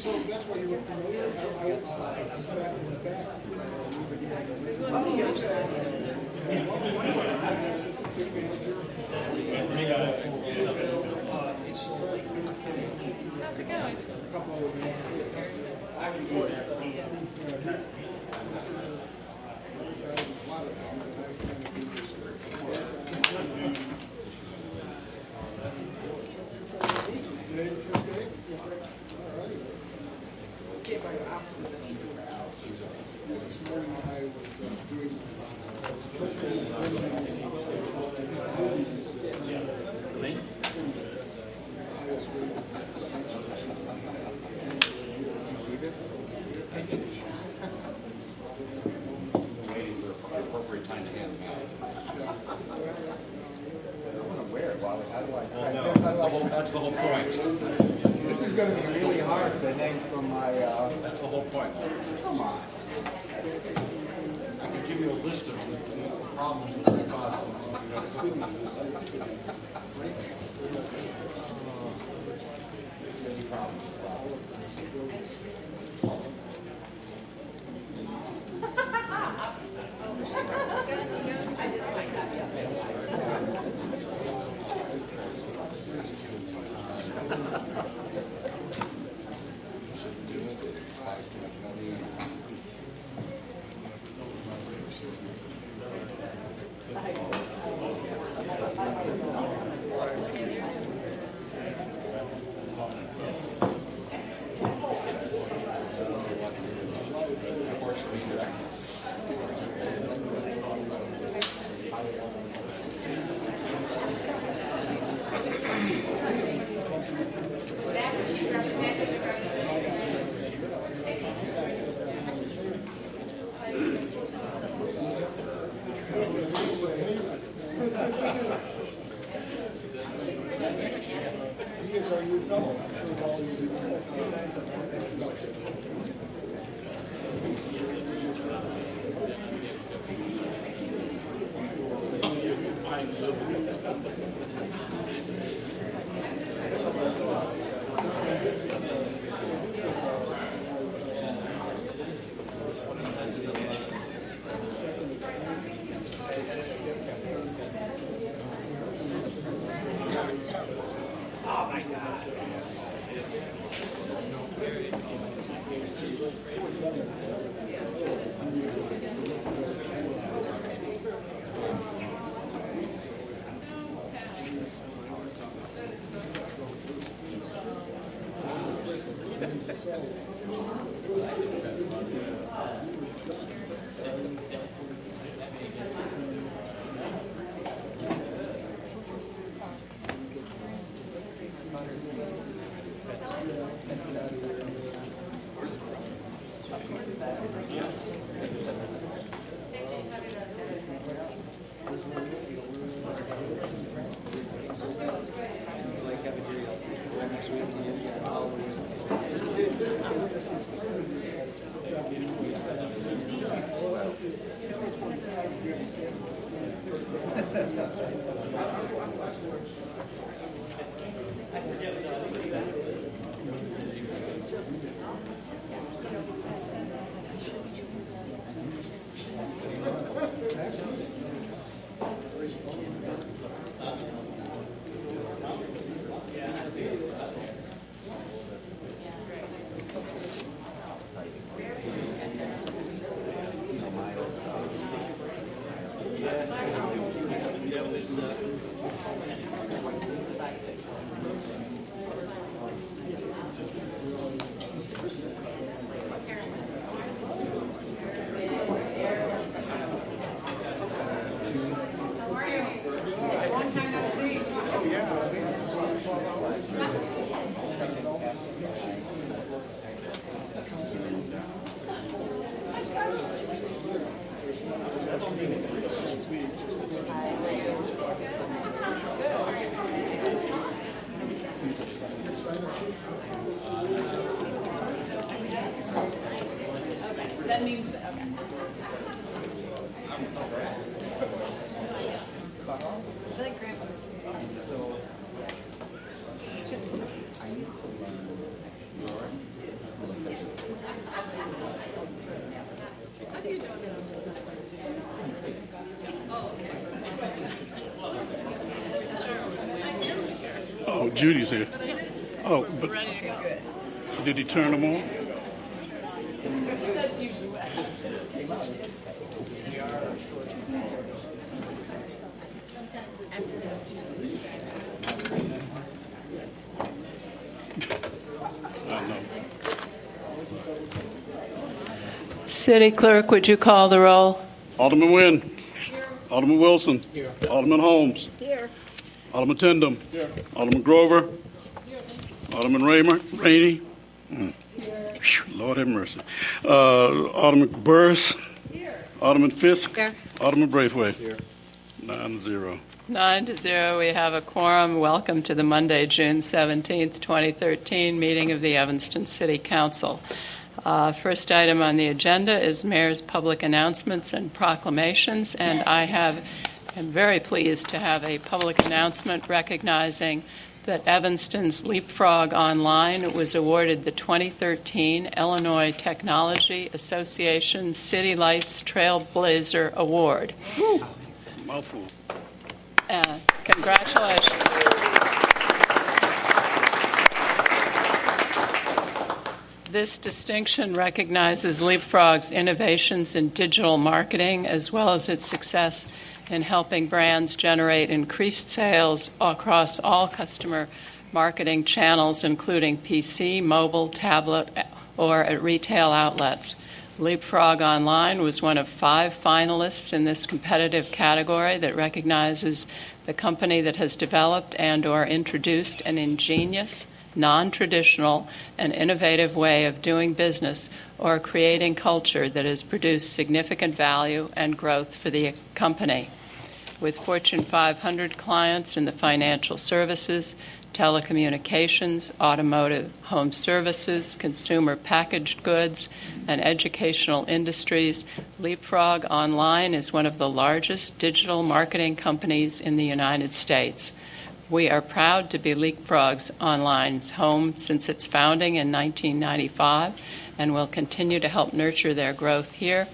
So that's why you were familiar. I would slide that in the back. That's the whole point. This is going to be really hard to hang from my... That's the whole point. Come on. I can give you a list of the problems that they cause. Oh, Judy's here. Oh, but did he turn them on? I know. City Clerk, would you call the roll? Alderman Nguyen. Alderman Wilson. Alderman Holmes. Alderman Tindem. Alderman Grover. Alderman Rainey. Lord have mercy. Alderman Burris. Alderman Fisk. Alderman Braithwaite. 9-0. 9-0. We have a quorum. Welcome to the Monday, June 17th, 2013 meeting of the Evanston City Council. First item on the agenda is Mayor's public announcements and proclamations, and I'm very pleased to have a public announcement recognizing that Evanston's Leapfrog Online was awarded the 2013 Illinois Technology Association City Lights Trailblazer Award. It's a mouthful. Congratulations. This distinction recognizes Leapfrog's innovations in digital marketing as well as its success in helping brands generate increased sales across all customer marketing channels, including PC, mobile, tablet, or at retail outlets. Leapfrog Online was one of 5 finalists in this competitive category that recognizes the company that has developed and/or introduced an ingenious, non-traditional, and innovative way of doing business or creating culture that has produced significant value and growth for the company. With Fortune 500 clients in the financial services, telecommunications, automotive, home services, consumer packaged goods, and educational industries, Leapfrog Online is one of the largest digital marketing companies in the United States. We are proud to be Leapfrog's Online's home since its founding in 1995 and will continue to help nurture their growth here,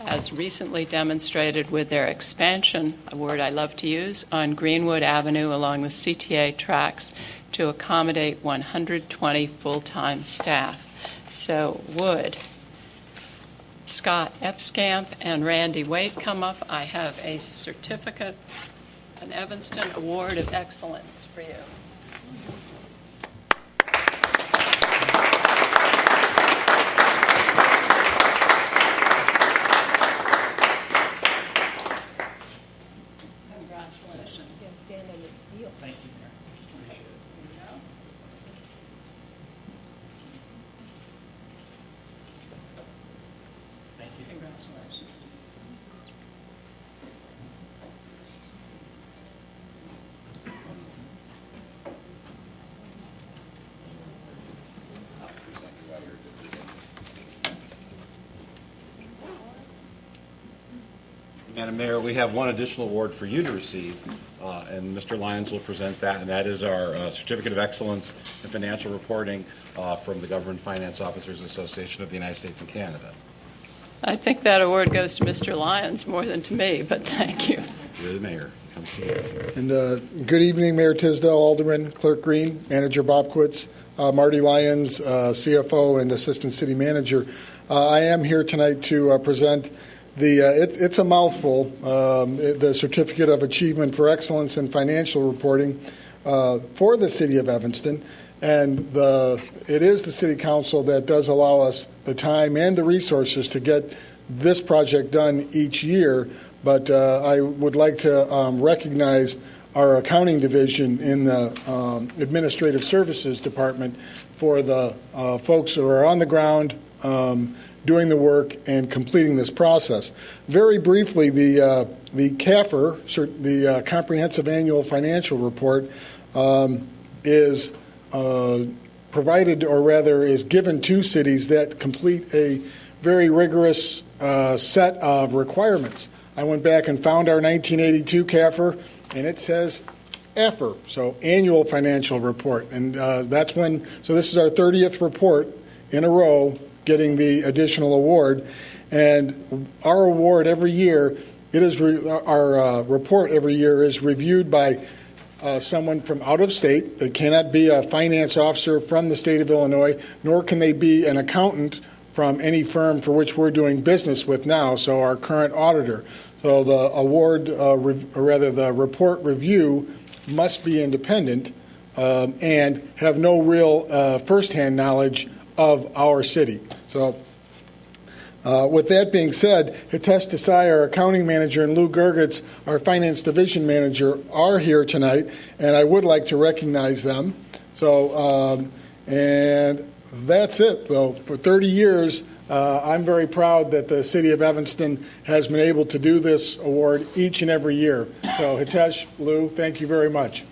as recently demonstrated with their expansion, a word I love to use, on Greenwood Avenue along the CTA tracks to accommodate 120 full-time staff. So would Scott Epscamp and Randy Waite come up? I have a certificate, an Evanston Award of Excellence for you. Madam Mayor, we have one additional award for you to receive, and Mr. Lyons will present that, and that is our Certificate of Excellence in Financial Reporting from the Government Finance Officers Association of the United States and Canada. I think that award goes to Mr. Lyons more than to me, but thank you. You're the mayor. It comes to you. And good evening, Mayor Tisdahl, Alderman, Clerk Green, Manager Bobkowitz, Marty Lyons, CFO and Assistant City Manager. I am here tonight to present it's a mouthful, the Certificate of Achievement for Excellence in Financial Reporting for the City of Evanston. And it is the City Council that does allow us the time and the resources to get this project done each year. But I would like to recognize our accounting division in the Administrative Services Department for the folks who are on the ground doing the work and completing this process. Very briefly, the CAFR, the Comprehensive Annual Financial Report, is provided, or rather is given to cities that complete a very rigorous set of requirements. I went back and found our 1982 CAFR, and it says AFR, so Annual Financial Report. And that's when, so this is our 30th report in a row getting the additional award. And our award every year, our report every year is reviewed by someone from out of state. They cannot be a finance officer from the state of Illinois, nor can they be an accountant from any firm for which we're doing business with now, so our current auditor. So the the report review must be independent and have no real firsthand knowledge of our city. So with that being said, Hitesh Desai, our accounting manager, and Lou Gergitz, our finance division manager, are here tonight, and I would like to recognize them. So, and that's it, though. For 30 years, I'm very proud that the city of Evanston has been able to do this award each and every year. So, Hitesh, Lou, thank you very much.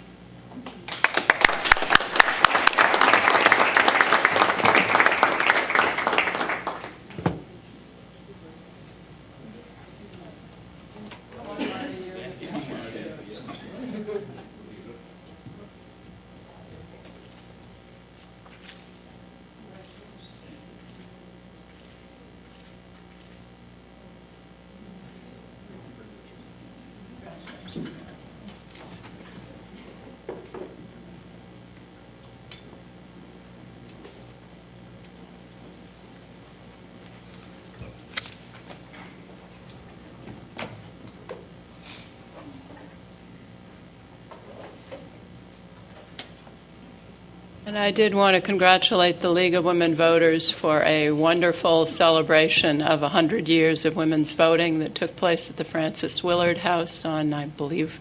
And I did want to congratulate the League of Women Voters for a wonderful celebration of 100 years of women's voting that took place at the Francis Willard House on, I believe,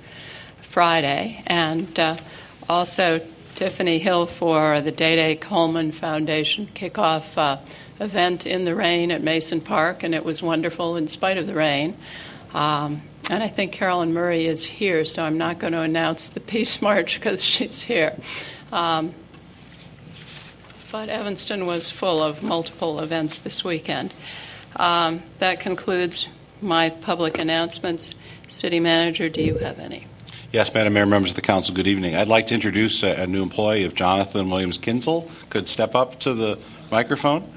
Friday. And also Tiffany Hill for the Day Coleman Foundation kickoff event in the rain at Mason Park, and it was wonderful in spite of the rain. And I think Carolyn Murray is here, so I'm not going to announce the Peace March because she's here. But Evanston was full of multiple events this weekend. That concludes my public announcements. City Manager, do you have any? Yes, Madam Mayor, members of the council, good evening. I'd like to introduce a new employee of Jonathan Williams Kinzel. Could step up to the microphone.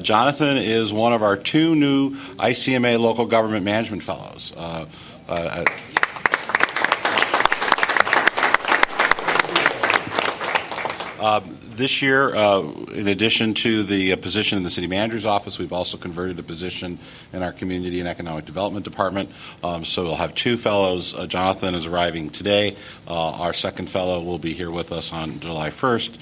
Jonathan is one of our 2 new ICMA Local Government Management Fellows. This year, in addition to the position in the city manager's office, we've also converted a position in our community and economic development department. So we'll have 2 fellows. Jonathan is arriving today. Our second fellow will be here with us on July 1st.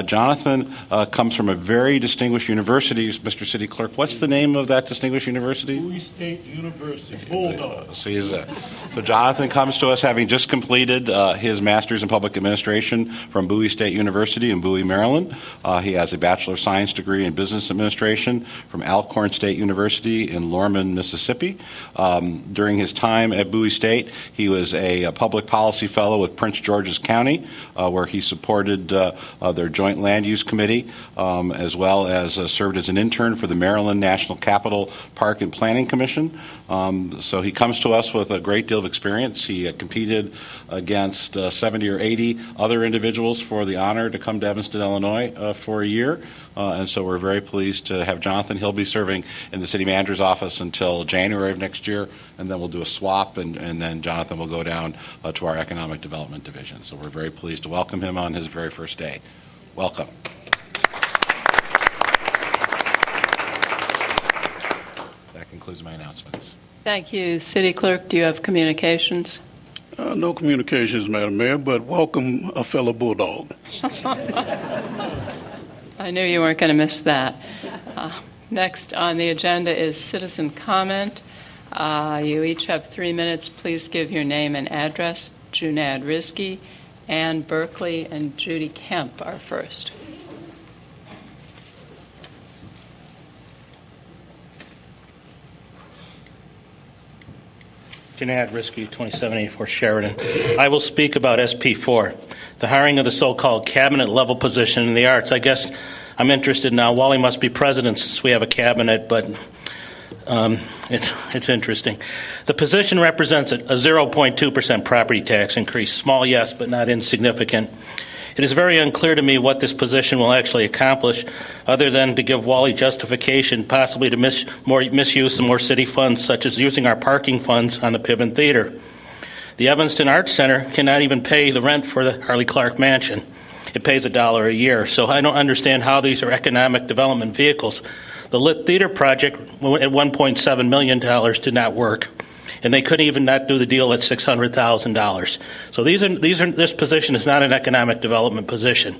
Jonathan comes from a very distinguished university. Mr. City Clerk, what's the name of that distinguished university? Bowie State University, Bulldogs. So Jonathan comes to us having just completed his master's in public administration from Bowie State University in Bowie, Maryland. He has a Bachelor of Science degree in business administration from Alcorn State University in Lorman, Mississippi. During his time at Bowie State, he was a public policy fellow with Prince George's County, where he supported their Joint Land Use Committee, as well as served as an intern for the Maryland National Capital Park and Planning Commission. So he comes to us with a great deal of experience. He competed against 70 or 80 other individuals for the honor to come to Evanston, Illinois for a year. And so we're very pleased to have Jonathan. He'll be serving in the city manager's office until January of next year, and then we'll do a swap, and then Jonathan will go down to our economic development division. So we're very pleased to welcome him on his very first day. Welcome. That concludes my announcements. Thank you. City Clerk, do you have communications? No communications, Madam Mayor, but welcome a fellow Bulldog. I knew you weren't going to miss that. Next on the agenda is citizen comment. You each have 3 minutes. Please give your name and address. Junad Rizki, Ann Berkeley, and Judy Kemp are first. Junad Rizki, 2784 Sheridan. I will speak about SP4, the hiring of the so-called cabinet-level position in the arts. I guess I'm interested now. Wally must be president since we have a cabinet, but it's interesting. The position represents a 0.2% property tax increase. Small, yes, but not insignificant. It is very unclear to me what this position will actually accomplish, other than to give Wally justification, possibly to misuse some more city funds, such as using our parking funds on the Piven Theater. The Evanston Arts Center cannot even pay the rent for the Harley Clark Mansion. It pays $1 a year. So I don't understand how these are economic development vehicles. The Lit Theater project at $1.7 million did not work, and they couldn't even not do the deal at $600,000. So this position is not an economic development position.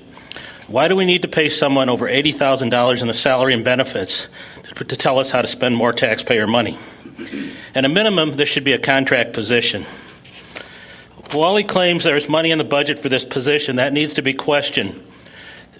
Why do we need to pay someone over $80,000 in the salary and benefits to tell us how to spend more taxpayer money? At a minimum, this should be a contract position. Wally claims there's money in the budget for this position. That needs to be questioned.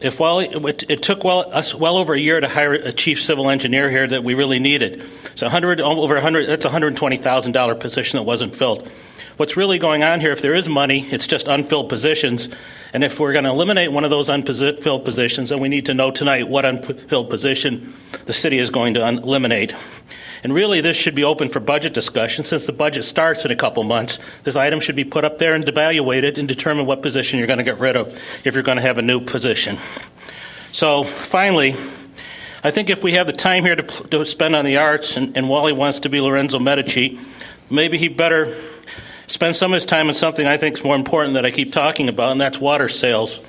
If Wally, it took us well over a year to hire a chief civil engineer here that we really needed. So that's a $120,000 position that wasn't filled. What's really going on here, if there is money, it's just unfilled positions. And if we're going to eliminate one of those unfilled positions, then we need to know tonight what unfilled position the city is going to eliminate. And really, this should be open for budget discussion. Since the budget starts in a couple months, this item should be put up there and evaluated and determine what position you're going to get rid of if you're going to have a new position. So finally, I think if we have the time here to spend on the arts, and Wally wants to be Lorenzo Medici, maybe he better spend some of his time on something I think is more important that I keep talking about, and that's water sales.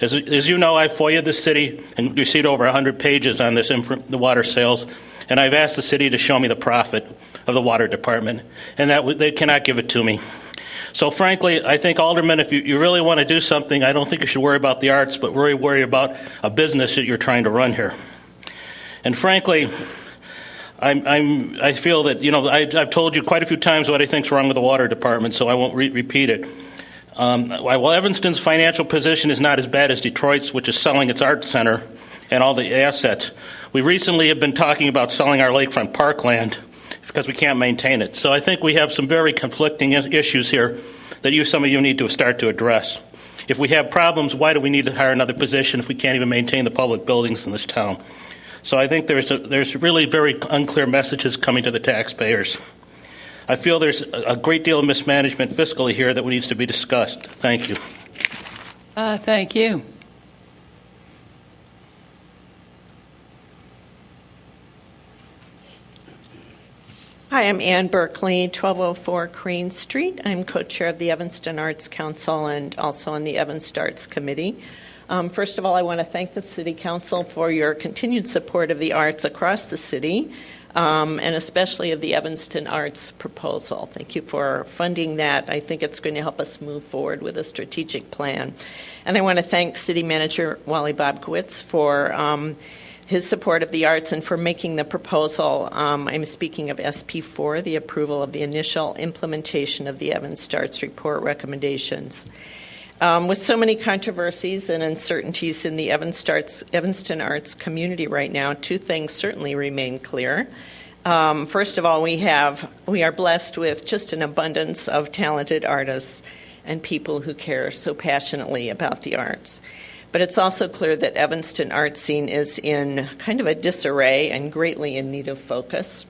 As you know, I've FOIA'd the city and received over 100 pages on the water sales. And I've asked the city to show me the profit of the water department, and they cannot give it to me. So frankly, I think, Alderman, if you really want to do something, I don't think you should worry about the arts, but worry about a business that you're trying to run here. And frankly, I feel that, I've told you quite a few times what I think is wrong with the water department, so I won't repeat it. While Evanston's financial position is not as bad as Detroit's, which is selling its art center and all the assets, we recently have been talking about selling our lakefront parkland because we can't maintain it. So I think we have some very conflicting issues here that some of you need to start to address. If we have problems, why do we need to hire another position if we can't even maintain the public buildings in this town? So I think there's really very unclear messages coming to the taxpayers. I feel there's a great deal of mismanagement fiscally here that needs to be discussed. Thank you. Thank you. Hi, I'm Ann Berkeley, 1204 Crane Street. I'm co-chair of the Evanston Arts Council and also on the Evanston Arts Committee. First of all, I want to thank the City Council for your continued support of the arts across the city, and especially of the Evanston Arts proposal. Thank you for funding that. I think it's going to help us move forward with a strategic plan. And I want to thank City Manager Wally Bobkowitz for his support of the arts and for making the proposal. I'm speaking of SP4, the approval of the initial implementation of the Evanston Arts Report recommendations. With so many controversies and uncertainties in the Evanston Arts community right now, two things certainly remain clear. First of all, we are blessed with just an abundance of talented artists and people who care so passionately about the arts. But it's also clear that Evanston art scene is in kind of a disarray and greatly in need of focus.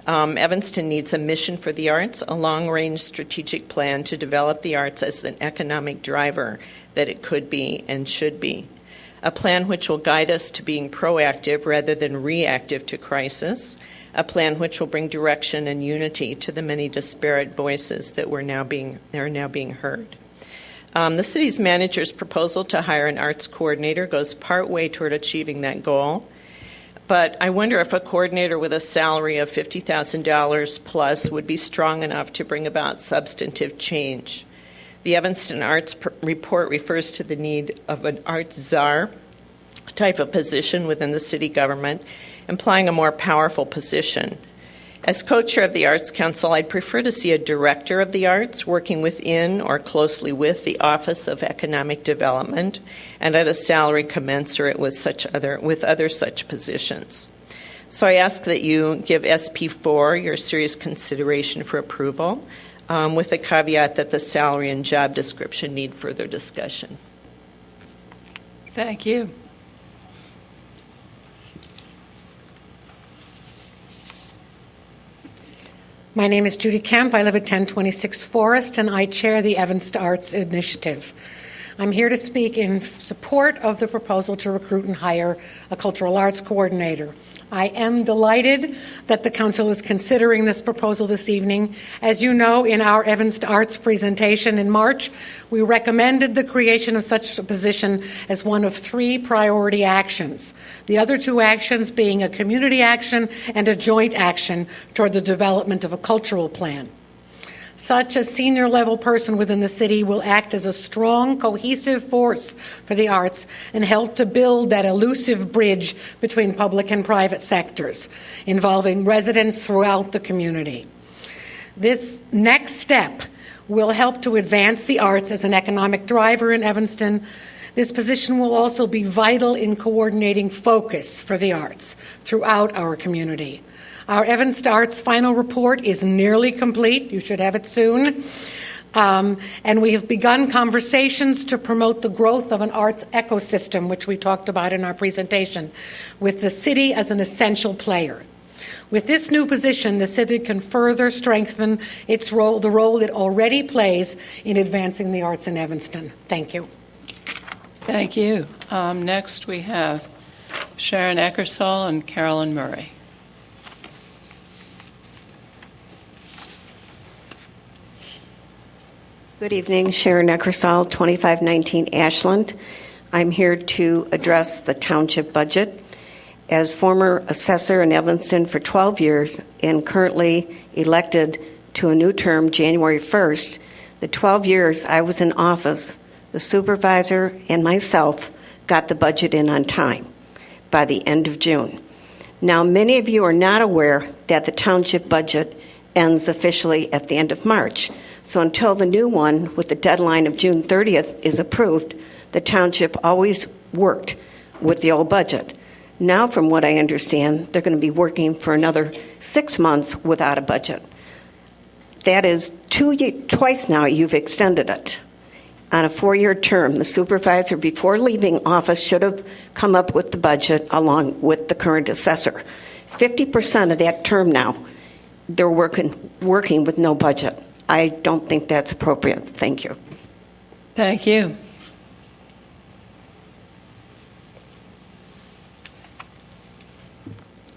Evanston needs a mission for the arts, a long-range strategic plan to develop the arts as an economic driver that it could be and should be. A plan which will guide us to being proactive rather than reactive to crisis. A plan which will bring direction and unity to the many disparate voices that are now being heard. The city's manager's proposal to hire an arts coordinator goes partway toward achieving that goal. But I wonder if a coordinator with a salary of $50,000 plus would be strong enough to bring about substantive change. The Evanston Arts Report refers to the need of an arts czar type of position within the city government, implying a more powerful position. As co-chair of the Arts Council, I'd prefer to see a director of the arts working within or closely with the Office of Economic Development and at a salary commensurate with other such positions. So I ask that you give SP4 your serious consideration for approval, with the caveat that the salary and job description need further discussion. Thank you. My name is Judy Kemp. I live at 1026 Forest, and I chair the Evanston Arts Initiative. I'm here to speak in support of the proposal to recruit and hire a cultural arts coordinator. I am delighted that the Council is considering this proposal this evening. As you know, in our Evanston Arts presentation in March, we recommended the creation of such a position as one of 3 priority actions, the other 2 actions being a community action and a joint action toward the development of a cultural plan. Such a senior-level person within the city will act as a strong, cohesive force for the arts and help to build that elusive bridge between public and private sectors, involving residents throughout the community. This next step will help to advance the arts as an economic driver in Evanston. This position will also be vital in coordinating focus for the arts throughout our community. Our Evanston Arts final report is nearly complete. You should have it soon. And we have begun conversations to promote the growth of an arts ecosystem, which we talked about in our presentation, with the city as an essential player. With this new position, the city can further strengthen its role, the role it already plays in advancing the arts in Evanston. Thank you. Thank you. Next, we have Sharon Eckersall and Carolyn Murray. Good evening, Sharon Eckersall, 2519 Ashland. I'm here to address the township budget. As former assessor in Evanston for 12 years and currently elected to a new term January 1st, the 12 years I was in office, the supervisor and myself got the budget in on time by the end of June. Now, many of you are not aware that the township budget ends officially at the end of March. So until the new one with the deadline of June 30th is approved, the township always worked with the old budget. Now, from what I understand, they're going to be working for another 6 months without a budget. That is twice now you've extended it. On a 4-year term, the supervisor before leaving office should have come up with the budget along with the current assessor. 50% of that term now, they're working with no budget. I don't think that's appropriate. Thank you. Thank you.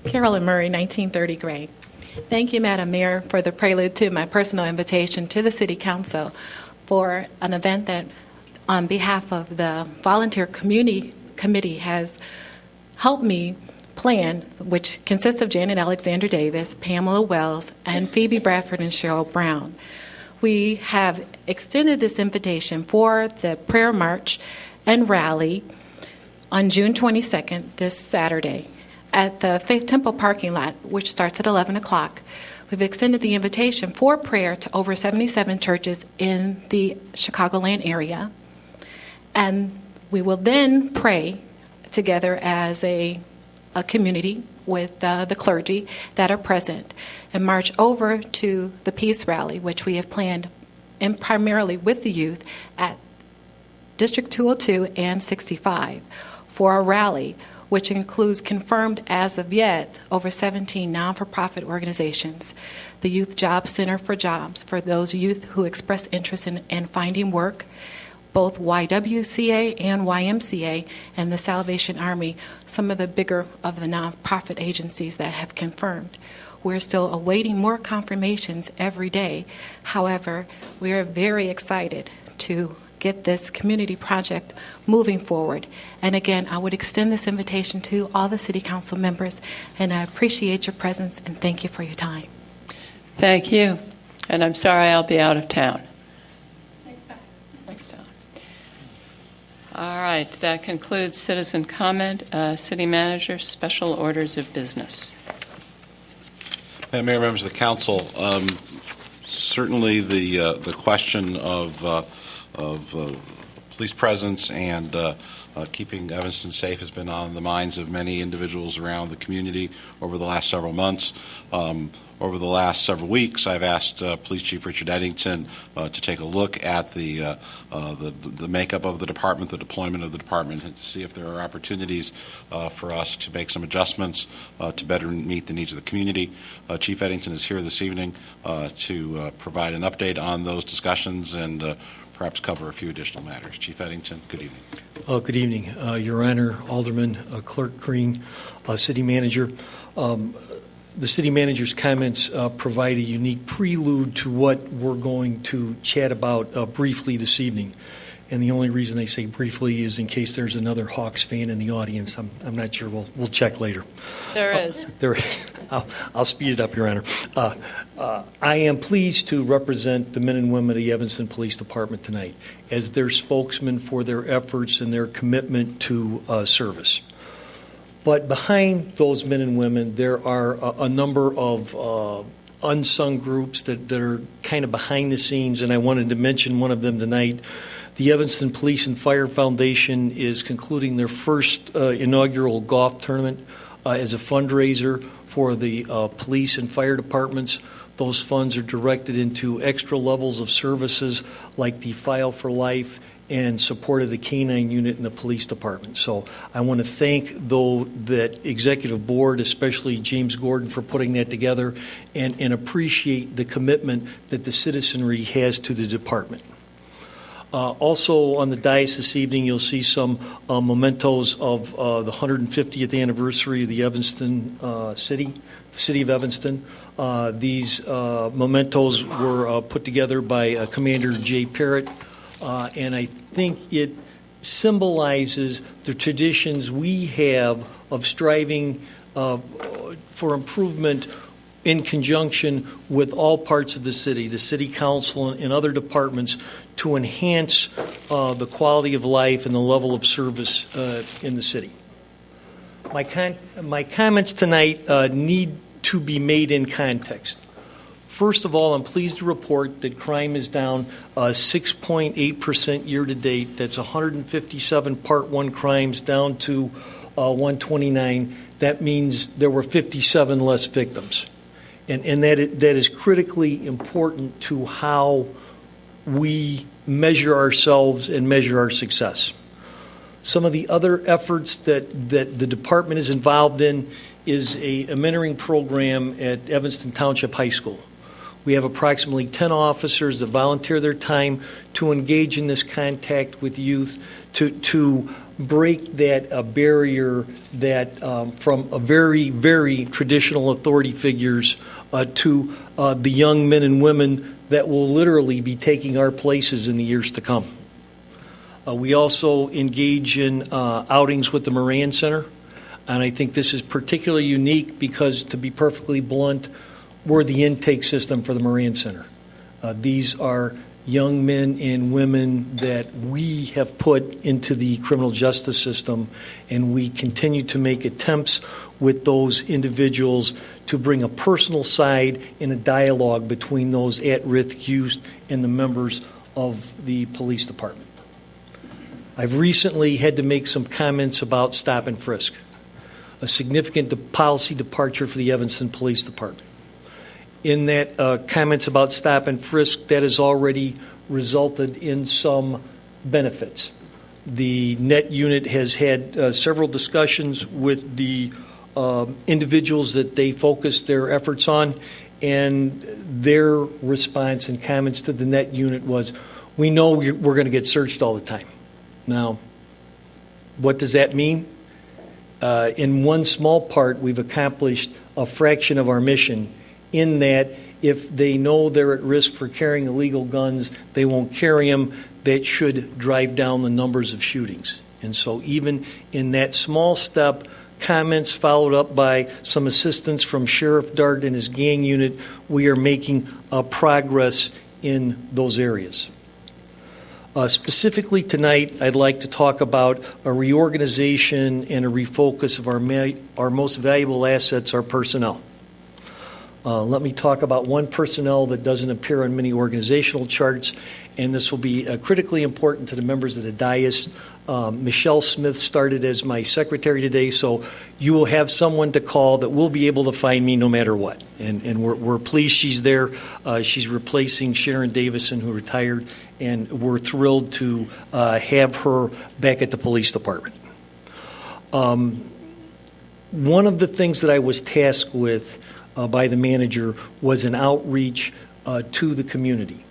Carolyn Murray, 1930 Gray. Thank you, Madam Mayor, for the prelude to my personal invitation to the City Council for an event that, on behalf of the Volunteer Community Committee, has helped me plan, which consists of Janet Alexander Davis, Pamela Wells, and Phoebe Bradford and Cheryl Brown. We have extended this invitation for the prayer march and rally on June 22nd, this Saturday, at the Faith Temple parking lot, which starts at 11 o'clock. We've extended the invitation for prayer to over 77 churches in the Chicagoland area. And we will then pray together as a community with the clergy that are present and march over to the peace rally, which we have planned and primarily with the youth at District 202 and 65 for a rally which includes confirmed as of yet over 17 non-for-profit organizations. The Youth Job Center for Jobs for those youth who express interest in finding work, both YWCA and YMCA, and the Salvation Army, some of the bigger of the nonprofit agencies that have confirmed. We're still awaiting more confirmations every day. However, we are very excited to get this community project moving forward. And again, I would extend this invitation to all the City Council members, and I appreciate your presence and thank you for your time. Thank you. And I'm sorry I'll be out of town. All right, that concludes citizen comment. City Manager, special orders of business. Mayor, members of the council, certainly the question of police presence and keeping Evanston safe has been on the minds of many individuals around the community over the last several months. Over the last several weeks, I've asked Police Chief Richard Eddington to take a look at the makeup of the department, the deployment of the department, and to see if there are opportunities for us to make some adjustments to better meet the needs of the community. Chief Eddington is here this evening to provide an update on those discussions and perhaps cover a few additional matters. Chief Eddington, good evening. Good evening, Your Honor, Alderman, Clerk Green, City Manager. The City Manager's comments provide a unique prelude to what we're going to chat about briefly this evening. And the only reason I say briefly is in case there's another Hawks fan in the audience. I'm not sure. We'll check later. There is. I'll speed it up, Your Honor. I am pleased to represent the men and women of the Evanston Police Department tonight as their spokesman for their efforts and their commitment to service. But behind those men and women, there are a number of unsung groups that are kind of behind the scenes, and I wanted to mention one of them tonight. The Evanston Police and Fire Foundation is concluding their first inaugural golf tournament as a fundraiser for the police and fire departments. Those funds are directed into extra levels of services like the File for Life and support of the K-9 unit in the police department. So I want to thank that executive board, especially James Gordon, for putting that together and appreciate the commitment that the citizenry has to the department. Also on the dais this evening, you'll see some mementos of the 150th anniversary of the Evanston the city of Evanston. These mementos were put together by Commander Jay Parrott, and I think it symbolizes the traditions we have of striving for improvement in conjunction with all parts of the city council and other departments to enhance the quality of life and the level of service in the city. My comments tonight need to be made in context. First of all, I'm pleased to report that crime is down 6.8% year to date. That's 157 Part 1 crimes down to 129. That means there were 57 less victims. And that is critically important to how we measure ourselves and measure our success. Some of the other efforts that the department is involved in is a mentoring program at Evanston Township High School. We have approximately 10 officers that volunteer their time to engage in this contact with youth to break that barrier that from a very, very traditional authority figures to the young men and women that will literally be taking our places in the years to come. We also engage in outings with the Moran Center, and I think this is particularly unique because, to be perfectly blunt, we're the intake system for the Moran Center. These are young men and women that we have put into the criminal justice system, and we continue to make attempts with those individuals to bring a personal side in a dialogue between those at-risk youth and the members of the police department. I've recently had to make some comments about stop and frisk, a significant policy departure for the Evanston Police Department. In that comments about stop and frisk, that has already resulted in some benefits. The net unit has had several discussions with the individuals that they focus their efforts on, and their response and comments to the net unit was, we know we're going to get searched all the time. Now, what does that mean? In one small part, we've accomplished a fraction of our mission, in that if they know they're at risk for carrying illegal guns, they won't carry them. That should drive down the numbers of shootings. And so even in that small step, comments followed up by some assistance from Sheriff Dart and his gang unit, we are making progress in those areas. Specifically tonight, I'd like to talk about a reorganization and a refocus of our most valuable assets, our personnel. Let me talk about one personnel that doesn't appear on many organizational charts, and this will be critically important to the members of the dais. Michelle Smith started as my secretary today, so you will have someone to call that will be able to find me no matter what. And we're pleased she's there. She's replacing Sharon Davison, who retired, and we're thrilled to have her back at the police department. One of the things that I was tasked with by the manager was an outreach to the community.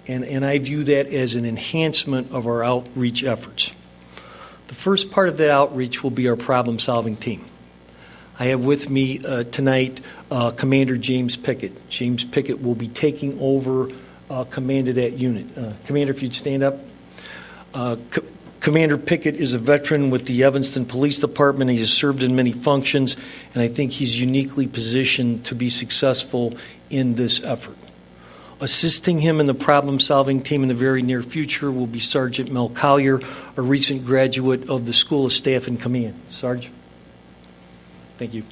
and I view that as an enhancement of our outreach efforts. The first part of that outreach will be our problem-solving team. I have with me tonight Commander James Pickett. James Pickett will be taking over command of that unit. Commander, if you'd stand up. Commander Pickett is a veteran with the Evanston Police Department. He has served in many functions, and I think he's uniquely positioned to be successful in this effort. Assisting him in the problem-solving team in the very near future will be Sergeant Mel Collier, a recent graduate of the School of Staff and Command. Sarge? Thank you.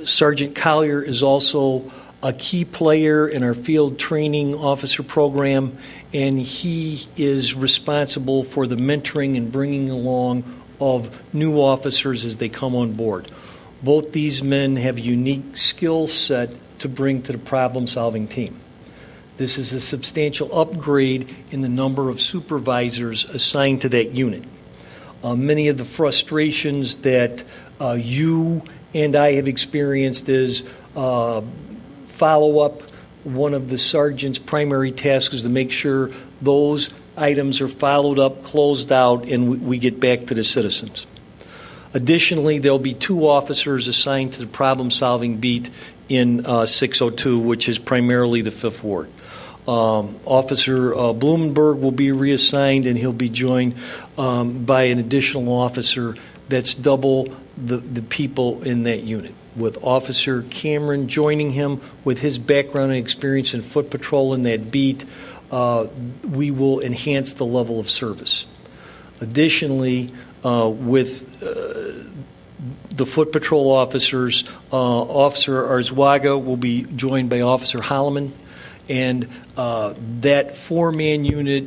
Sergeant Collier is also a key player in our field training officer program, and he is responsible for the mentoring and bringing along of new officers as they come on board. Both these men have a unique skill set to bring to the problem-solving team. This is a substantial upgrade in the number of supervisors assigned to that unit. Many of the frustrations that you and I have experienced is follow-up. One of the sergeant's primary tasks is to make sure those items are followed up, closed out, and we get back to the citizens. Additionally, there will be 2 officers assigned to the problem-solving beat in 602, which is primarily the 5th Ward. Officer Blumenberg will be reassigned, and he'll be joined by an additional officer that's double the people in that unit, with Officer Cameron joining him with his background and experience in foot patrol in that beat. We will enhance the level of service. Additionally, with the foot patrol officers, Officer Arzwaga will be joined by Officer Holloman, and that 4-man unit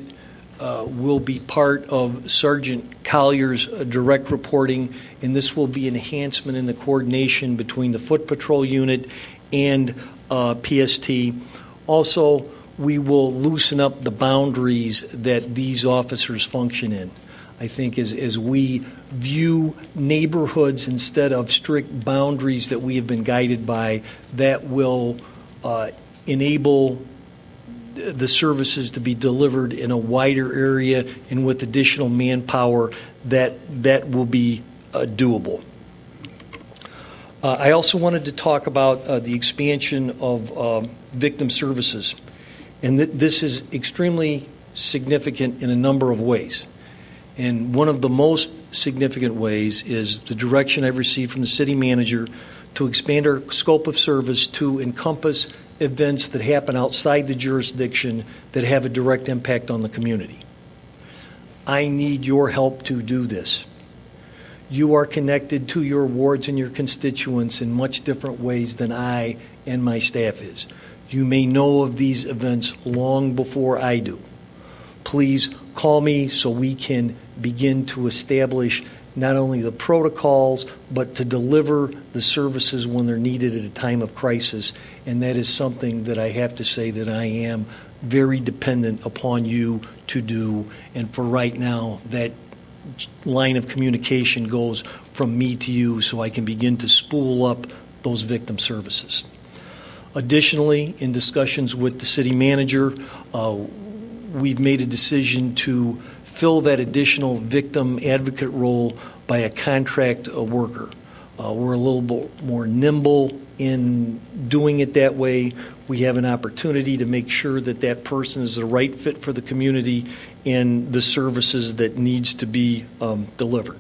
will be part of Sergeant Collier's direct reporting, and this will be enhancement in the coordination between the foot patrol unit and PST. Also, we will loosen up the boundaries that these officers function in. I think as we view neighborhoods instead of strict boundaries that we have been guided by, that will enable the services to be delivered in a wider area and with additional manpower that will be doable. I also wanted to talk about the expansion of victim services. And this is extremely significant in a number of ways. And one of the most significant ways is the direction I've received from the city manager to expand our scope of service to encompass events that happen outside the jurisdiction that have a direct impact on the community. I need your help to do this. You are connected to your wards and your constituents in much different ways than I and my staff is. You may know of these events long before I do. Please call me so we can begin to establish not only the protocols, but to deliver the services when they're needed at a time of crisis. And that is something that I have to say that I am very dependent upon you to do. And for right now, that line of communication goes from me to you so I can begin to spool up those victim services. Additionally, in discussions with the city manager, we've made a decision to fill that additional victim advocate role by a contract worker. We're a little bit more nimble in doing it that way. We have an opportunity to make sure that that person is the right fit for the community and the services that needs to be delivered.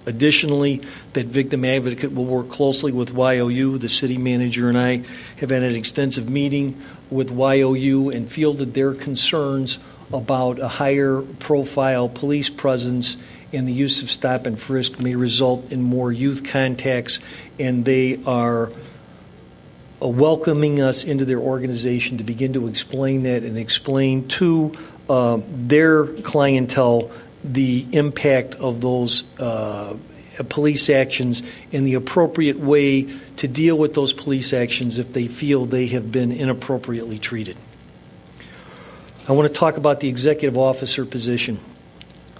Additionally, that victim advocate will work closely with YOU. The city manager and I have had an extensive meeting with YOU and fielded their concerns about a higher profile police presence, and the use of stop and frisk may result in more youth contacts, and they are welcoming us into their organization to begin to explain that and explain to their clientele the impact of those police actions and the appropriate way to deal with those police actions if they feel they have been inappropriately treated. I want to talk about the executive officer position.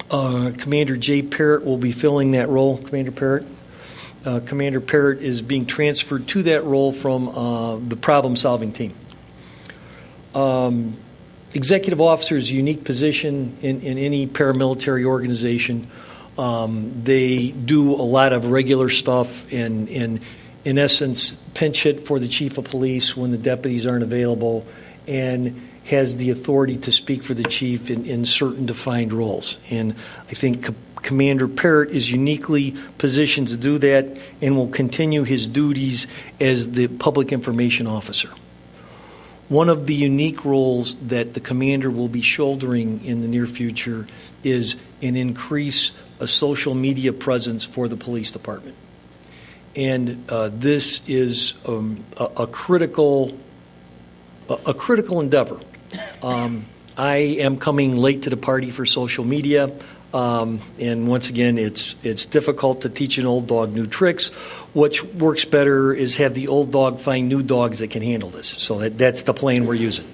Commander Jay Parrott will be filling that role. Commander Parrott? Commander Parrott is being transferred to that role from the problem-solving team. executive officer is a unique position in any paramilitary organization. They do a lot of regular stuff and, in essence, pinch hit for the chief of police when the deputies aren't available, and has the authority to speak for the chief in certain defined roles. And I think Commander Parrott is uniquely positioned to do that and will continue his duties as the public information officer. One of the unique roles that the commander will be shouldering in the near future is an increase a social media presence for the police department. And this is a critical endeavor. I am coming late to the party for social media, and once again, it's difficult to teach an old dog new tricks. What works better is have the old dog find new dogs that can handle this. So that's the plan we're using.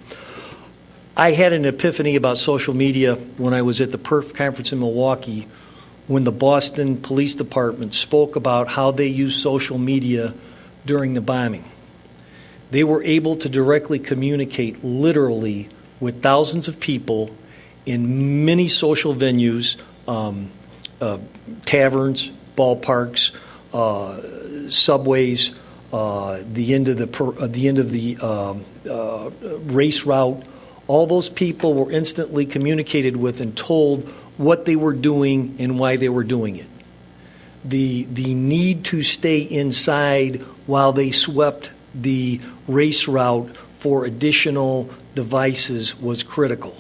I had an epiphany about social media when I was at the PERF conference in Milwaukee, when the Boston Police Department spoke about how they use social media during the bombing. They were able to directly communicate literally with thousands of people in many social venues, taverns, ballparks, subways, the end of the race route. All those people were instantly communicated with and told what they were doing and why they were doing it. The need to stay inside while they swept the race route for additional devices was critical.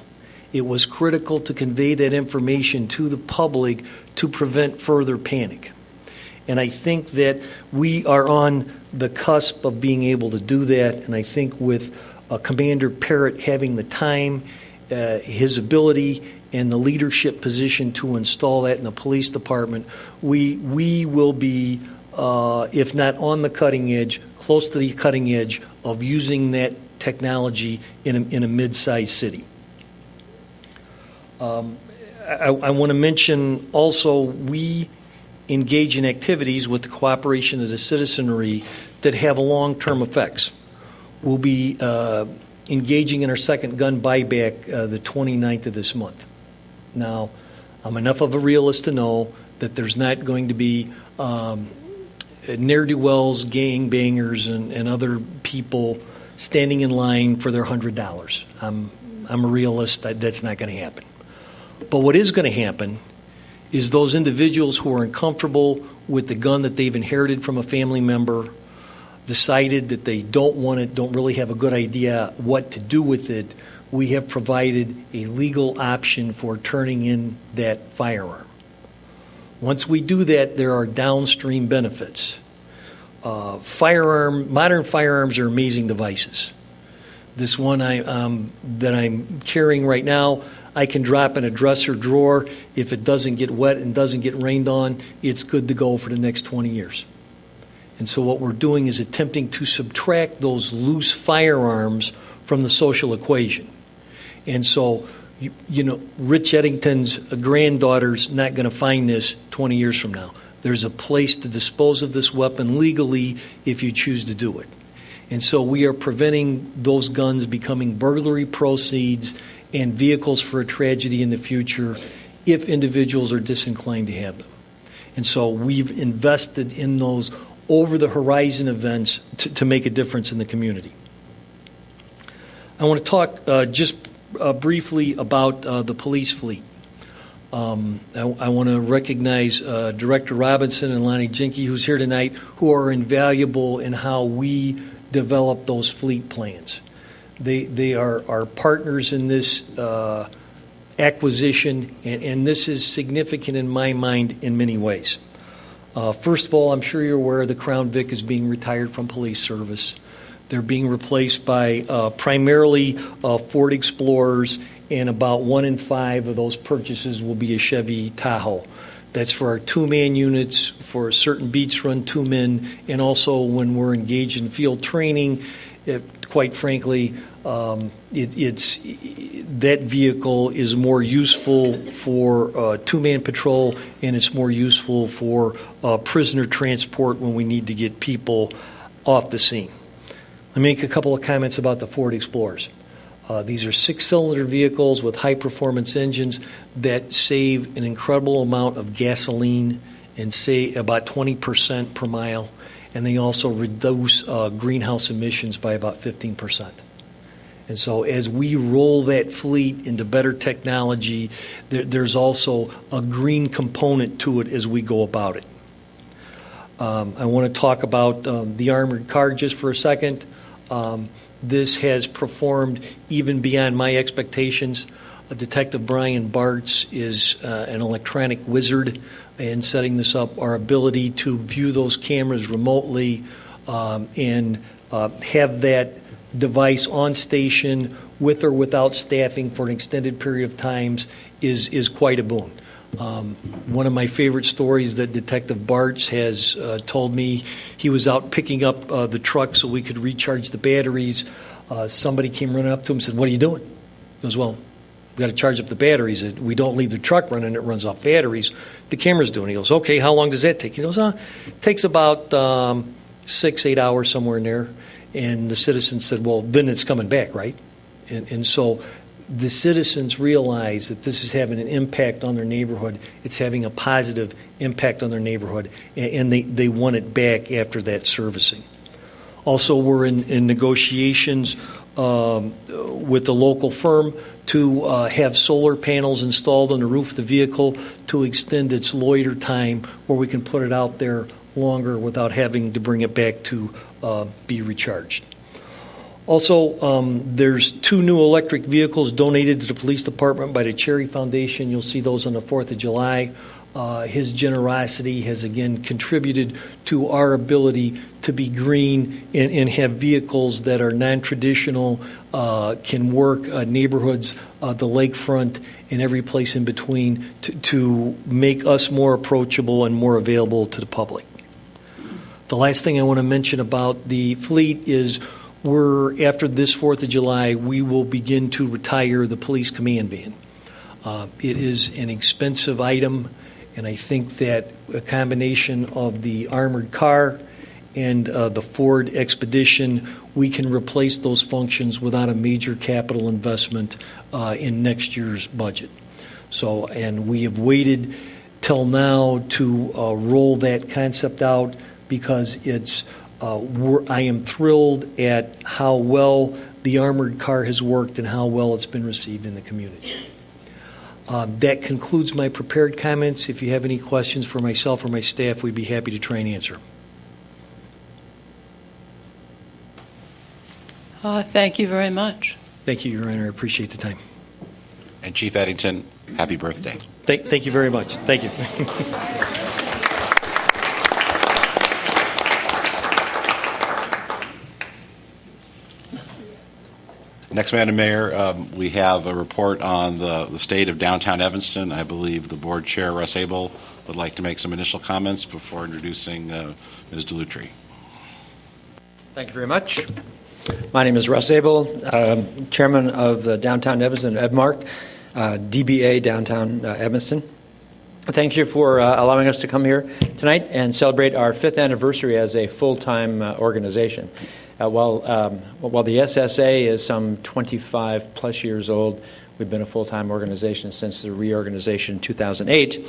It was critical to convey that information to the public to prevent further panic. And I think that we are on the cusp of being able to do that, and I think with Commander Parrott having the time, his ability, and the leadership position to install that in the police department, we will be, if not on the cutting edge, close to the cutting edge of using that technology in a mid-sized city. I want to mention also we engage in activities with the cooperation of the citizenry that have long-term effects. We'll be engaging in our second gun buyback the 29th of this month. Now, I'm enough of a realist to know that there's not going to be ne'er-do-wells, gangbangers, and other people standing in line for their $100. I'm a realist. That's not going to happen. But what is going to happen is those individuals who are uncomfortable with the gun that they've inherited from a family member, decided that they don't want it, don't really have a good idea what to do with it, we have provided a legal option for turning in that firearm. Once we do that, there are downstream benefits. Modern firearms are amazing devices. This one that I'm carrying right now, I can drop in a dresser drawer. If it doesn't get wet and doesn't get rained on, it's good to go for the next 20 years. And so what we're doing is attempting to subtract those loose firearms from the social equation. And so, you know, Rich Eddington's granddaughter's not going to find this 20 years from now. There's a place to dispose of this weapon legally if you choose to do it. And so we are preventing those guns becoming burglary proceeds and vehicles for a tragedy in the future if individuals are disinclined to have them. And so we've invested in those over-the-horizon events to make a difference in the community. I want to talk just briefly about the police fleet. I want to recognize Director Robinson and Lonnie Jinke, who's here tonight, who are invaluable in how we develop those fleet plans. They are our partners in this acquisition, and this is significant in my mind in many ways. First of all, I'm sure you're aware the Crown Vic is being retired from police service. They're being replaced by primarily Ford Explorers, and about 1 in 5 of those purchases will be a Chevy Tahoe. That's for our two-man units, for certain beats run 2 men, and also when we're engaged in field training. Quite frankly, that vehicle is more useful for two-man patrol, and it's more useful for prisoner transport when we need to get people off the scene. Let me make a couple of comments about the Ford Explorers. These are 6-cylinder vehicles with high-performance engines that save an incredible amount of gasoline and save about 20% per mile, and they also reduce greenhouse emissions by about 15%. And so as we roll that fleet into better technology, there's also a green component to it as we go about it. I want to talk about the armored car just for a second. This has performed even beyond my expectations. Detective Brian Bartz is an electronic wizard in setting this up. Our ability to view those cameras remotely and have that device on station with or without staffing for an extended period of times is quite a boon. One of my favorite stories that Detective Bartz has told me, he was out picking up the truck so we could recharge the batteries. Somebody came running up to him and said, "What are you doing?" He goes, "Well, we got to charge up the batteries. We don't leave the truck running, it runs off batteries. The camera's doing." He goes, "Okay, how long does that take?" He goes, "It takes about 6-8 hours, somewhere in there." And the citizen said, "Well, then it's coming back, right?" And so the citizens realize that this is having an impact on their neighborhood. It's having a positive impact on their neighborhood, and they want it back after that servicing. Also, we're in negotiations with the local firm to have solar panels installed on the roof of the vehicle to extend its loiter time, where we can put it out there longer without having to bring it back to be recharged. Also, there's 2 new electric vehicles donated to the police department by the Cherry Foundation. You'll see those on the 4th of July. His generosity has again contributed to our ability to be green and have vehicles that are non-traditional, can work neighborhoods, the lakefront, and every place in between to make us more approachable and more available to the public. The last thing I want to mention about the fleet is after this 4th of July, we will begin to retire the police command van. It is an expensive item, and I think that a combination of the armored car and the Ford Expedition, we can replace those functions without a major capital investment in next year's budget. So, and we have waited till now to roll that concept out because I am thrilled at how well the armored car has worked and how well it's been received in the community. That concludes my prepared comments. If you have any questions for myself or my staff, we'd be happy to try and answer. Thank you very much. Thank you, Your Honor. I appreciate the time. And Chief Eddington, happy birthday. Thank you very much. Thank you. Next, Madam Mayor, we have a report on the state of downtown Evanston. I believe the board chair, Russ Abel, would like to make some initial comments before introducing Ms. Dellutri. Thank you very much. My name is Russ Abel, chairman of the Downtown Evanston EVMARC, DBA Downtown Evanston. Thank you for allowing us to come here tonight and celebrate our 5th anniversary as a full-time organization. While the SSA is some 25 plus years old, we've been a full-time organization since the reorganization in 2008.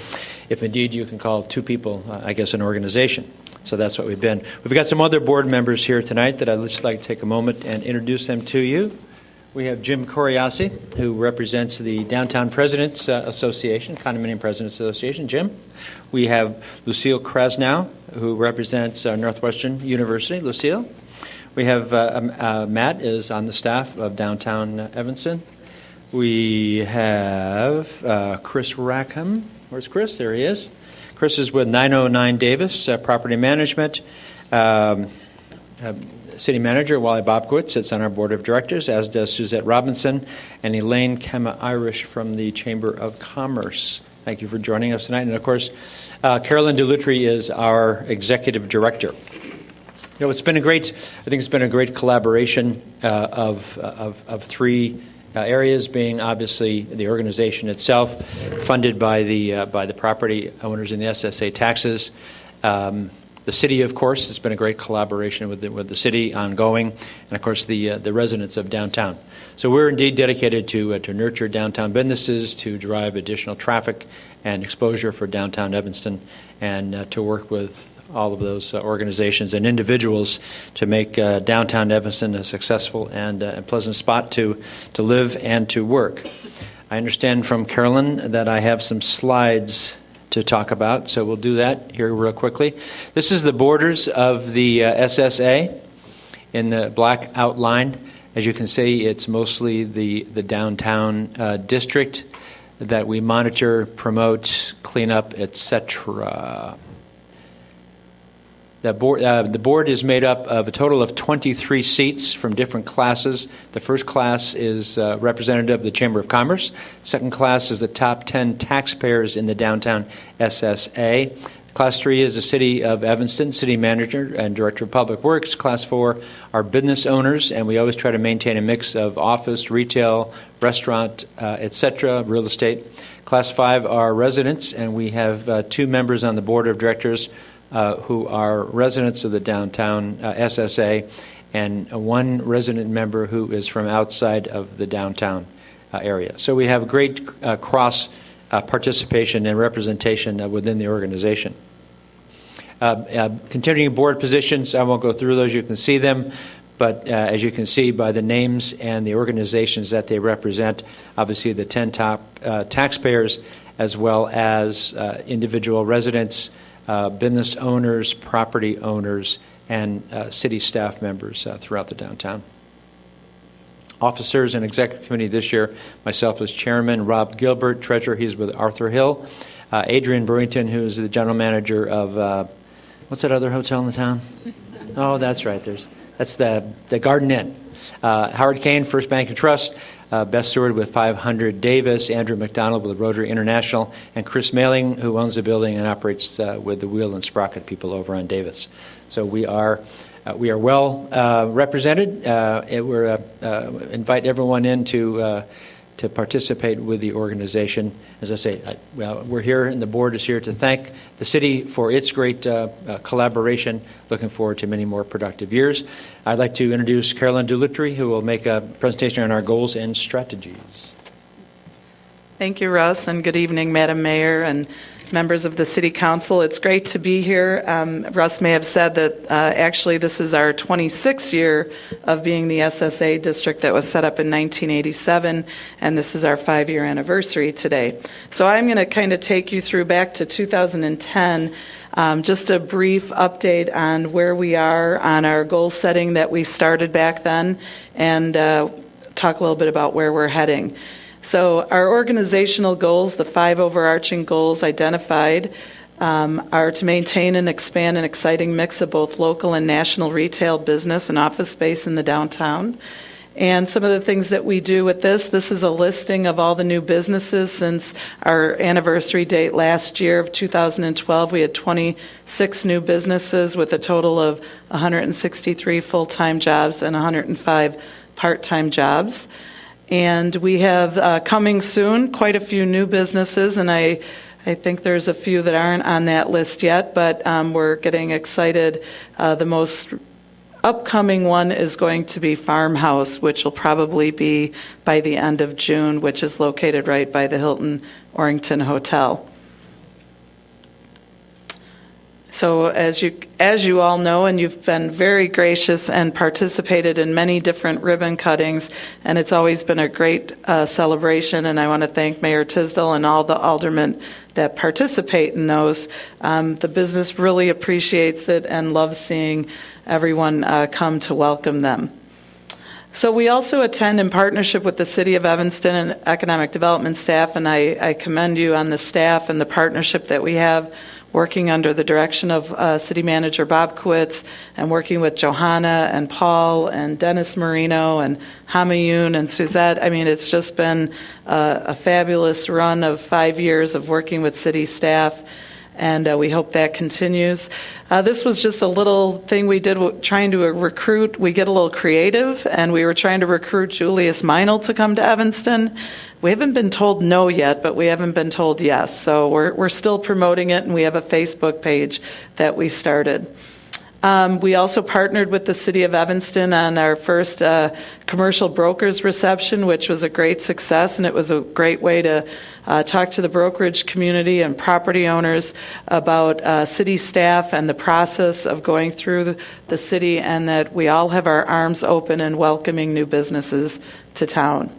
If indeed you can call 2 people, I guess, an organization. So that's what we've been. We've got some other board members here tonight that I'd just like to take a moment and introduce them to you. We have Jim Coriassi, who represents the Downtown Presidents Association, Condominium Presidents Association. Jim. We have Lucille Krasnow, who represents Northwestern University. Lucille. We have Matt is on the staff of Downtown Evanston. We have Chris Rackham. Where's Chris? There he is. Chris is with 909 Davis Property Management. City Manager Wally Bobkowitz sits on our board of directors, as does Suzette Robinson and Elaine Kema-Irish from the Chamber of Commerce. Thank you for joining us tonight. And of course, Carolyn Dellutri is our executive director. You know, it's been a great collaboration of 3 areas, being obviously the organization itself, funded by the property owners in the SSA taxes, The city, of course, has been a great collaboration with the city ongoing, and of course the residents of downtown. So we're indeed dedicated to nurture downtown businesses, to drive additional traffic and exposure for downtown Evanston, and to work with all of those organizations and individuals to make downtown Evanston a successful and pleasant spot to live and to work. I understand from Carolyn that I have some slides to talk about, so we'll do that here real quickly. This is the borders of the SSA in the black outline. As you can see, it's mostly the downtown district that we monitor, promote, clean up, etc. The board is made up of a total of 23 seats from different classes. The first class is representative of the Chamber of Commerce. Second class is the top 10 taxpayers in the downtown SSA. Class 3 is the City of Evanston, City Manager and Director of Public Works. Class 4 are business owners, and we always try to maintain a mix of office, retail, restaurant, etc., real estate. Class 5 are residents, and we have 2 members on the Board of Directors who are residents of the downtown SSA, and 1 resident member who is from outside of the downtown area. So we have great cross participation and representation within the organization. Continuing board positions, I won't go through those, you can see them, but as you can see by the names and the organizations that they represent, obviously the 10 top taxpayers, as well as individual residents, business owners, property owners, and city staff members throughout the downtown. Officers and executive committee this year, myself as chairman, Rob Gilbert, treasurer, he's with Arthur Hill, Adrian Burrington, who is the general manager of, what's that other hotel in the town? Oh, that's right, that's the Garden Inn. Howard Kane, First Bank and Trust, Beth Stewart with 500 Davis, Andrew McDonald with Rotary International, and Chris Mailing, who owns the building and operates with the Wheel and Sprocket people over on Davis. So we are well represented. We invite everyone in to participate with the organization. As I say, we're here, and the board is here to thank the city for its great collaboration. Looking forward to many more productive years. I'd like to introduce Carolyn Dulutry, who will make a presentation on our goals and strategies. Thank you, Russ, and good evening, Madam Mayor and members of the City Council. It's great to be here. Russ may have said that actually this is our 26th year of being the SSA district that was set up in 1987, and this is our 5-year anniversary today. So I'm going to kind of take you through back to 2010, just a brief update on where we are on our goal setting that we started back then, and talk a little bit about where we're heading. So our organizational goals, the 5 overarching goals identified, are to maintain and expand an exciting mix of both local and national retail business and office space in the downtown. And some of the things that we do with this is a listing of all the new businesses since our anniversary date last year of 2012. We had 26 new businesses with a total of 163 full-time jobs and 105 part-time jobs. And we have coming soon quite a few new businesses, and I think there's a few that aren't on that list yet, but we're getting excited. The most upcoming one is going to be Farmhouse, which will probably be by the end of June, which is located right by the Hilton Orrington Hotel. So as you all know, and you've been very gracious and participated in many different ribbon cuttings, and it's always been a great celebration, and I want to thank Mayor Tisdahl and all the aldermen that participate in those. The business really appreciates it and loves seeing everyone come to welcome them. So we also attend in partnership with the City of Evanston and Economic Development staff, and I commend you on the staff and the partnership that we have, working under the direction of City Manager Bobkowitz and working with Johanna and Paul and Dennis Marino and Hamayun and Suzette. I mean, it's just been a fabulous run of 5 years of working with city staff. and we hope that continues. This was just a little thing we did trying to recruit. We get a little creative, and we were trying to recruit Julius Meinl to come to Evanston. We haven't been told no yet, but we haven't been told yes. So we're still promoting it, and we have a Facebook page that we started. We also partnered with the City of Evanston on our first commercial brokers reception, which was a great success, and it was a great way to talk to the brokerage community and property owners about city staff and the process of going through the city, and that we all have our arms open and welcoming new businesses to town.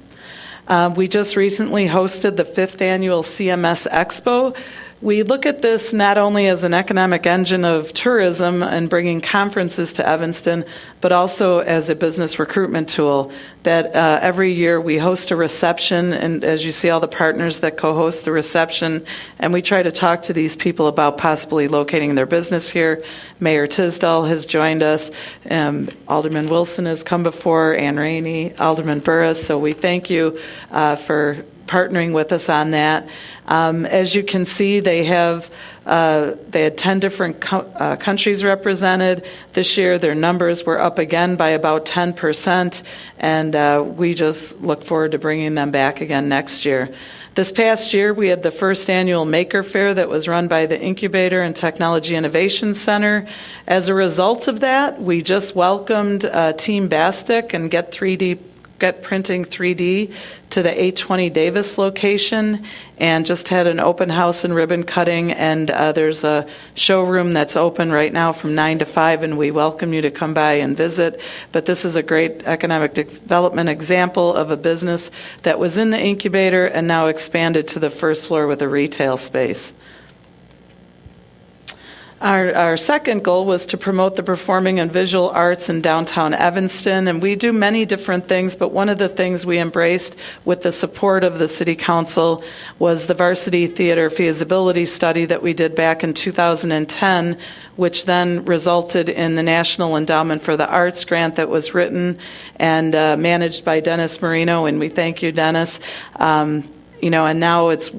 We just recently hosted the 5th annual CMS Expo. We look at this not only as an economic engine of tourism and bringing conferences to Evanston, but also as a business recruitment tool. That every year we host a reception, and as you see all the partners that co-host the reception, and we try to talk to these people about possibly locating their business here. Mayor Tisdahl has joined us. Alderman Wilson has come before, Ann Rainey, Alderman Burris, so we thank you for partnering with us on that. As you can see, they had 10 different countries represented. This year, their numbers were up again by about 10%, and we just look forward to bringing them back again next year. This past year, we had the first annual Maker Fair that was run by the Incubator and Technology Innovation Center. As a result of that, we just welcomed Team Bastic and Get Printing 3D to the 820 Davis location, and just had an open house and ribbon cutting, and there's a showroom that's open right now from 9 to 5, and we welcome you to come by and visit. But this is a great economic development example of a business that was in the incubator and now expanded to the first floor with a retail space. Our second goal was to promote the performing and visual arts in downtown Evanston, and we do many different things, but one of the things we embraced with the support of the City Council was the varsity theater feasibility study that we did back in 2010, which then resulted in the National Endowment for the Arts grant that was written and managed by Dennis Marino, and we thank you, Dennis. And now it's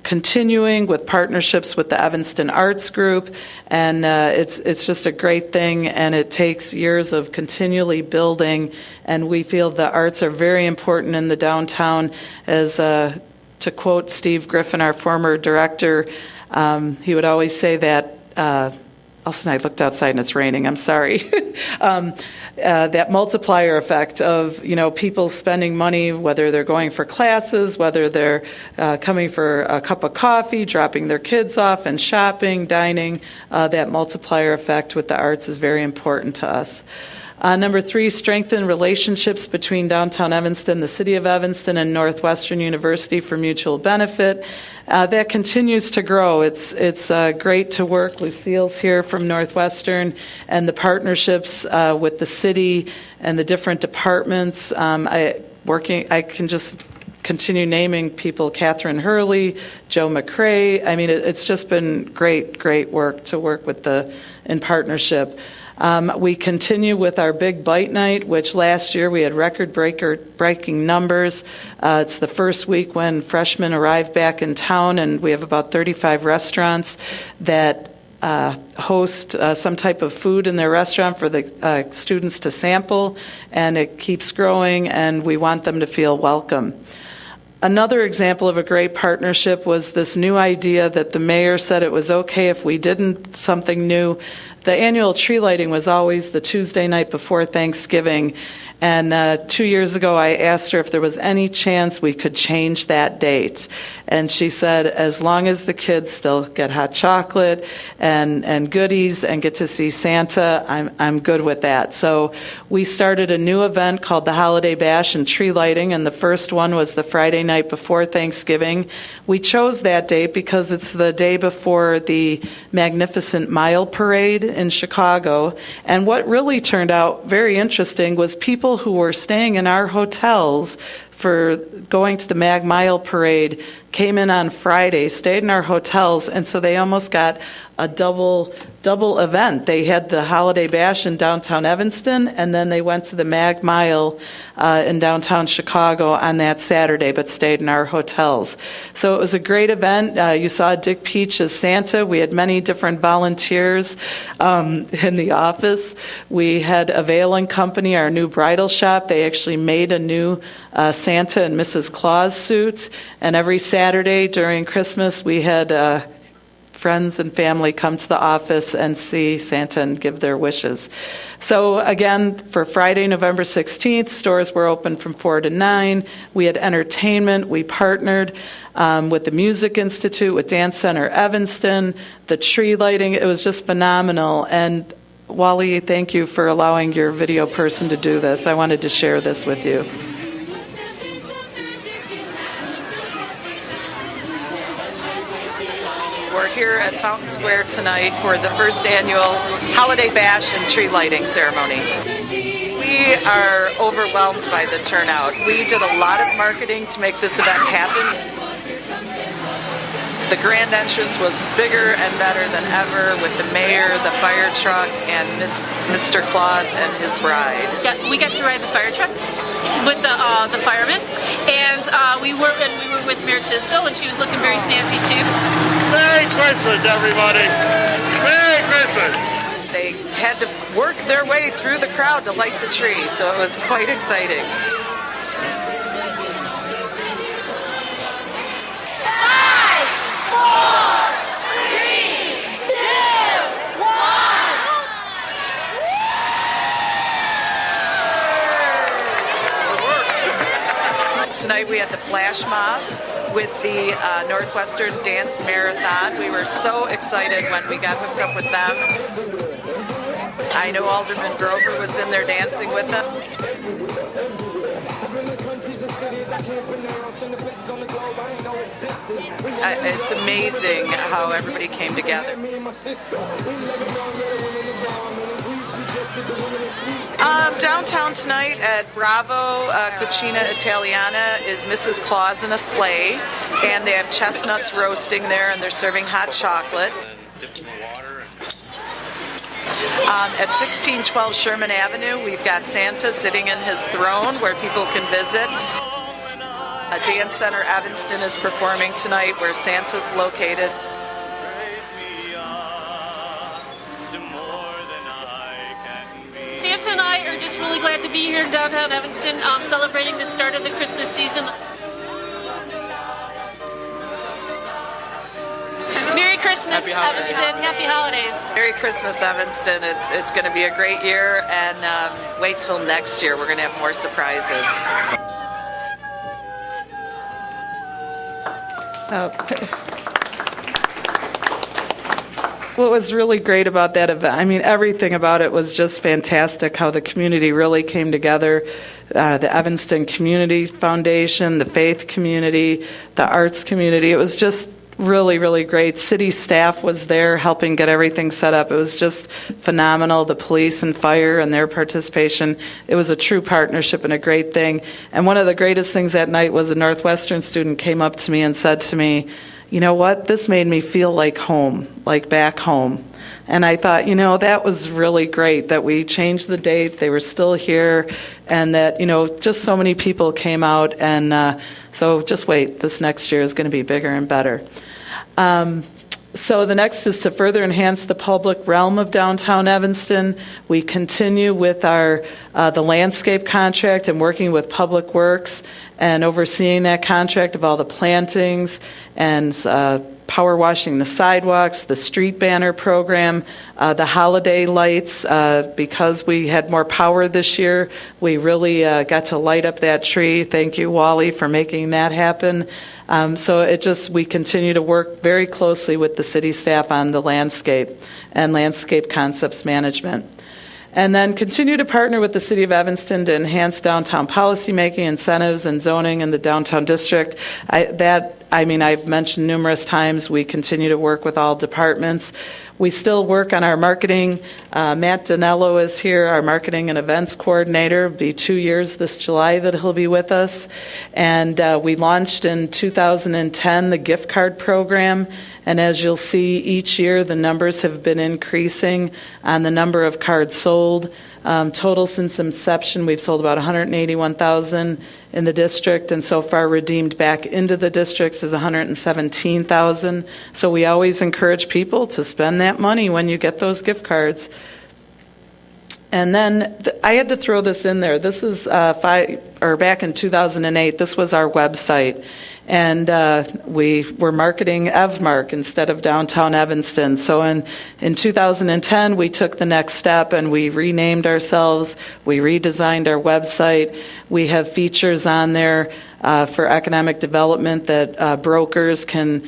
continuing with partnerships with the Evanston Arts Group, and it's just a great thing, and it takes years of continually building, and we feel the arts are very important in the downtown. As to quote Steve Griffin, our former director, he would always say that Elson, I looked outside and it's raining. I'm sorry. That multiplier effect of people spending money, whether they're going for classes, whether they're coming for a cup of coffee, dropping their kids off, and shopping, dining. That multiplier effect with the arts is very important to us. Number 3, strengthen relationships between downtown Evanston, the City of Evanston, and Northwestern University for mutual benefit. That continues to grow. It's great to work. Lucille's here from Northwestern, and the partnerships with the city and the different departments. I can just continue naming people: Catherine Hurley, Joe McCrae. I mean, it's just been great work to work with in partnership. We continue with our Big Bite Night, which last year we had record-breaking numbers. It's the first week when freshmen arrive back in town, and we have about 35 restaurants that host some type of food in their restaurant for the students to sample, and it keeps growing, and we want them to feel welcome. Another example of a great partnership was this new idea that the mayor said it was okay if we didn't something new. The annual tree lighting was always the Tuesday night before Thanksgiving, and 2 years ago I asked her if there was any chance we could change that date, and she said as long as the kids still get hot chocolate and goodies and get to see Santa, I'm good with that. So we started a new event called the Holiday Bash and Tree Lighting, and the first one was the Friday night before Thanksgiving. We chose that date because it's the day before the Magnificent Mile Parade in Chicago, and what really turned out very interesting was people who were staying in our hotels for going to the Mag Mile Parade came in on Friday, stayed in our hotels, and so they almost got a double event. They had the Holiday Bash in downtown Evanston, and then they went to the Mag Mile in downtown Chicago on that Saturday, but stayed in our hotels. So it was a great event. You saw Dick Peach as Santa. We had many different volunteers in the office. We had Avail and Company, our new bridal shop. They actually made a new Santa and Mrs. Claus suit, and every Saturday during Christmas we had friends and family come to the office and see Santa and give their wishes. So again, for Friday, November 16th, stores were open from 4 to 9. We had entertainment. We partnered with the Music Institute, with Dance Center Evanston, the tree lighting. It was just phenomenal. And Wally, thank you for allowing your video person to do this. I wanted to share this with you. We're here at Fountain Square tonight for the first annual Holiday Bash and tree lighting ceremony. We are overwhelmed by the turnout. We did a lot of marketing to make this event happen. The grand entrance was bigger and better than ever with the mayor, the fire truck, and Mr. Claus and his bride. We got to ride the fire truck with the firemen, and we were with Mayor Tisdahl, and she was looking very snazzy too. Merry Christmas, everybody! Merry Christmas! They had to work their way through the crowd to light the tree, so it was quite exciting. Tonight we had the flash mob with the Northwestern Dance Marathon. We were so excited when we got hooked up with them. I know Alderman Grover was in there dancing with them. It's amazing how everybody came together. Downtown tonight at Bravo Cucina Italiana is Mrs. Claus in a sleigh, and they have chestnuts roasting there, and they're serving hot chocolate. At 1612 Sherman Avenue, we've got Santa sitting in his throne where people can visit. Dance Center Evanston is performing tonight where Santa's located. Santa and I are just really glad to be here in downtown Evanston, celebrating the start of the Christmas season. Merry Christmas, Evanston. Happy holidays. Merry Christmas, Evanston. It's going to be a great year, and wait till next year. We're going to have more surprises. What was really great about that event, I mean, everything about it was just fantastic, how the community really came together. The Evanston Community Foundation, the faith community, the arts community. It was just really, really great. City staff was there helping get everything set up. It was just phenomenal. The police and fire and their participation. It was a true partnership and a great thing. And one of the greatest things that night was a Northwestern student came up to me and said to me, "You know what? This made me feel like home, like back home." And I thought, that was really great that we changed the date, they were still here, and that, just so many people came out. And so just wait, this next year is going to be bigger and better. So the next is to further enhance the public realm of downtown Evanston. We continue with our the landscape contract and working with Public Works and overseeing that contract of all the plantings and power washing the sidewalks, the street banner program, the holiday lights. Because we had more power this year, we really got to light up that tree. Thank you, Wally, for making that happen. So we continue to work very closely with the city staff on the landscape and landscape concepts management. And then continue to partner with the City of Evanston to enhance downtown policymaking, incentives, and zoning in the downtown district. That I've mentioned numerous times, we continue to work with all departments. We still work on our marketing. Matt Dinello is here, our marketing and events coordinator. It'll be 2 years this July that he'll be with us. And we launched in 2010 the gift card program. And as you'll see, each year the numbers have been increasing on the number of cards sold. Total since inception, we've sold about 181,000 in the district, and so far redeemed back into the districts is 117,000. So we always encourage people to spend that money when you get those gift cards. And then I had to throw this in there. This is back in 2008. This was our website, and we were marketing Evmark instead of downtown Evanston. So in 2010, we took the next step and we renamed ourselves. We redesigned our website. We have features on there for economic development that brokers can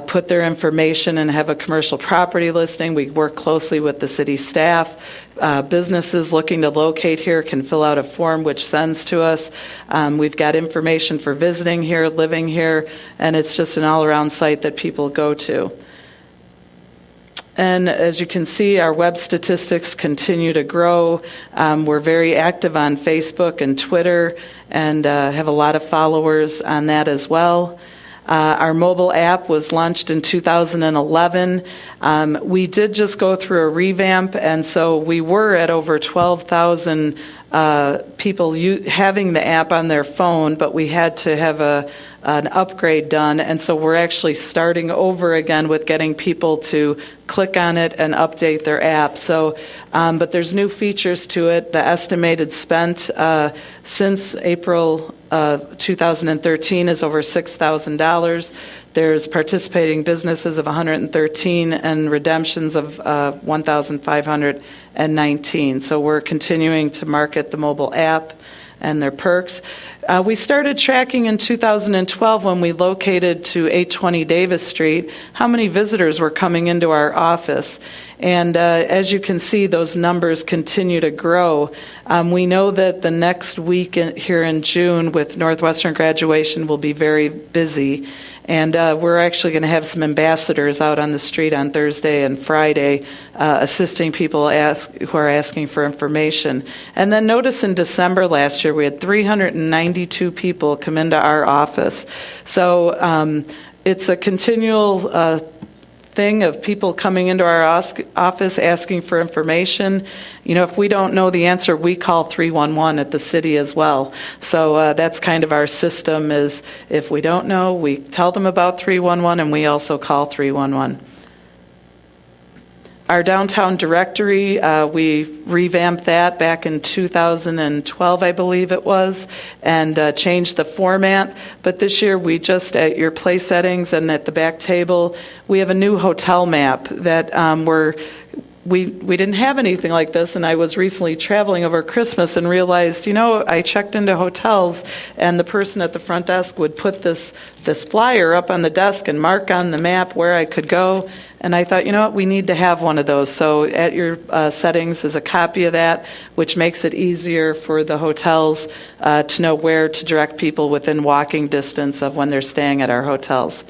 put their information and have a commercial property listing. We work closely with the city staff. Businesses looking to locate here can fill out a form which sends to us. We've got information for visiting here, living here, and it's just an all-around site that people go to. And as you can see, our web statistics continue to grow. We're very active on Facebook and Twitter and have a lot of followers on that as well. Our mobile app was launched in 2011. We did just go through a revamp, and so we were at over 12,000 people having the app on their phone, but we had to have an upgrade done, and so we're actually starting over again with getting people to click on it and update their app. So, but there's new features to it. The estimated spent since April 2013 is over $6,000. There's participating businesses of 113 and redemptions of 1,519. So we're continuing to market the mobile app and their perks. We started tracking in 2012 when we located to 820 Davis Street how many visitors were coming into our office. And as you can see, those numbers continue to grow. We know that the next week here in June with Northwestern graduation will be very busy. And we're actually going to have some ambassadors out on the street on Thursday and Friday assisting people who are asking for information. And then notice in December last year, we had 392 people come into our office. So it's a continual thing of people coming into our office asking for information. You know, if we don't know the answer, we call 311 at the city as well. So that's kind of our system is if we don't know, we tell them about 311 and we also call 311. Our downtown directory, we revamped that back in 2012, I believe it was, and changed the format. But this year, we just, at your place settings and at the back table, we have a new hotel map that we didn't have anything like this, and I was recently traveling over Christmas and realized, I checked into hotels, and the person at the front desk would put this flyer up on the desk and mark on the map where I could go. And I thought, we need to have one of those. So at your settings is a copy of that, which makes it easier for the hotels to know where to direct people within walking distance of when they're staying at our hotels.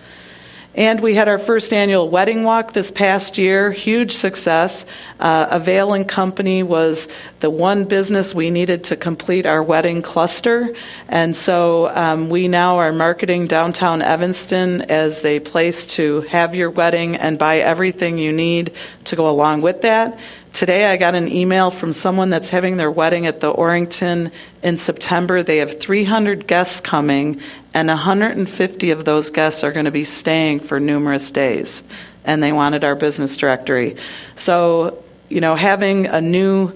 And we had our first annual wedding walk this past year, huge success. Avail & Company was the one business we needed to complete our wedding cluster. And so we now are marketing downtown Evanston as a place to have your wedding and buy everything you need to go along with that. Today I got an email from someone that's having their wedding at the Orrington in September. They have 300 guests coming, and 150 of those guests are going to be staying for numerous days. And they wanted our business directory. So, having a new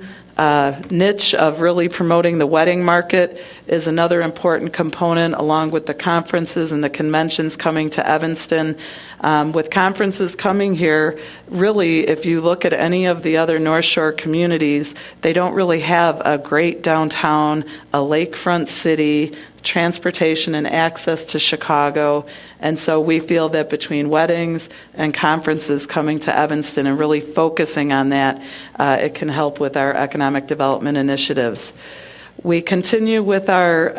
niche of really promoting the wedding market is another important component, along with the conferences and the conventions coming to Evanston. With conferences coming here, really, if you look at any of the other North Shore communities, they don't really have a great downtown, a lakefront city, transportation and access to Chicago. And so we feel that between weddings and conferences coming to Evanston and really focusing on that, it can help with our economic development initiatives. We continue with our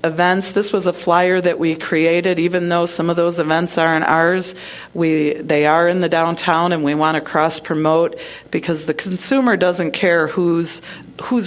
events. This was a flyer that we created. Even though some of those events aren't ours, they are in the downtown, and we want to cross-promote because the consumer doesn't care who's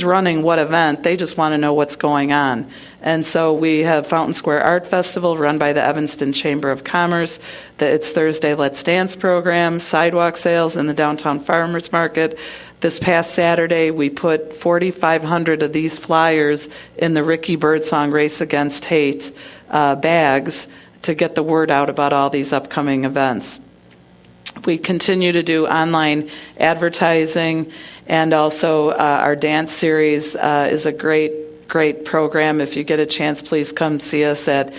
running what event. They just want to know what's going on. And so we have Fountain Square Art Festival run by the Evanston Chamber of Commerce, the It's Thursday Let's Dance program, sidewalk sales in the downtown farmers market. This past Saturday, we put 4,500 of these flyers in the Ricky Birdsong Race Against Hate bags to get the word out about all these upcoming events. We continue to do online advertising, and also our dance series is a great program. If you get a chance, please come see us at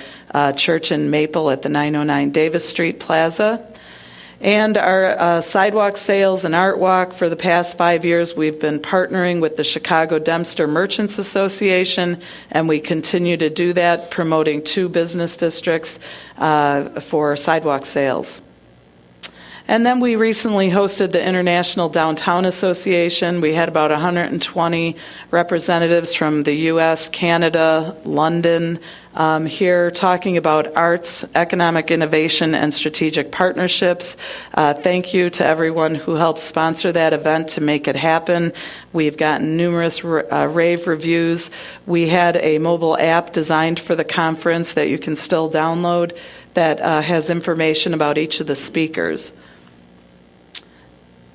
Church and Maple at the 909 Davis Street Plaza. And our sidewalk sales and art walk for the past 5 years, we've been partnering with the Chicago Dempster Merchants Association, and we continue to do that, promoting 2 business districts for sidewalk sales. And then we recently hosted the International Downtown Association. We had about 120 representatives from the U.S., Canada, London, here talking about arts, economic innovation, and strategic partnerships. Thank you to everyone who helped sponsor that event to make it happen. We've gotten numerous rave reviews. We had a mobile app designed for the conference that you can still download that has information about each of the speakers.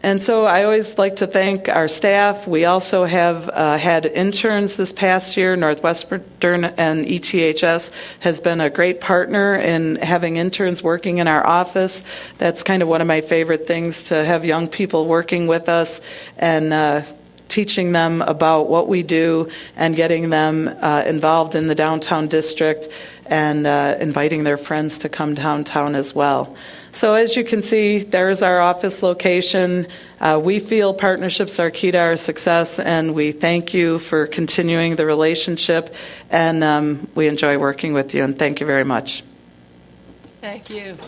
And so I always like to thank our staff. We also have had interns this past year. Northwestern and ETHS has been a great partner in having interns working in our office. That's kind of one of my favorite things, to have young people working with us and teaching them about what we do and getting them involved in the downtown district and inviting their friends to come downtown as well. So as you can see, there's our office location. We feel partnerships are key to our success, and we thank you for continuing the relationship, and we enjoy working with you, and thank you very much. Thank you.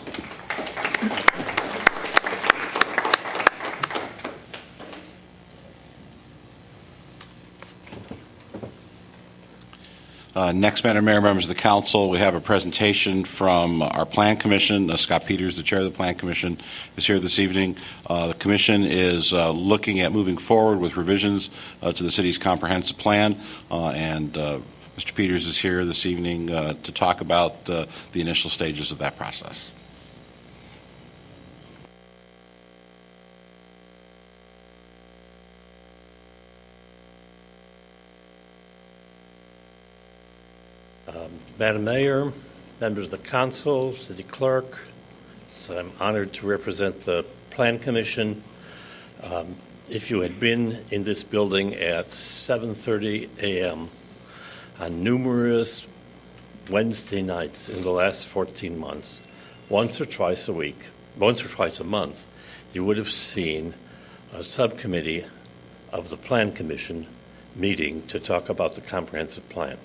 Next, Madam Mayor, members of the council, we have a presentation from our Plan Commission. Scott Peters, the chair of the Plan Commission, is here this evening. The commission is looking at moving forward with revisions to the city's comprehensive plan, and Mr. Peters is here this evening to talk about the initial stages of that process. Madam Mayor, members of the council, city clerk, so I'm honored to represent the Plan Commission. If you had been in this building at 7:30 a.m. on numerous Wednesday nights in the last 14 months, once or twice a month, you would have seen a subcommittee of the Plan Commission meeting to talk about the comprehensive plan.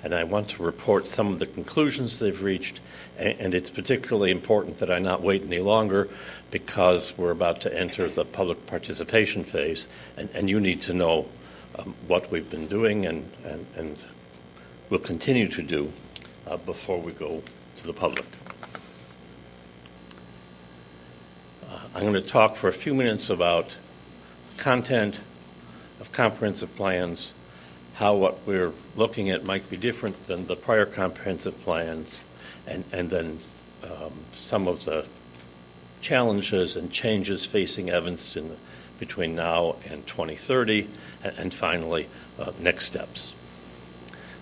And I want to report some of the conclusions they've reached, and it's particularly important that I not wait any longer because we're about to enter the public participation phase, and you need to know what we've been doing and will continue to do before we go to the public. I'm going to talk for a few minutes about content of comprehensive plans, how what we're looking at might be different than the prior comprehensive plans, and then some of the challenges and changes facing Evanston between now and 2030, and finally, next steps.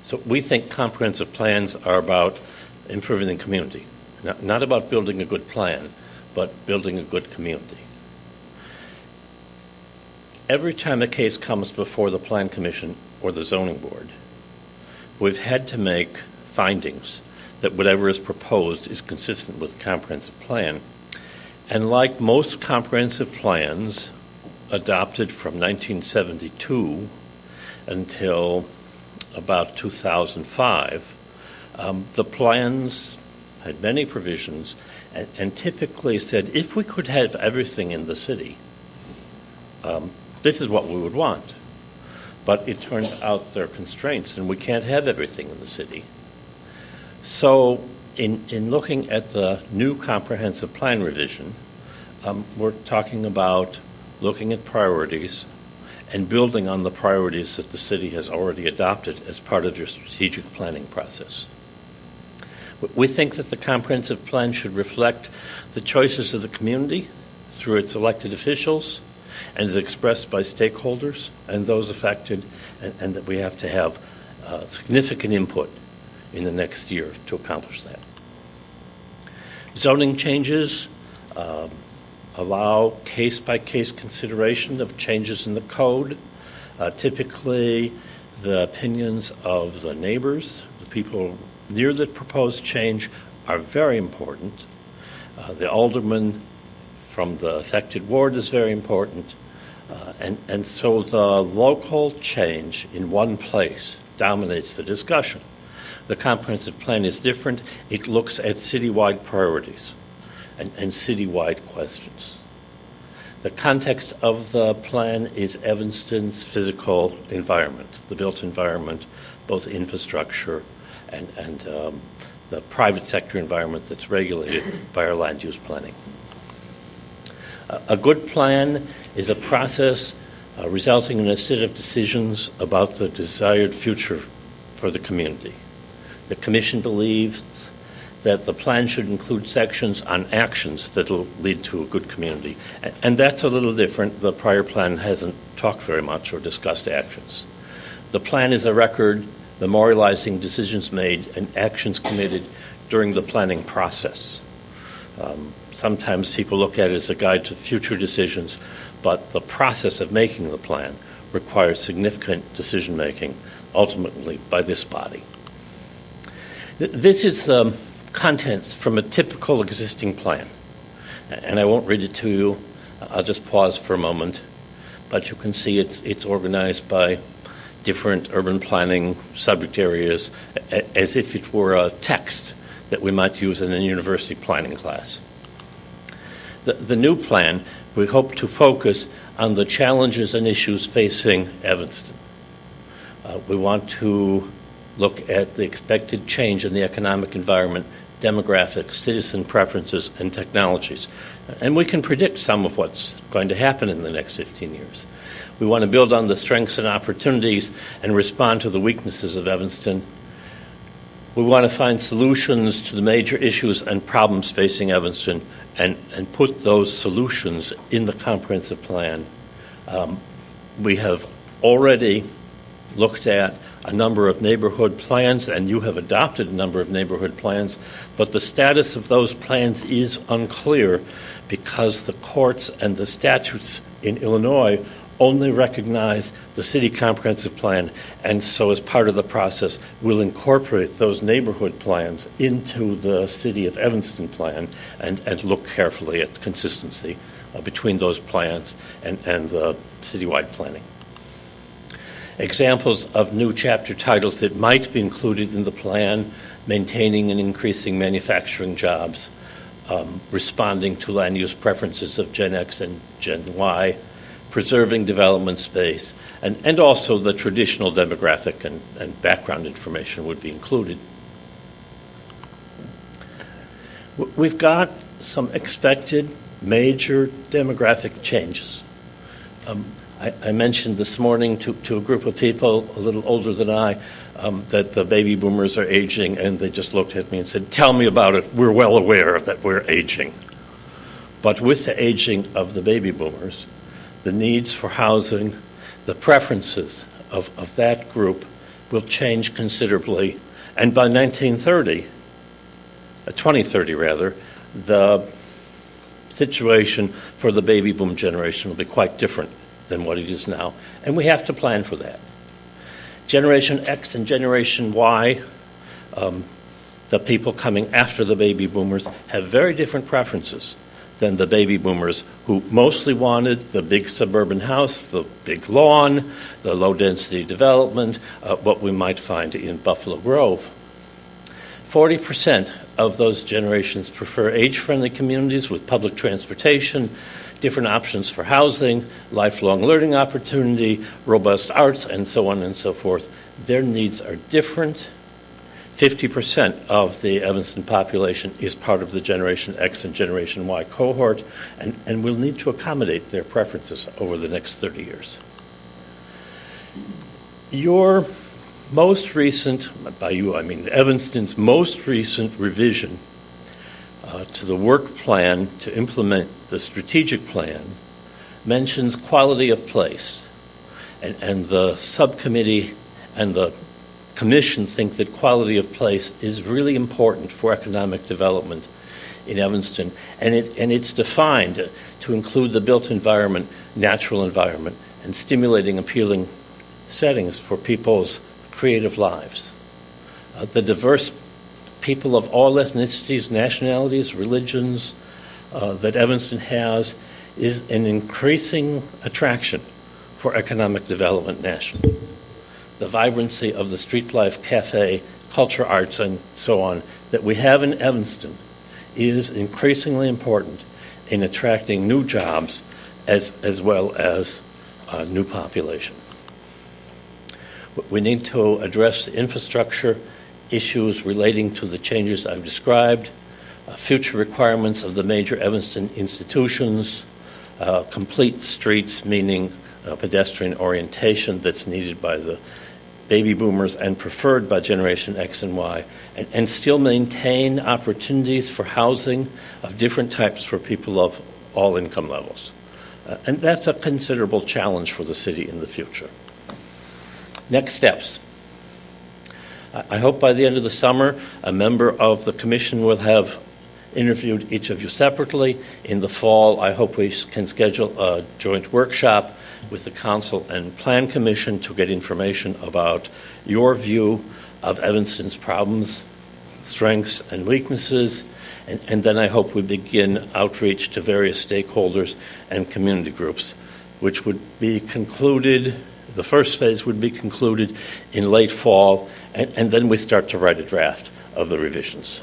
So we think comprehensive plans are about improving the community, not about building a good plan, but building a good community. Every time a case comes before the Plan Commission or the Zoning Board, we've had to make findings that whatever is proposed is consistent with the comprehensive plan. And like most comprehensive plans adopted from 1972 until about 2005, the plans had many provisions and typically said, if we could have everything in the city, this is what we would want. but it turns out there are constraints, and we can't have everything in the city. So in looking at the new comprehensive plan revision, we're talking about looking at priorities and building on the priorities that the city has already adopted as part of your strategic planning process. We think that the comprehensive plan should reflect the choices of the community through its elected officials and is expressed by stakeholders and those affected, and that we have to have significant input in the next year to accomplish that. Zoning changes allow case-by-case consideration of changes in the code. Typically, the opinions of the neighbors, the people near the proposed change, are very important. The alderman from the affected ward is very important. And so the local change in one place dominates the discussion. The comprehensive plan is different. It looks at citywide priorities and citywide questions. The context of the plan is Evanston's physical environment, the built environment, both infrastructure and the private sector environment that's regulated by our land use planning. A good plan is a process resulting in a set of decisions about the desired future for the community. The Commission believes that the plan should include sections on actions that will lead to a good community. And that's a little different. The prior plan hasn't talked very much or discussed actions. The plan is a record memorializing decisions made and actions committed during the planning process. Sometimes people look at it as a guide to future decisions, but the process of making the plan requires significant decision-making, ultimately by this body. This is the contents from a typical existing plan, and I won't read it to you. I'll just pause for a moment, but you can see it's organized by different urban planning subject areas as if it were a text that we might use in a university planning class. The new plan, we hope to focus on the challenges and issues facing Evanston. We want to look at the expected change in the economic environment, demographics, citizen preferences, and technologies. And we can predict some of what's going to happen in the next 15 years. We want to build on the strengths and opportunities and respond to the weaknesses of Evanston. We want to find solutions to the major issues and problems facing Evanston and put those solutions in the comprehensive plan. We have already looked at a number of neighborhood plans, and you have adopted a number of neighborhood plans, but the status of those plans is unclear because the courts and the statutes in Illinois only recognize the city comprehensive plan, and so as part of the process, we'll incorporate those neighborhood plans into the city of Evanston plan and look carefully at consistency between those plans and the citywide planning. Examples of new chapter titles that might be included in the plan: maintaining and increasing manufacturing jobs, responding to land use preferences of Gen X and Gen Y, preserving development space, and also the traditional demographic and background information would be included. We've got some expected major demographic changes. I mentioned this morning to a group of people a little older than I that the baby boomers are aging, and they just looked at me and said, "Tell me about it. We're well aware that we're aging." But with the aging of the baby boomers, the needs for housing, the preferences of that group will change considerably. And by 2030, the situation for the baby boom generation will be quite different than what it is now. And we have to plan for that. Generation X and Generation Y, the people coming after the baby boomers, have very different preferences than the baby boomers, who mostly wanted the big suburban house, the big lawn, the low-density development, what we might find in Buffalo Grove. 40% of those generations prefer age-friendly communities with public transportation. different options for housing, lifelong learning opportunity, robust arts, and so on and so forth. Their needs are different. 50% of the Evanston population is part of the Generation X and Generation Y cohort, and we'll need to accommodate their preferences over the next 30 years. Your most recent, by you I mean Evanston's most recent revision to the work plan to implement the strategic plan mentions quality of place, and the subcommittee and the Commission think that quality of place is really important for economic development in Evanston, and it's defined to include the built environment, natural environment, and stimulating, appealing settings for people's creative lives. The diverse people of all ethnicities, nationalities, religions that Evanston has is an increasing attraction for economic development nationally. The vibrancy of the street life, cafe, culture, arts, and so on that we have in Evanston is increasingly important in attracting new jobs as well as new population. We need to address the infrastructure issues relating to the changes I've described, future requirements of the major Evanston institutions, complete streets, meaning pedestrian orientation that's needed by the baby boomers and preferred by Generation X and Y, and still maintain opportunities for housing of different types for people of all income levels. And that's a considerable challenge for the city in the future. Next steps. I hope by the end of the summer, a member of the commission will have interviewed each of you separately. In the fall, I hope we can schedule a joint workshop with the Council and Plan Commission to get information about your view of Evanston's problems, strengths, and weaknesses. And then I hope we begin outreach to various stakeholders and community groups, which would be concluded, the first phase would be concluded in late fall, and then we start to write a draft of the revisions.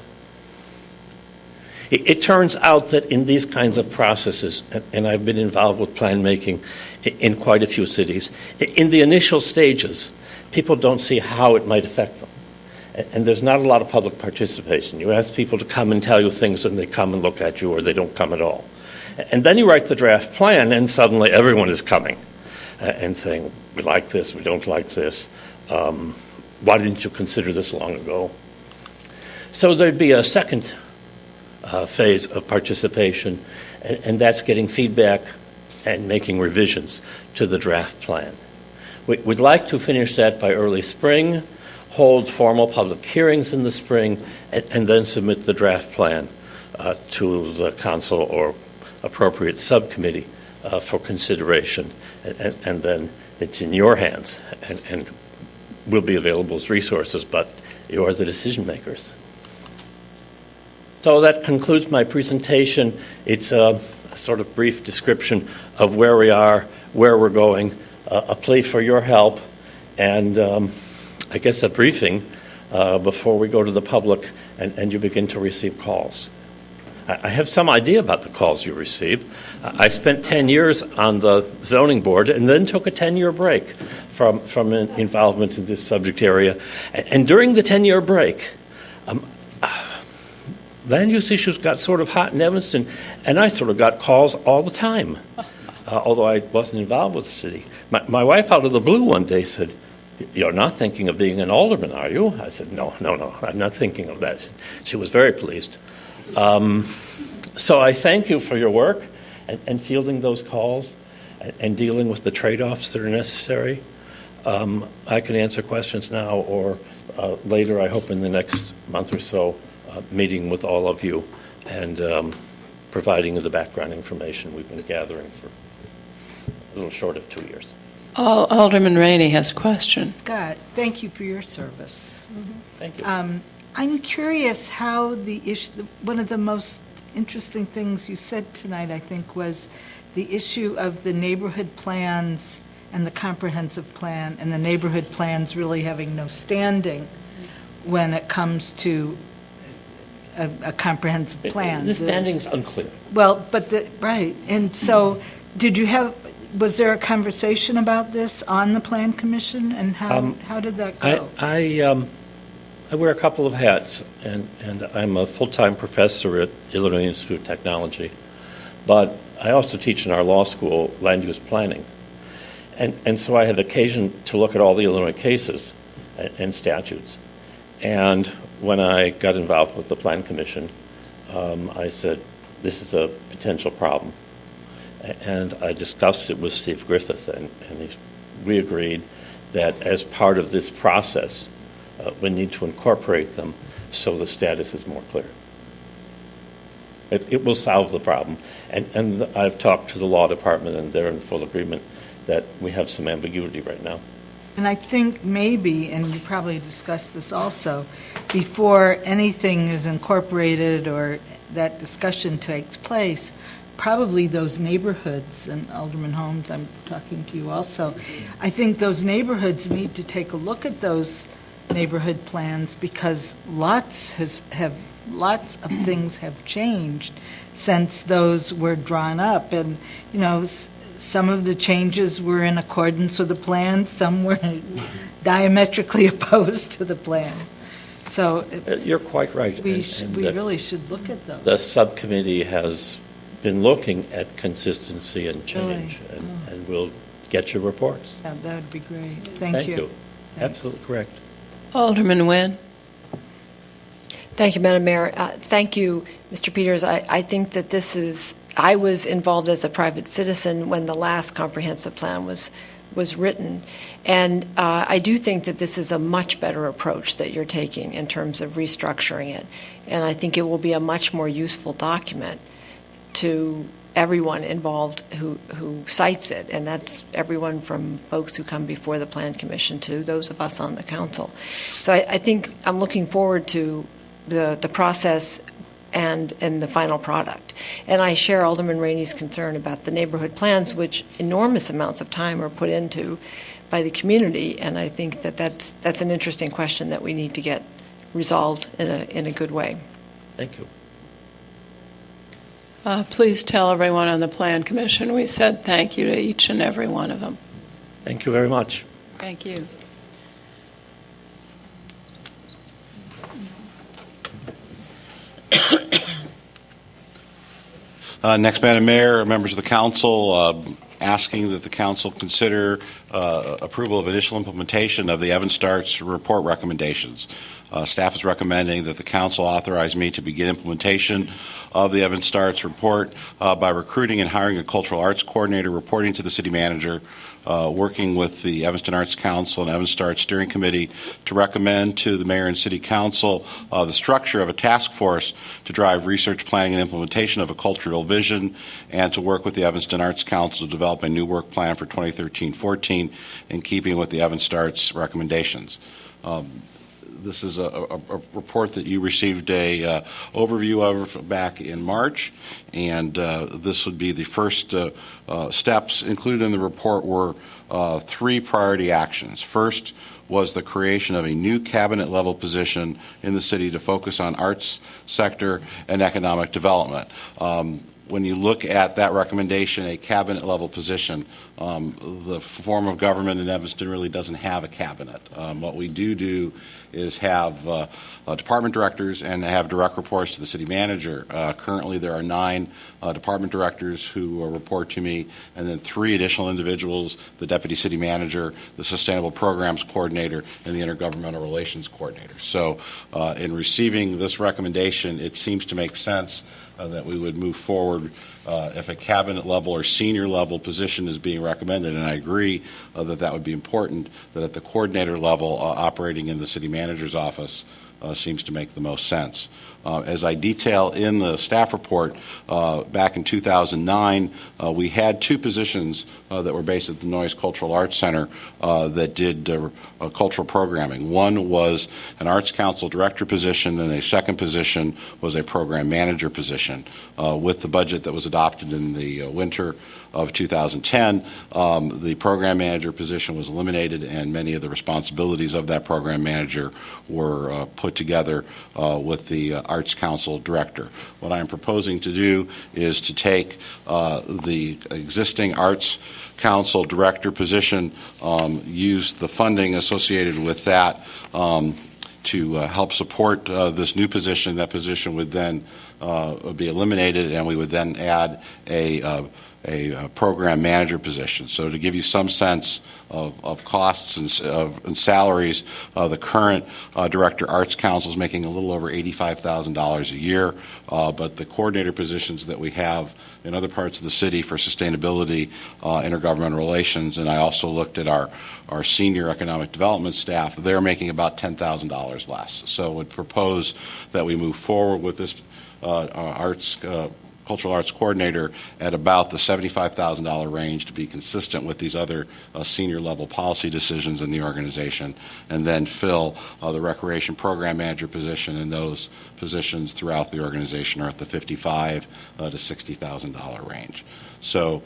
It turns out that in these kinds of processes, and I've been involved with plan making in quite a few cities, in the initial stages, people don't see how it might affect them. And there's not a lot of public participation. You ask people to come and tell you things, and they come and look at you, or they don't come at all. And then you write the draft plan, and suddenly everyone is coming and saying, we like this, we don't like this. Why didn't you consider this long ago? So there'd be a second phase of participation, and that's getting feedback and making revisions to the draft plan. We'd like to finish that by early spring, hold formal public hearings in the spring, and then submit the draft plan to the council or appropriate subcommittee for consideration, and then it's in your hands and will be available as resources, but you are the decision makers. So that concludes my presentation. It's a sort of brief description of where we are, where we're going, a plea for your help, and I guess a briefing before we go to the public and you begin to receive calls. I have some idea about the calls you receive. I spent 10 years on the zoning board and then took a 10-year break from involvement in this subject area. And during the 10-year break, land use issues got sort of hot in Evanston, and I sort of got calls all the time, although I wasn't involved with the city. My wife out of the blue one day said, "You're not thinking of being an alderman, are you?" I said, No, I'm not thinking of that. She was very pleased. So I thank you for your work and fielding those calls and dealing with the trade-offs that are necessary. I can answer questions now or later, I hope in the next month or so, meeting with all of you and providing you the background information we've been gathering for a little short of 2 years. Alderman Rainey has a question. Scott, thank you for your service. Thank you. I'm curious how the issue, one of the most interesting things you said tonight, I think, was the issue of the neighborhood plans and the comprehensive plan, and the neighborhood plans really having no standing when it comes to a comprehensive plan. The standing's unclear. Well, but right, and so was there a conversation about this on the Plan Commission, and how did that go? I wear a couple of hats, and I'm a full-time professor at Illinois Institute of Technology, but I also teach in our law school land use planning. And so I had occasion to look at all the Illinois cases and statutes. And when I got involved with the Plan Commission, I said, this is a potential problem. And I discussed it with Steve Griffith, and we agreed that as part of this process, we need to incorporate them so the status is more clear. It will solve the problem. And I've talked to the law department, and they're in full agreement that we have some ambiguity right now. And I think maybe, and you probably discussed this also, before anything is incorporated or that discussion takes place, probably those neighborhoods, and Alderman Holmes, I'm talking to you also, I think those neighborhoods need to take a look at those neighborhood plans, because lots of things have changed since those were drawn up. And, some of the changes were in accordance with the plan, some were diametrically opposed to the plan. So you're quite right. We really should look at those. The subcommittee has been looking at consistency and change, and we'll get your reports. Yeah, that would be great. Thank you. Thanks. Absolutely correct. Alderman Nguyen. Thank you, Madam Mayor. Thank you, Mr. Peters. I think that I was involved as a private citizen when the last comprehensive plan was written, and I do think that this is a much better approach that you're taking in terms of restructuring it, and I think it will be a much more useful document to everyone involved who cites it, and that's everyone from folks who come before the Plan Commission to those of us on the council. So I think I'm looking forward to the process and the final product. And I share Alderman Rainey's concern about the neighborhood plans, which enormous amounts of time are put into by the community, and I think that's an interesting question that we need to get resolved in a good way. Thank you. Please tell everyone on the Plan Commission we said thank you to each and every one of them. Thank you very much. Thank you. Next, Madam Mayor, members of the council, asking that the council consider approval of initial implementation of the Evanston report recommendations. Staff is recommending that the council authorize me to begin implementation of the Evanston report by recruiting and hiring a cultural arts coordinator reporting to the city manager, working with the Evanston Arts Council and Evanston Steering Committee to recommend to the mayor and city council the structure of a task force to drive research, planning, and implementation of a cultural vision, and to work with the Evanston Arts Council to develop a new work plan for 2013-14 in keeping with the Evanston Arts recommendations. This is a report that you received a overview of back in March, and this would be the first steps. Included in the report were 3 priority actions. First was the creation of a new cabinet-level position in the city to focus on arts sector and economic development. When you look at that recommendation, a cabinet-level position, the form of government in Evanston really doesn't have a cabinet. What we do is have department directors and have direct reports to the city manager. Currently, there are 9 department directors who report to me, and then 3 additional individuals, the deputy city manager, the sustainable programs coordinator, and the intergovernmental relations coordinator. So in receiving this recommendation, it seems to make sense that we would move forward if a cabinet level or senior level position is being recommended, and I agree that would be important, that at the coordinator level operating in the city manager's office seems to make the most sense. As I detail in the staff report, back in 2009, we had 2 positions that were based at the Noyes Cultural Arts Center that did cultural programming. One was an Arts Council director position, and a second position was a program manager position. With the budget that was adopted in the winter of 2010, the program manager position was eliminated, and many of the responsibilities of that program manager were put put together with the Arts Council Director. What I am proposing to do is to take the existing Arts Council Director position, use the funding associated with that to help support this new position. That position would then be eliminated, and we would then add a program manager position. So to give you some sense of costs and salaries, the current Director Arts Council is making a little over $85,000 a year, but the coordinator positions that we have in other parts of the city for sustainability, intergovernmental relations, and I also looked at our senior economic development staff, they're making about $10,000 less. So I would propose that we move forward with this cultural arts coordinator at about the $75,000 range to be consistent with these other senior level policy decisions in the organization, and then fill the recreation program manager position, and those positions throughout the organization are at the $55,000 to $60,000 range. So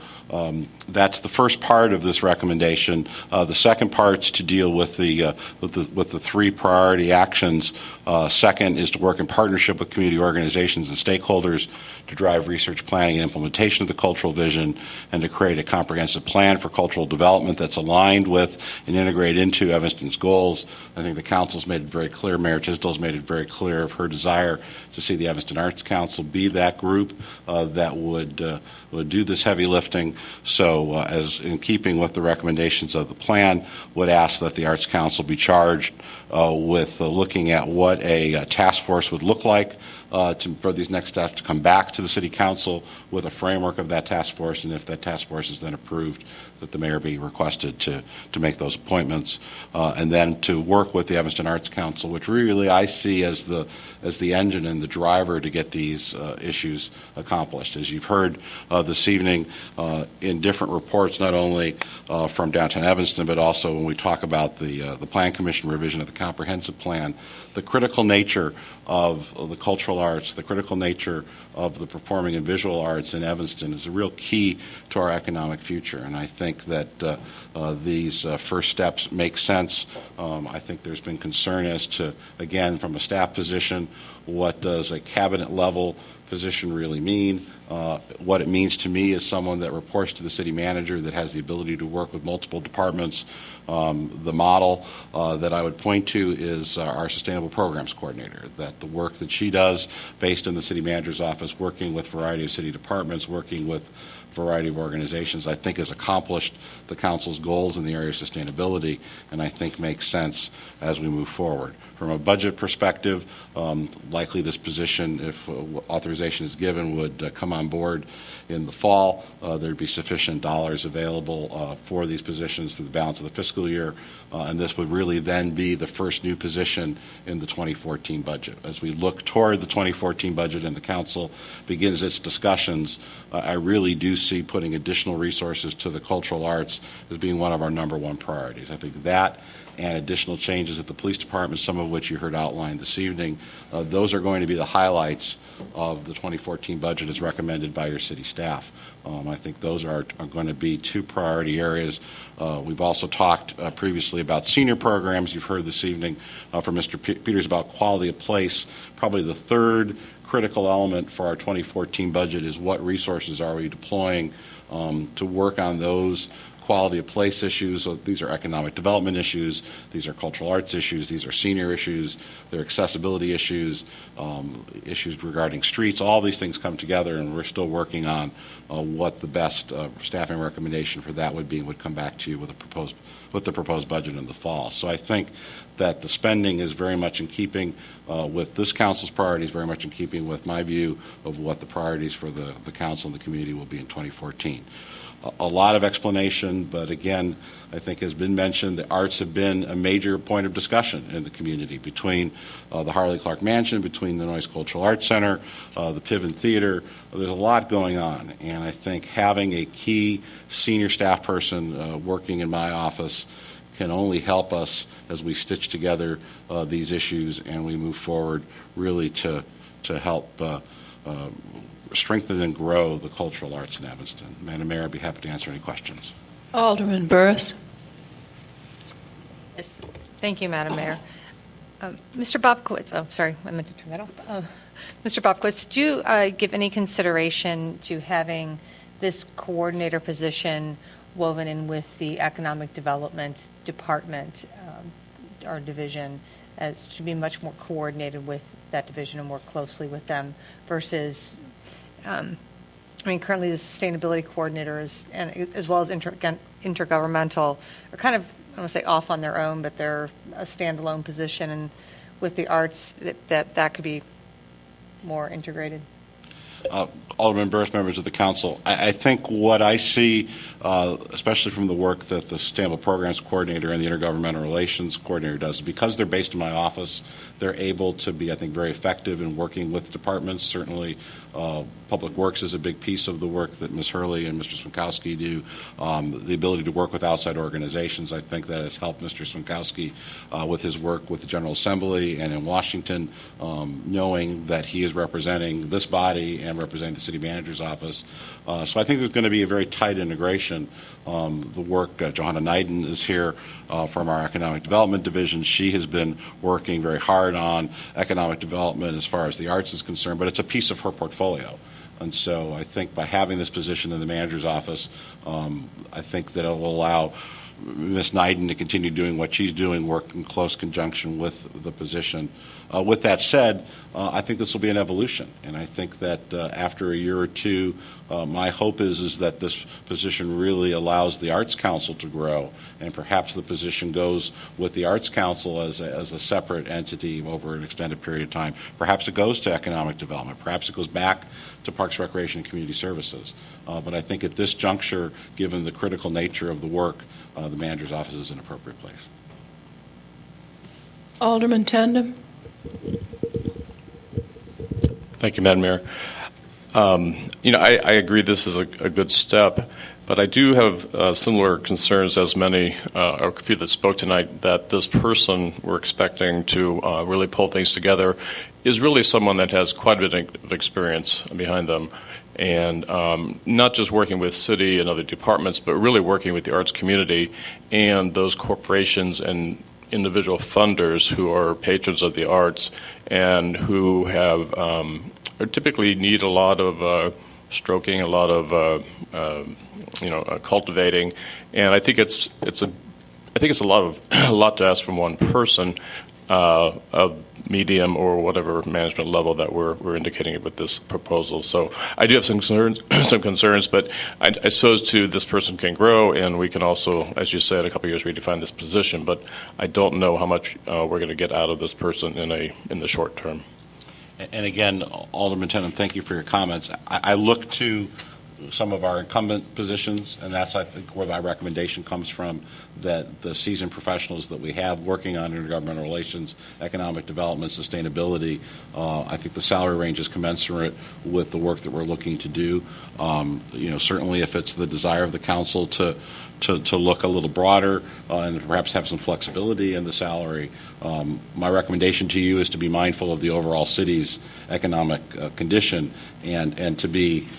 that's the first part of this recommendation. The second part's to deal with the three priority actions. Second is to work in partnership with community organizations and stakeholders to drive research, planning, and implementation of the cultural vision, and to create a comprehensive plan for cultural development that's aligned with and integrated into Evanston's goals. I think the council's made it very clear, Mayor Tisdahl's made it very clear of her desire to see the Evanston Arts Council be that group that would do this heavy lifting. So as in keeping with the recommendations of the plan, would ask that the Arts Council be charged with looking at what a task force would look like for these next steps, to come back to the City Council with a framework of that task force, and if that task force is then approved, that the mayor be requested to make those appointments, and then to work with the Evanston Arts Council, which really I see as the engine and the driver to get these issues accomplished. As you've heard this evening in different reports, not only from downtown Evanston, but also when we talk about the Plan Commission revision of the comprehensive plan, the critical nature of the cultural arts, the critical nature of the performing and visual arts in Evanston is a real key to our economic future. And I think that these first steps make sense. I think there's been concern as to, again, from a staff position, what does a cabinet level position really mean? What it means to me as someone that reports to the city manager, that has the ability to work with multiple departments. The model that I would point to is our Sustainable Programs Coordinator, that the work that she does based in the city manager's office, working with a variety of city departments, working with a variety of organizations, I think has accomplished the council's goals in the area of sustainability, and I think makes sense as we move forward. From a budget perspective, likely this position, if authorization is given, would come on board in the fall. There'd be sufficient dollars available for these positions through the balance of the fiscal year, and this would really then be the first new position in the 2014 budget. As we look toward the 2014 budget and the council begins its discussions, I really do see putting additional resources to the cultural arts as being one of our number one priorities. I think that and additional changes at the police department, some of which you heard outlined this evening, those are going to be the highlights of the 2014 budget as recommended by your city staff. I think those are going to be two priority areas. We've also talked previously about senior programs. You've heard this evening from Mr. Peters about quality of place. Probably the third critical element for our 2014 budget is what resources are we deploying to work on those quality of place issues. So these are economic development issues, these are cultural arts issues, these are senior issues, they're accessibility issues, issues regarding streets. All these things come together, and we're still working on what the best staffing recommendation for that would be, and would come back to you with the proposed budget in the fall. So I think that the spending is very much in keeping with this council's priorities, very much in keeping with my view of what the priorities for the council and the community will be in 2014. A lot of explanation, but again, I think has been mentioned, the arts have been a major point of discussion in the community between the Harley Clark Mansion, between the Noyes Cultural Arts Center, the Piven Theater. There's a lot going on, and I think having a key senior staff person working in my office can only help us as we stitch together these issues and we move forward really to help strengthen and grow the cultural arts in Evanston. Madam Mayor, I'd be happy to answer any questions. Alderman Burris. Yes. Thank you, Madam Mayor. Mr. Bobkowitz, oh, sorry, I meant to turn that off. Mr. Bobkowitz, did you give any consideration to having this coordinator position woven in with the economic development department or division, as to be much more coordinated with that division and work closely with them versus, currently the sustainability coordinator is, and as well as intergovernmental, are kind of, I don't want to say off on their own, but they're a standalone position, and with the arts, that could be more integrated. Alderman Burris, members of the council, I think what I see, especially from the work that the Sustainable Programs Coordinator and the Intergovernmental Relations Coordinator does, because they're based in my office, they're able to be, I think, very effective in working with departments. Certainly, Public Works is a big piece of the work that Ms. Hurley and Mr. Swinkowski do. The ability to work with outside organizations, I think that has helped Mr. Swinkowski with his work with the General Assembly and in Washington, knowing that he is representing this body and representing the city manager's office. So I think there's going to be a very tight integration. The work, Johanna Neiden is here from our Economic Development Division. She has been working very hard on economic development as far as the arts is concerned, but it's a piece of her portfolio. And so I think by having this position in the manager's office, I think that it will allow Ms. Neiden to continue doing what she's doing, work in close conjunction with the position. With that said, I think this will be an evolution, and I think that after a year or two, my hope is that this position really allows the Arts Council to grow, and perhaps the position goes with the Arts Council as a separate entity over an extended period of time. Perhaps it goes to economic development. Perhaps it goes back to Parks, Recreation, and Community Services. But I think at this juncture, given the critical nature of the work, the manager's office is an appropriate place. Alderman Tandem. Thank you, Madam Mayor. I agree this is a good step, but I do have similar concerns as many, or a few that spoke tonight, that this person we're expecting to really pull things together is really someone that has quite a bit of experience behind them. And not just working with city and other departments, but really working with the arts community and those corporations and individual funders who are patrons of the arts and who have or typically need a lot of stroking, a lot of cultivating, and I think it's a lot to ask from one person of medium or whatever management level that we're indicating with this proposal. So I do have some concerns, but I suppose too this person can grow, and we can also, as you said, in a couple of years redefine this position. But I don't know how much we're going to get out of this person in the short term. And again, Alderman Tennant, thank you for your comments. I look to some of our incumbent positions, and that's, I think, where my recommendation comes from, that the seasoned professionals that we have working on intergovernmental relations, economic development, sustainability, I think the salary range is commensurate with the work that we're looking to do. Certainly if it's the desire of the council to look a little broader and perhaps have some flexibility in the salary, my recommendation to you is to be mindful of the overall city's economic condition and to be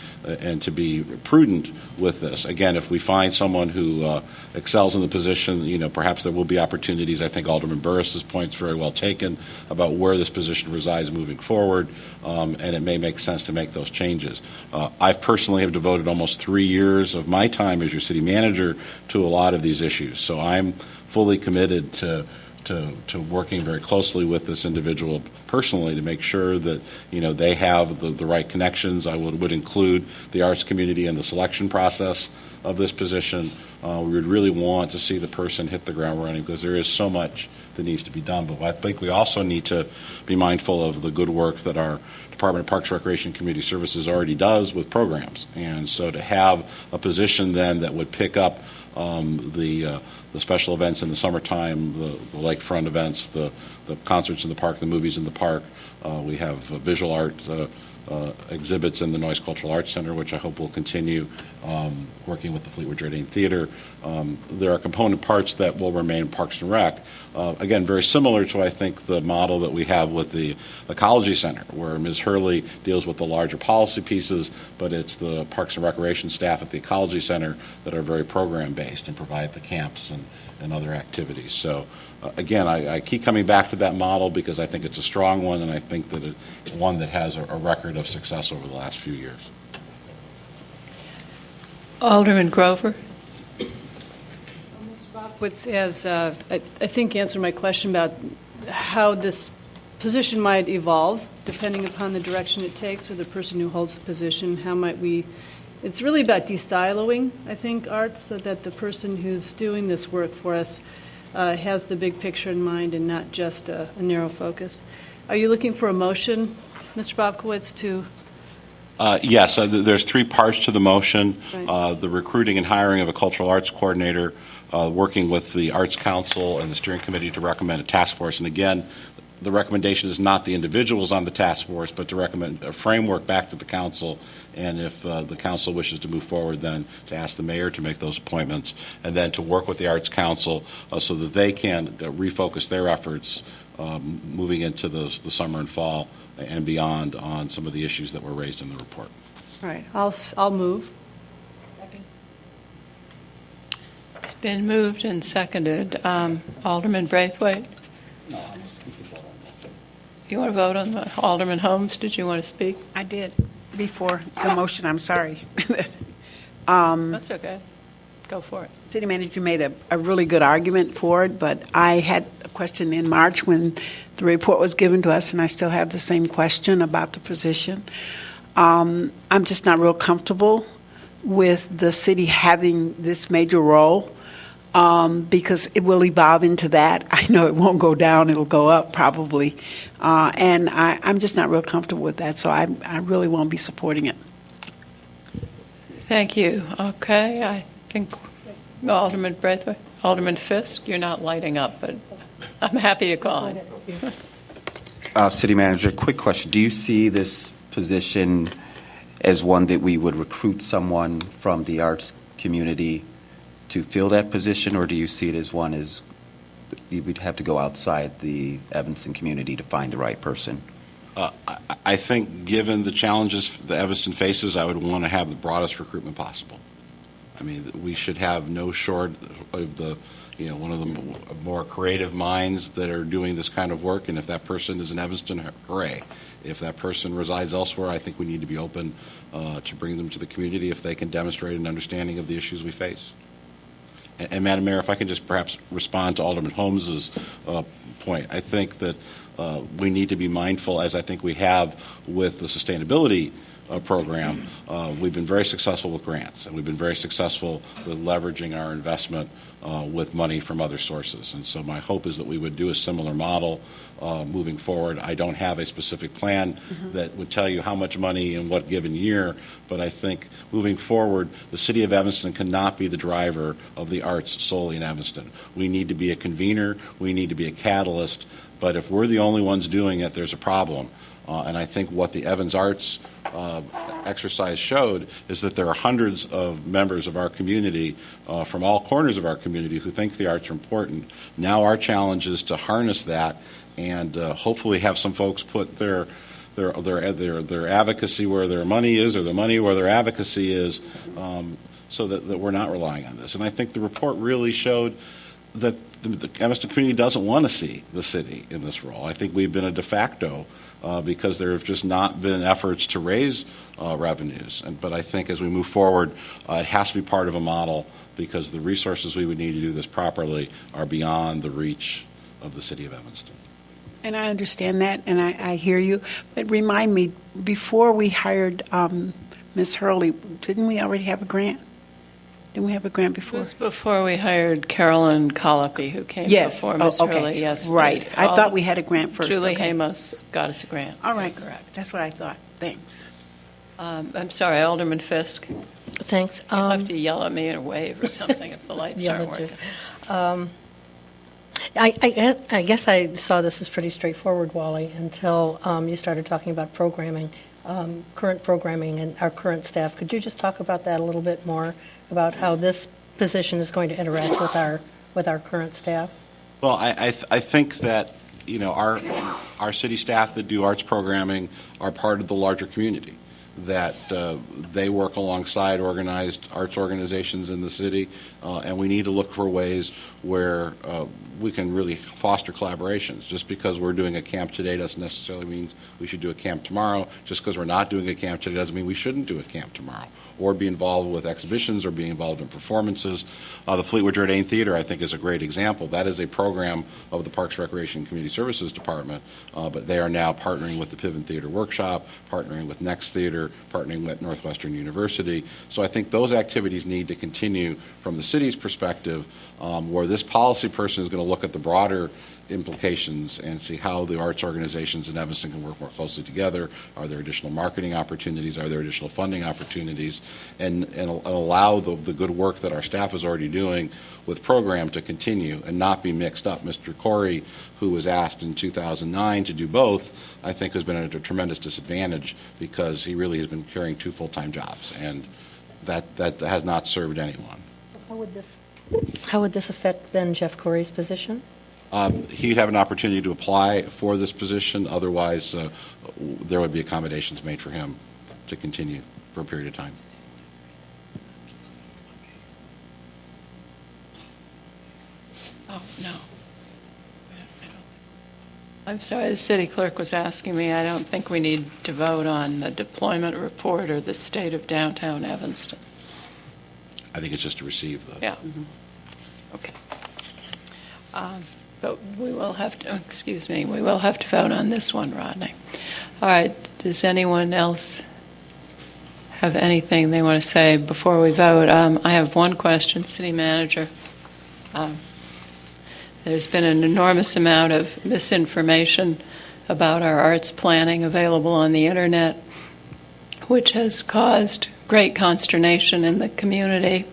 prudent with this. Again, if we find someone who excels in the position, perhaps there will be opportunities. I think Alderman Burris's point's very well taken about where this position resides moving forward, and it may make sense to make those changes. I personally have devoted almost 3 years of my time as your city manager to a lot of these issues, so I'm fully committed to working very closely with this individual personally to make sure that they have the right connections. I would include the arts community in the selection process of this position. We would really want to see the person hit the ground running because there is so much that needs to be done. But I think we also need to be mindful of the good work that our Department of Parks, Recreation, and Community Services already does with programs. And so to have a position then that would pick up the special events in the summertime, the lakefront events, the concerts in the park, the movies in the park. We have visual art exhibits in the Noise Cultural Arts Center, which I hope will continue. working with the Fleetwood Jardine Theater. There are component parts that will remain Parks and Rec. Again, very similar to, I think, the model that we have with the Ecology Center, where Ms. Hurley deals with the larger policy pieces, but it's the Parks and Recreation staff at the Ecology Center that are very program-based and provide the camps and other activities. So, again, I keep coming back to that model because I think it's a strong one, and I think that it's one that has a record of success over the last few years. Alderman Grover. Bobkowitz has, I think, answered my question about how this position might evolve depending upon the direction it takes or the person who holds the position. How might we? It's really about de-siloing, I think, arts, so that the person who's doing this work for us has the big picture in mind and not just a narrow focus. Are you looking for a motion, Mr. Bobkowitz, to? Yes, there's three parts to the motion. Right. The recruiting and hiring of a cultural arts coordinator, working with the Arts Council and the steering committee to recommend a task force. And again, the recommendation is not the individuals on the task force, but to recommend a framework back to the council. And if the council wishes to move forward, then to ask the mayor to make those appointments, and then to work with the Arts Council so that they can refocus their efforts moving into the summer and fall and beyond on some of the issues that were raised in the report. All right, I'll move. It's been moved and seconded. Alderman Braithwaite? You want to vote on the Alderman Holmes? Did you want to speak? I did before the motion. I'm sorry. That's okay. Go for it. City manager made a really good argument for it, but I had a question in March when the report was given to us, and I still have the same question about the position. I'm just not real comfortable with the city having this major role because it will evolve into that. I know it won't go down, it'll go up probably. And I'm just not real comfortable with that, so I really won't be supporting it. Thank you. Okay, I think Alderman Braithwaite, Alderman Fisk, you're not lighting up, but I'm happy to call it. City Manager, quick question. Do you see this position as one that we would recruit someone from the arts community to fill that position, or do you see it as one as you would have to go outside the Evanston community to find the right person? I think given the challenges that Evanston faces, I would want to have the broadest recruitment possible. I mean, we should have no short of the, one of the more creative minds that are doing this kind of work, and if that person is in Evanston, hooray. If that person resides elsewhere, I think we need to be open to bring them to the community if they can demonstrate an understanding of the issues we face. And Madam Mayor, if I can just perhaps respond to Alderman Holmes's point, I think that we need to be mindful, as I think we have with the sustainability program. We've been very successful with grants, and we've been very successful with leveraging our investment with money from other sources. And so my hope is that we would do a similar model moving forward. I don't have a specific plan that would tell you how much money in what given year, but I think moving forward, the city of Evanston cannot be the driver of the arts solely in Evanston. We need to be a convener. We need to be a catalyst. But if we're the only ones doing it, there's a problem. And I think what the Evans Arts exercise showed is that there are hundreds of members of our community from all corners of our community who think the arts are important. Now our challenge is to harness that and hopefully have some folks put their advocacy where their money is, or the money where their advocacy is, so that we're not relying on this. And I think the report really showed that the Evanston community doesn't want to see the city in this role. I think we've been a de facto because there have just not been efforts to raise revenues. But I think as we move forward, it has to be part of a model because the resources we would need to do this properly are beyond the reach of the city of Evanston. And I understand that, and I hear you. But remind me, before we hired Ms. Hurley, didn't we already have a grant? Didn't we have a grant before? It was before we hired Carolyn Colopy, who came before Ms. Hurley. Yes, right. I thought we had a grant first. Julie Hamos got us a grant. All right, correct. That's what I thought. Thanks. I'm sorry, Alderman Fisk. Thanks. You'll have to yell at me and wave or something if the lights aren't working. I guess I saw this as pretty straightforward, Wally, until you started talking about programming. current programming and our current staff. Could you just talk about that a little bit more, about how this position is going to interact with our current staff? Well, I think that, you know, our city staff that do arts programming are part of the larger community, that they work alongside organized arts organizations in the city, and we need to look for ways where we can really foster collaborations. Just because we're doing a camp today doesn't necessarily mean we should do a camp tomorrow. Just because we're not doing a camp today doesn't mean we shouldn't do a camp tomorrow, or be involved with exhibitions or be involved in performances. The Fleetwood Jourdain Theater, I think, is a great example. That is a program of the Parks, Recreation, and Community Services Department, but they are now partnering with the Piven Theater Workshop, partnering with Next Theater, partnering with Northwestern University. So I think those activities need to continue from the city's perspective, where this policy person is going to look at the broader implications and see how the arts organizations in Evanston can work more closely together. Are there additional marketing opportunities? Are there additional funding opportunities? And allow the good work that our staff is already doing with program to continue and not be mixed up. Mr. Corey, who was asked in 2009 to do both, I think has been at a tremendous disadvantage because he really has been carrying two full-time jobs, and that has not served anyone. So how would this affect then Jeff Corey's position? He'd have an opportunity to apply for this position. Otherwise, there would be accommodations made for him to continue for a period of time. Oh, no. I'm sorry, the city clerk was asking me. I don't think we need to vote on the deployment report or the state of downtown Evanston. I think it's just to receive the... Yeah. Okay. But we will have to, we will have to vote on this one, Rodney. All right, does anyone else have anything they want to say before we vote? I have one question, City Manager. There's been an enormous amount of misinformation about our arts planning available on the internet, which has caused great consternation in the community.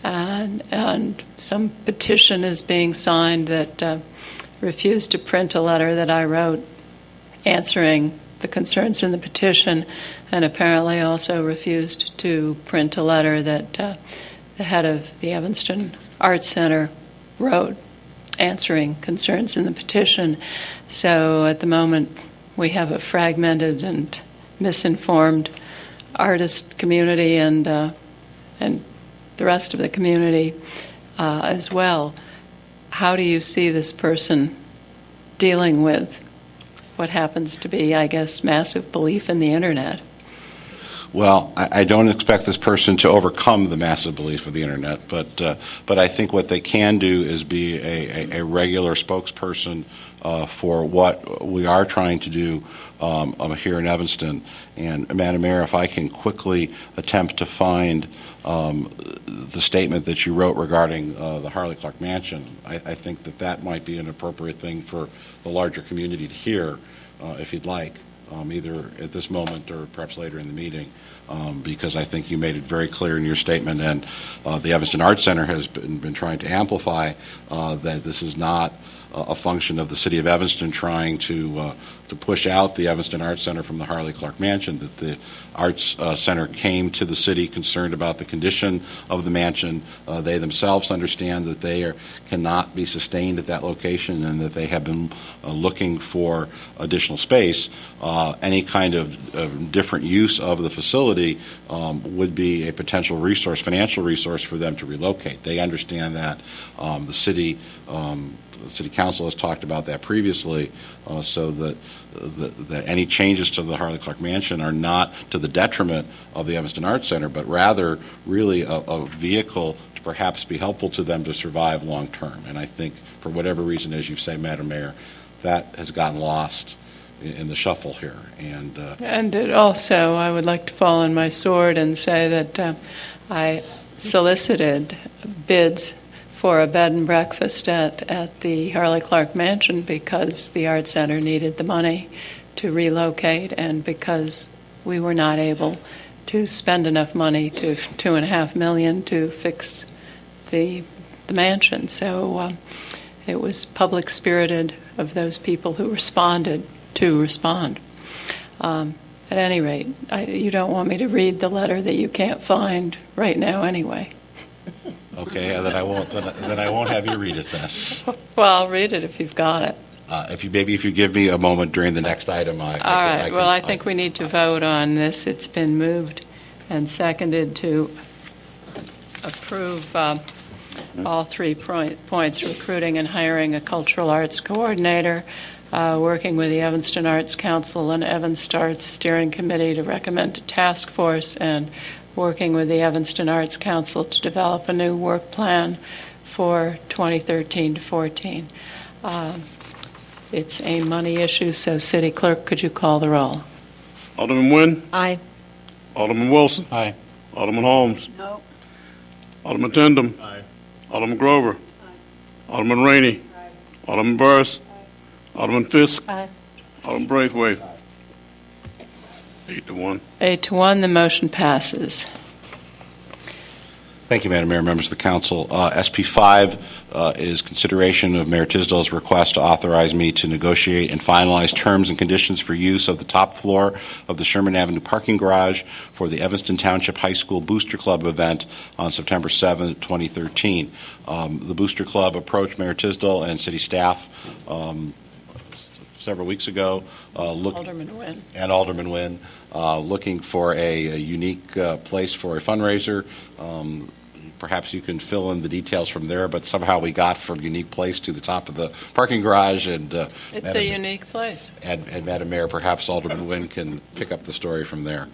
And some petition is being signed that refused to print a letter that I wrote answering the concerns in the petition, and apparently also refused to print a letter that the head of the Evanston Arts Center wrote answering concerns in the petition. So at the moment, we have a fragmented and misinformed artist community and the rest of the community as well. How do you see this person dealing with what happens to be, I guess, massive belief in the internet? Well, I don't expect this person to overcome the massive belief of the internet, but I think what they can do is be a regular spokesperson for what we are trying to do here in Evanston. And Madam Mayor, if I can quickly attempt to find the statement that you wrote regarding the Harley Clark Mansion, I think that might be an appropriate thing for the larger community to hear, if you'd like. Either at this moment or perhaps later in the meeting, because I think you made it very clear in your statement, and the Evanston Arts Center has been trying to amplify that this is not a function of the city of Evanston trying to push out the Evanston Arts Center from the Harley Clark Mansion, that the Arts Center came to the city concerned about the condition of the mansion. They themselves understand that they cannot be sustained at that location and that they have been looking for additional space. Any kind of different use of the facility would be a potential resource, financial resource for them to relocate. They understand that. The city council has talked about that previously, so that any changes to the Harley Clark Mansion are not to the detriment of the Evanston Arts Center, but rather really a vehicle to perhaps be helpful to them to survive long term. And I think for whatever reason, as you say, Madam Mayor, that has gotten lost in the shuffle here. And it also, I would like to fall on my sword and say that I solicited bids for a bed and breakfast at the Harley Clark Mansion because the Art Center needed the money to relocate and because we were not able to spend enough money to $2.5 million to fix the mansion. So it was public spirited of those people who responded to respond. At any rate, you don't want me to read the letter that you can't find right now anyway. Okay, then I won't have you read it then. Well, I'll read it if you've got it. If you give me a moment during the next item, All right. Well, I think we need to vote on this. It's been moved and seconded to approve all 3 points: recruiting and hiring a cultural arts coordinator, working with the Evanston Arts Council and Evanston Arts Steering Committee to recommend a task force, and working with the Evanston Arts Council to develop a new work plan for 2013 to 14. It's a money issue, so City Clerk, could you call the roll? Alderman Nguyen? Aye. Alderman Wilson? Aye. Alderman Holmes? No. Alderman Tindem? Aye. Alderman Grover? Aye. Alderman Rainey? Aye. Alderman Burris? Aye. Alderman Fisk? Aye. Alderman Braithwaite? 8-1. 8-1, the motion passes. Thank you, Madam Mayor, members of the council. SP5 is consideration of Mayor Tisdahl's request to authorize me to negotiate and finalize terms and conditions for use of the top floor of the Sherman Avenue parking garage for the Evanston Township High School Booster Club event on September 7, 2013. The Booster Club approached Mayor Tisdahl and city staff several weeks ago, Alderman Nguyen. and Alderman Nguyen, looking for a unique place for a fundraiser. Perhaps you can fill in the details from there, but somehow we got from unique place to the top of the parking garage. And It's a unique place. And Madam Mayor, perhaps Alderman Nguyen can pick up the story from there.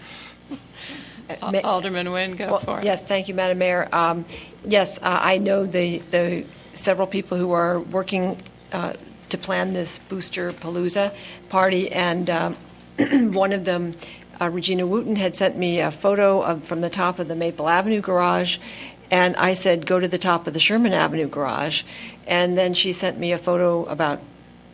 Alderman Nguyen, go for it. Yes, thank you, Madam Mayor. Yes, I know the several people who are working to plan this Booster Palooza party, and one of them, Regina Wooten, had sent me a photo from the top of the Maple Avenue garage, and I said, go to the top of the Sherman Avenue garage, and then she sent me a photo about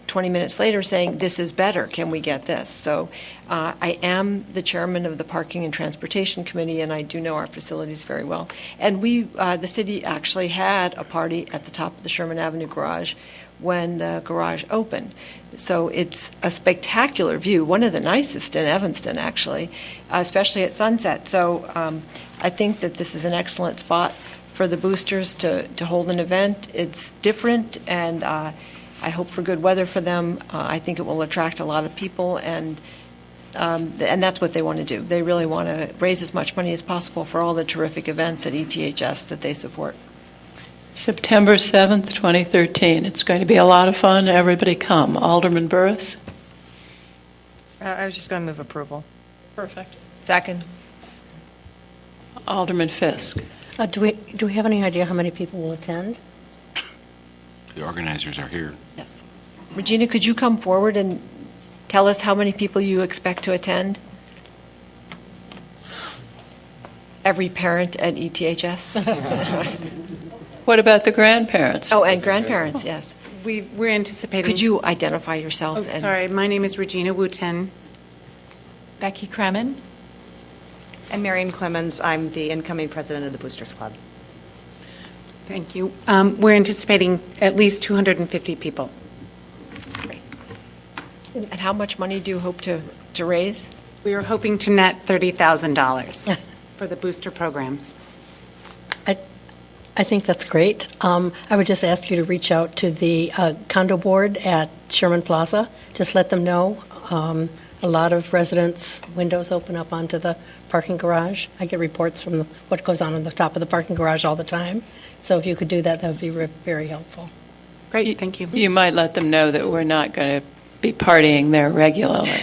20 minutes later saying, this is better, can we get this? So I am the chairman of the Parking and Transportation Committee, and I do know our facilities very well. And the city actually had a party at the top of the Sherman Avenue garage when the garage opened. So it's a spectacular view, one of the nicest in Evanston, actually, especially at sunset. So I think that this is an excellent spot for the boosters to hold an event. It's different, and I hope for good weather for them. I think it will attract a lot of people, and that's what they want to do. They really want to raise as much money as possible for all the terrific events at ETHS that they support. September 7th, 2013. It's going to be a lot of fun. Everybody come. Alderman Burris? I was just going to move approval. Perfect. Second. Alderman Fisk? Do we have any idea how many people will attend? The organizers are here. Yes. Regina, could you come forward and tell us how many people you expect to attend? Every parent at ETHS? What about the grandparents? Oh, and grandparents, yes. We're anticipating. Could you identify yourself? Oh, sorry. My name is Regina Wooten. Becky Kremen. I'm Marion Clemens. I'm the incoming president of the Boosters Club. Thank you. We're anticipating at least 250 people. Great. And how much money do you hope to raise? We are hoping to net $30,000 for the booster programs. I think that's great. I would just ask you to reach out to the condo board at Sherman Plaza. Just let them know. A lot of residents' windows open up onto the parking garage. I get reports from what goes on the top of the parking garage all the time. So if you could do that, that would be very helpful. Great, thank you. You might let them know that we're not going to be partying there regularly.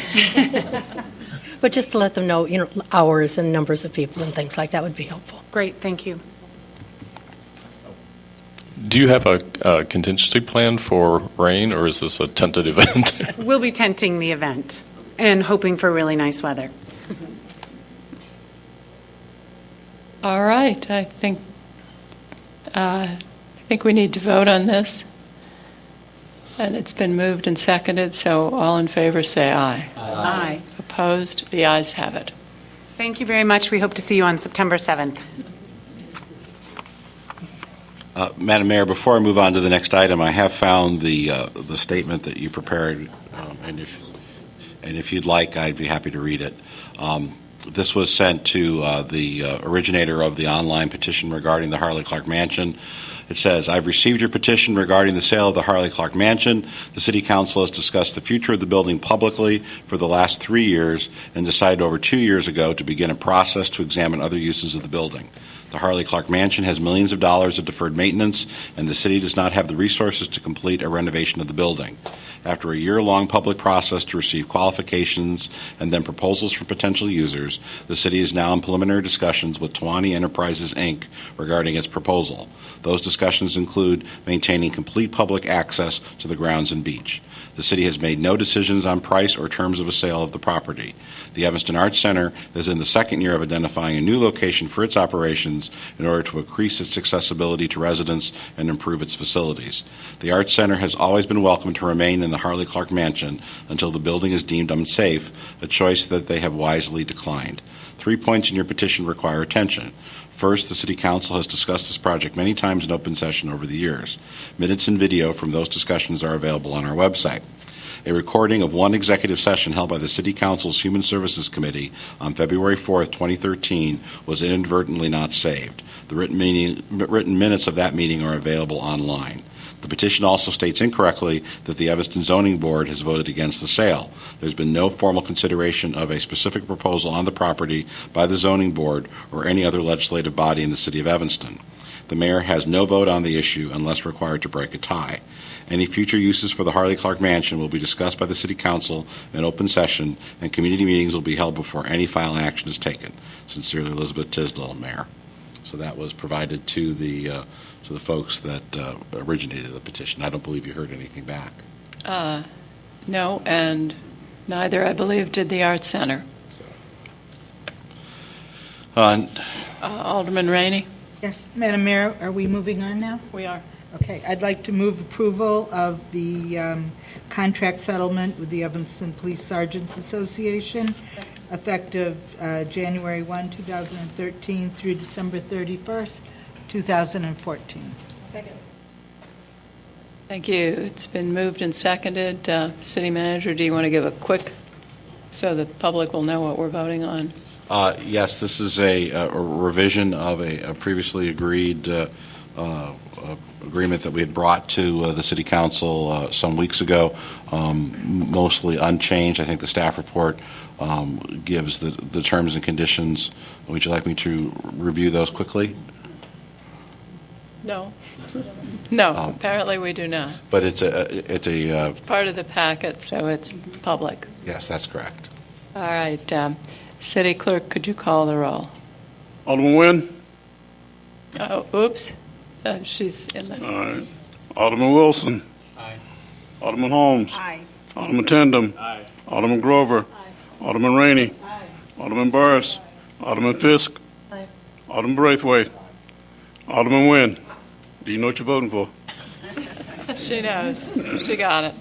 But just to let them know, hours and numbers of people and things like that would be helpful. Great, thank you. Do you have a contingency plan for rain, or is this a tented event? We'll be tenting the event and hoping for really nice weather. All right. I think we need to vote on this. And it's been moved and seconded, so all in favor say aye. Aye. Opposed? The ayes have it. Thank you very much. We hope to see you on September 7th. Madam Mayor, before I move on to the next item, I have found the statement that you prepared, and and if you'd like, I'd be happy to read it. This was sent to the originator of the online petition regarding the Harley Clark Mansion. It says, I've received your petition regarding the sale of the Harley Clark Mansion. The City Council has discussed the future of the building publicly for the last 3 years and decided over 2 years ago to begin a process to examine other uses of the building. The Harley Clark Mansion has millions of dollars of deferred maintenance, and the city does not have the resources to complete a renovation of the building. After a year-long public process to receive qualifications and then proposals from potential users, the city is now in preliminary discussions with Tawani Enterprises, Inc. regarding its proposal. Those discussions include maintaining complete public access to the grounds and beach. The city has made no decisions on price or terms of a sale of the property. The Evanston Arts Center is in the second year of identifying a new location for its operations in order to increase its accessibility to residents and improve its facilities. The Arts Center has always been welcome to remain in the Harley Clark Mansion until the building is deemed unsafe, a choice that they have wisely declined. 3 points in your petition require attention. First, the City Council has discussed this project many times in open session over the years. Minutes and video from those discussions are available on our website. A recording of one executive session held by the City Council's Human Services Committee on February 4th, 2013 was inadvertently not saved. The written minutes of that meeting are available online. The petition also states incorrectly that the Evanston Zoning Board has voted against the sale. There's been no formal consideration of a specific proposal on the property by the Zoning Board or any other legislative body in the City of Evanston. The mayor has no vote on the issue unless required to break a tie. Any future uses for the Harley Clark Mansion will be discussed by the City Council in open session, and community meetings will be held before any final action is taken. Sincerely, Elizabeth Tisdahl, Mayor. So that was provided to the folks that originated the petition. I don't believe you heard anything back. No, and neither, I believe, did the Arts Center. Alderman Rainey? Yes, Madam Mayor, are we moving on now? We are. Okay, I'd like to move approval of the contract settlement with the Evanston Police Sergeants Association, effective January 1, 2013 through December 31st, 2014. Second. Thank you. It's been moved and seconded. City Manager, do you want to give a quick, so the public will know what we're voting on? Yes, this is a revision of a previously agreed agreement that we had brought to the City Council some weeks ago, mostly unchanged. I think the staff report gives the terms and conditions. Would you like me to review those quickly? No. No, apparently we do not. But it's part of the packet, so it's public. Yes, that's correct. All right. City Clerk, could you call the roll? Alderman Nguyen? Oh, oops. She's in the... All right. Alderman Wilson? Aye. Alderman Holmes? Aye. Alderman Tindem? Aye. Alderman Grover? Aye. Alderman Rainey? Aye. Alderman Burris? Aye. Alderman Fisk? Aye. Alderman Braithwaite? Alderman Nguyen? Do you know what you're voting for? She knows. She got it.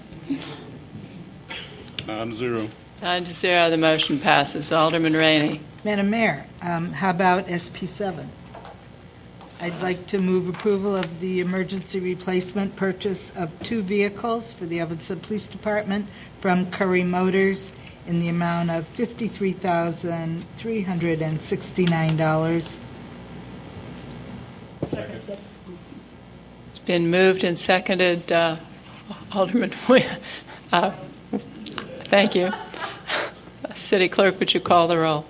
9-0. 9-0, the motion passes. Alderman Rainey. Madam Mayor, how about SP7? I'd like to move approval of the emergency replacement purchase of 2 vehicles for the Evanston Police Department from Curry Motors in the amount of $53,369. Second. It's been moved and seconded. Alderman Nguyen. Thank you. City Clerk, would you call the roll?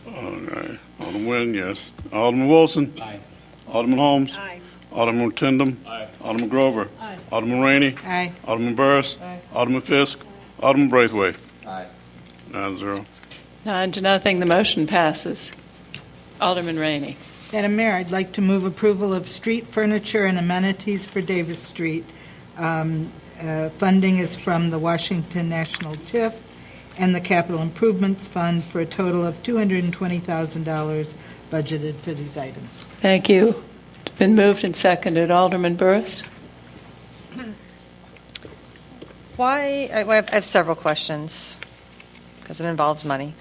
All right. Alderman Nguyen, yes. Alderman Wilson? Aye. Alderman Holmes? Aye. Alderman Tindem? Aye. Alderman Grover? Aye. Alderman Rainey? Aye. Alderman Burris? Aye. Alderman Fisk? Alderman Braithwaite? Aye. 9-0. 9-0, the motion passes. Alderman Rainey. Madam Mayor, I'd like to move approval of street furniture and amenities for Davis Street. Funding is from the Washington National TIF and the Capital Improvements Fund for a total of $220,000 budgeted for these items. Thank you. It's been moved and seconded. Alderman Burris? Why? I have several questions because it involves money.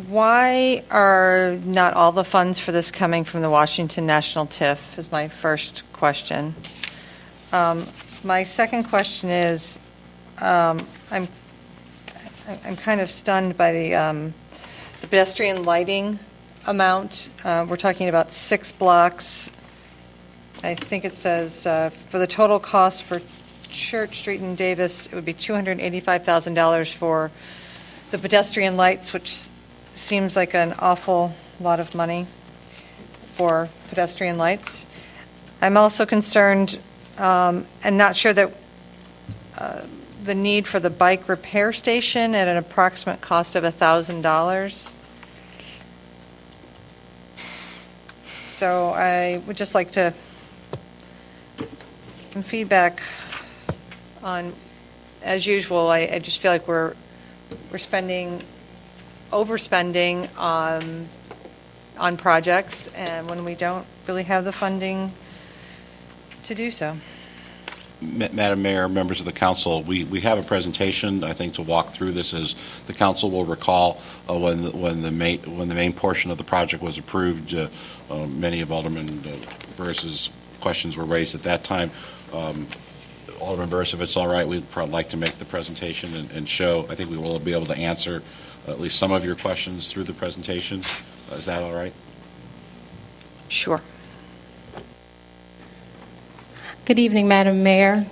Why are not all the funds for this coming from the Washington National TIF is my first question. My second question is, I'm kind of stunned by the pedestrian lighting amount. We're talking about 6 blocks. I think it says for the total cost for Church Street in Davis, it would be $285,000 for the pedestrian lights, which seems like an awful lot of money for pedestrian lights. I'm also concerned and not sure that the need for the bike repair station at an approximate cost of $1,000. So I would just like to some feedback on, as usual, I just feel like we're overspending on projects, and when we don't really have the funding to do so. Madam Mayor, members of the council, we have a presentation, I think, to walk through this. As the council will recall, when the main portion of the project was approved, many of Alderman Burris's questions were raised at that time. Alderman Burris, if it's all right, we'd probably like to make the presentation and show. I think we will be able to answer at least some of your questions through the presentation. Is that all right? Sure. Good evening, Madam Mayor,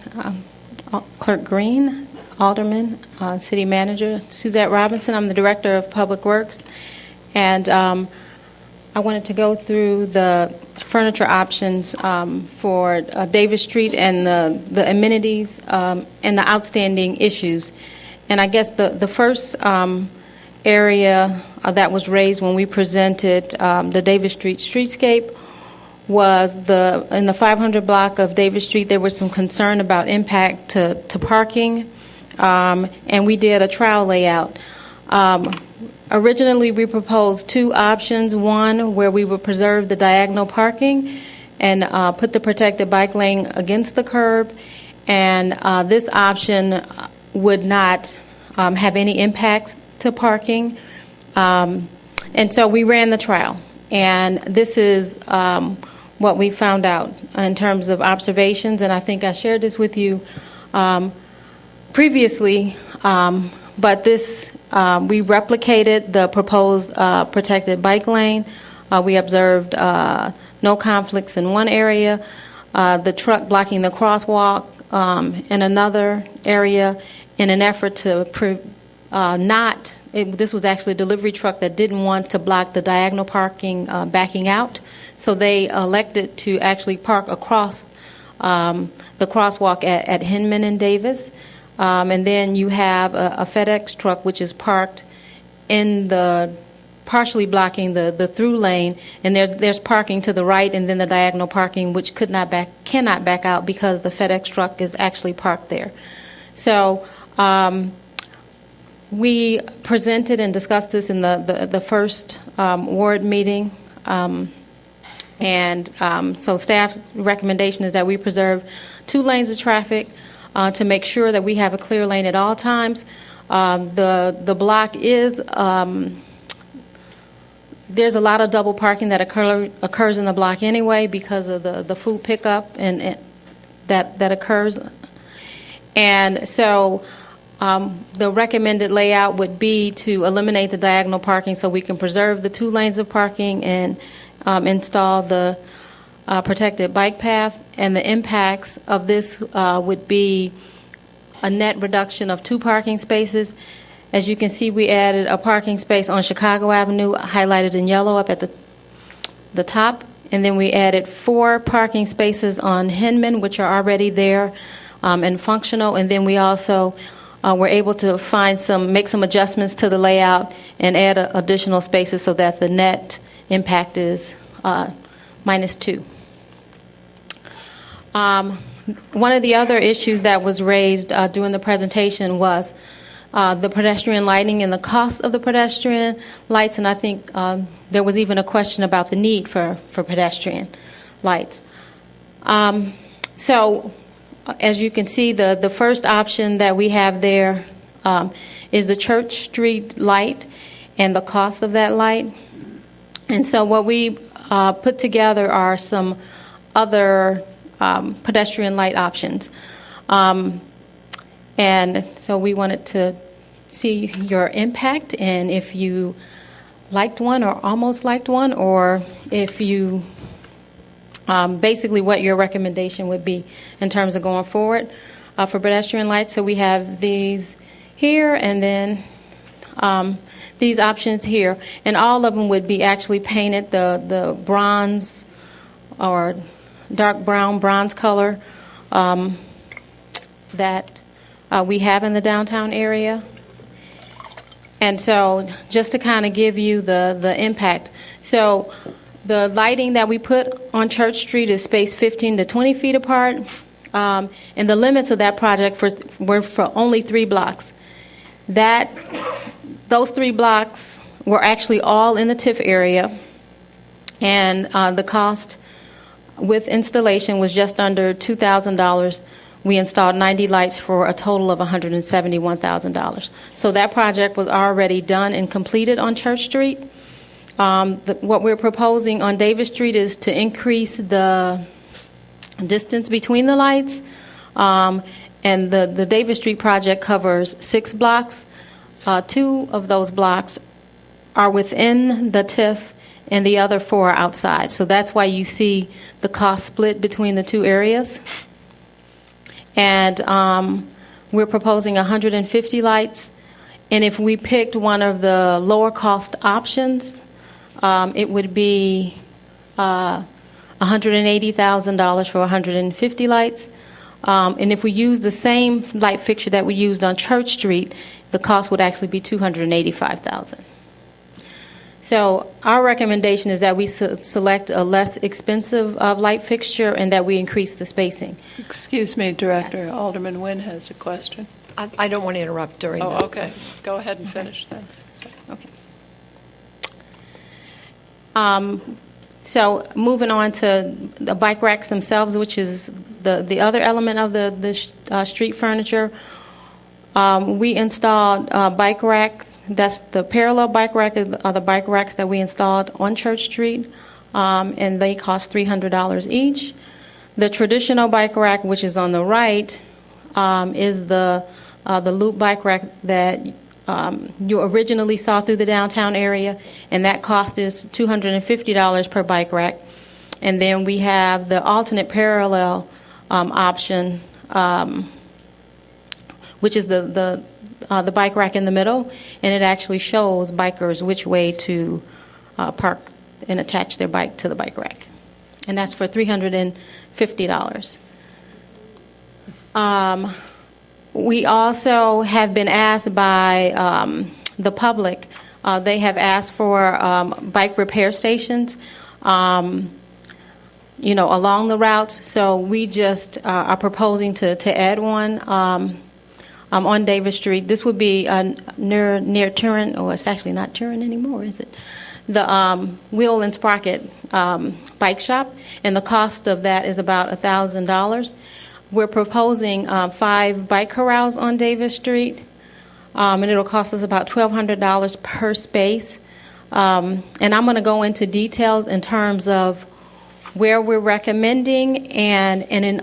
Clerk Green, Alderman, City Manager Suzette Robinson. I'm the Director of Public Works, and I wanted to go through the furniture options for Davis Street and the amenities and the outstanding issues. And I guess the first area that was raised when we presented the Davis Street streetscape was in the 500 block of Davis Street. There was some concern about impact to parking, and we did a trial layout. Originally, we proposed 2 options. One where we would preserve the diagonal parking and put the protected bike lane against the curb, and this option would not have any impacts to parking. And so we ran the trial, and this is what we found out in terms of observations, and I think I shared this with you previously, but this we replicated the proposed protected bike lane. We observed no conflicts in one area, the truck blocking the crosswalk in another area in an effort to this was actually a delivery truck that didn't want to block the diagonal parking backing out. So they elected to actually park across the crosswalk at Hinman and Davis. And then you have a FedEx truck which is parked in partially blocking the through lane, and there's parking to the right, and then the diagonal parking which cannot back out because the FedEx truck is actually parked there. So we presented and discussed this in the first ward meeting. So staff's recommendation is that we preserve 2 lanes of traffic to make sure that we have a clear lane at all times. The block is, there's a lot of double parking that occurs in the block anyway because of the food pickup and that occurs. And so the recommended layout would be to eliminate the diagonal parking so we can preserve the 2 lanes of parking and install the protected bike path. And the impacts of this would be a net reduction of 2 parking spaces. As you can see, we added a parking space on Chicago Avenue, highlighted in yellow up at the top. And then we added 4 parking spaces on Hinman, which are already there and functional. And then we also were able to make some adjustments to the layout and add additional spaces so that the net impact is -2. One of the other issues that was raised during the presentation was the pedestrian lighting and the cost of the pedestrian lights, and I think there was even a question about the need for pedestrian lights. So as you can see, the first option that we have there is the Church Street light and the cost of that light. And so what we put together are some other pedestrian light options. And so we wanted to see your impact and if you liked one or almost liked one, or if you basically what your recommendation would be in terms of going forward for pedestrian lights. So we have these here and then these options here, and all of them would be actually painted the bronze or dark brown bronze color that we have in the downtown area. And so just to kind of give you the impact. So the lighting that we put on Church Street is spaced 15 to 20 feet apart. And the limits of that project were for only 3 blocks. Those 3 blocks were actually all in the TIF area. And the cost with installation was just under $2,000. We installed 90 lights for a total of $171,000. So that project was already done and completed on Church Street. What we're proposing on Davis Street is to increase the distance between the lights. And the Davis Street project covers 6 blocks. 2 of those blocks are within the TIF, and the other 4 are outside. So that's why you see the cost split between the 2 areas. And we're proposing 150 lights. And if we picked one of the lower cost options, it would be $180,000 for 150 lights. And if we use the same light fixture that we used on Church Street, the cost would actually be $285,000. So our recommendation is that we select a less expensive light fixture and that we increase the spacing. Excuse me, Director. Yes. Alderman Nguyen has a question. I don't want to interrupt during that. Oh, okay. Go ahead and finish then. Okay. So moving on to the bike racks themselves, which is the other element of the street furniture. We installed bike rack. That's the parallel bike rack are the bike racks that we installed on Church Street, and they cost $300 each. The traditional bike rack, which is on the right, is the loop bike rack that you originally saw through the downtown area, and that cost is $250 per bike rack. And then we have the alternate parallel option, which is the bike rack in the middle, and it actually shows bikers which way to park and attach their bike to the bike rack. And that's for $350. We also have been asked by the public, they have asked for bike repair stations, along the routes. So we just are proposing to add one on Davis Street. This would be near Turin, or it's actually not Turin anymore, is it? The Wheel and Sprocket bike shop, and the cost of that is about $1,000. We're proposing 5 bike corrals on Davis Street, and it'll cost us about $1,200 per space. And I'm going to go into details in terms of where we're recommending, and in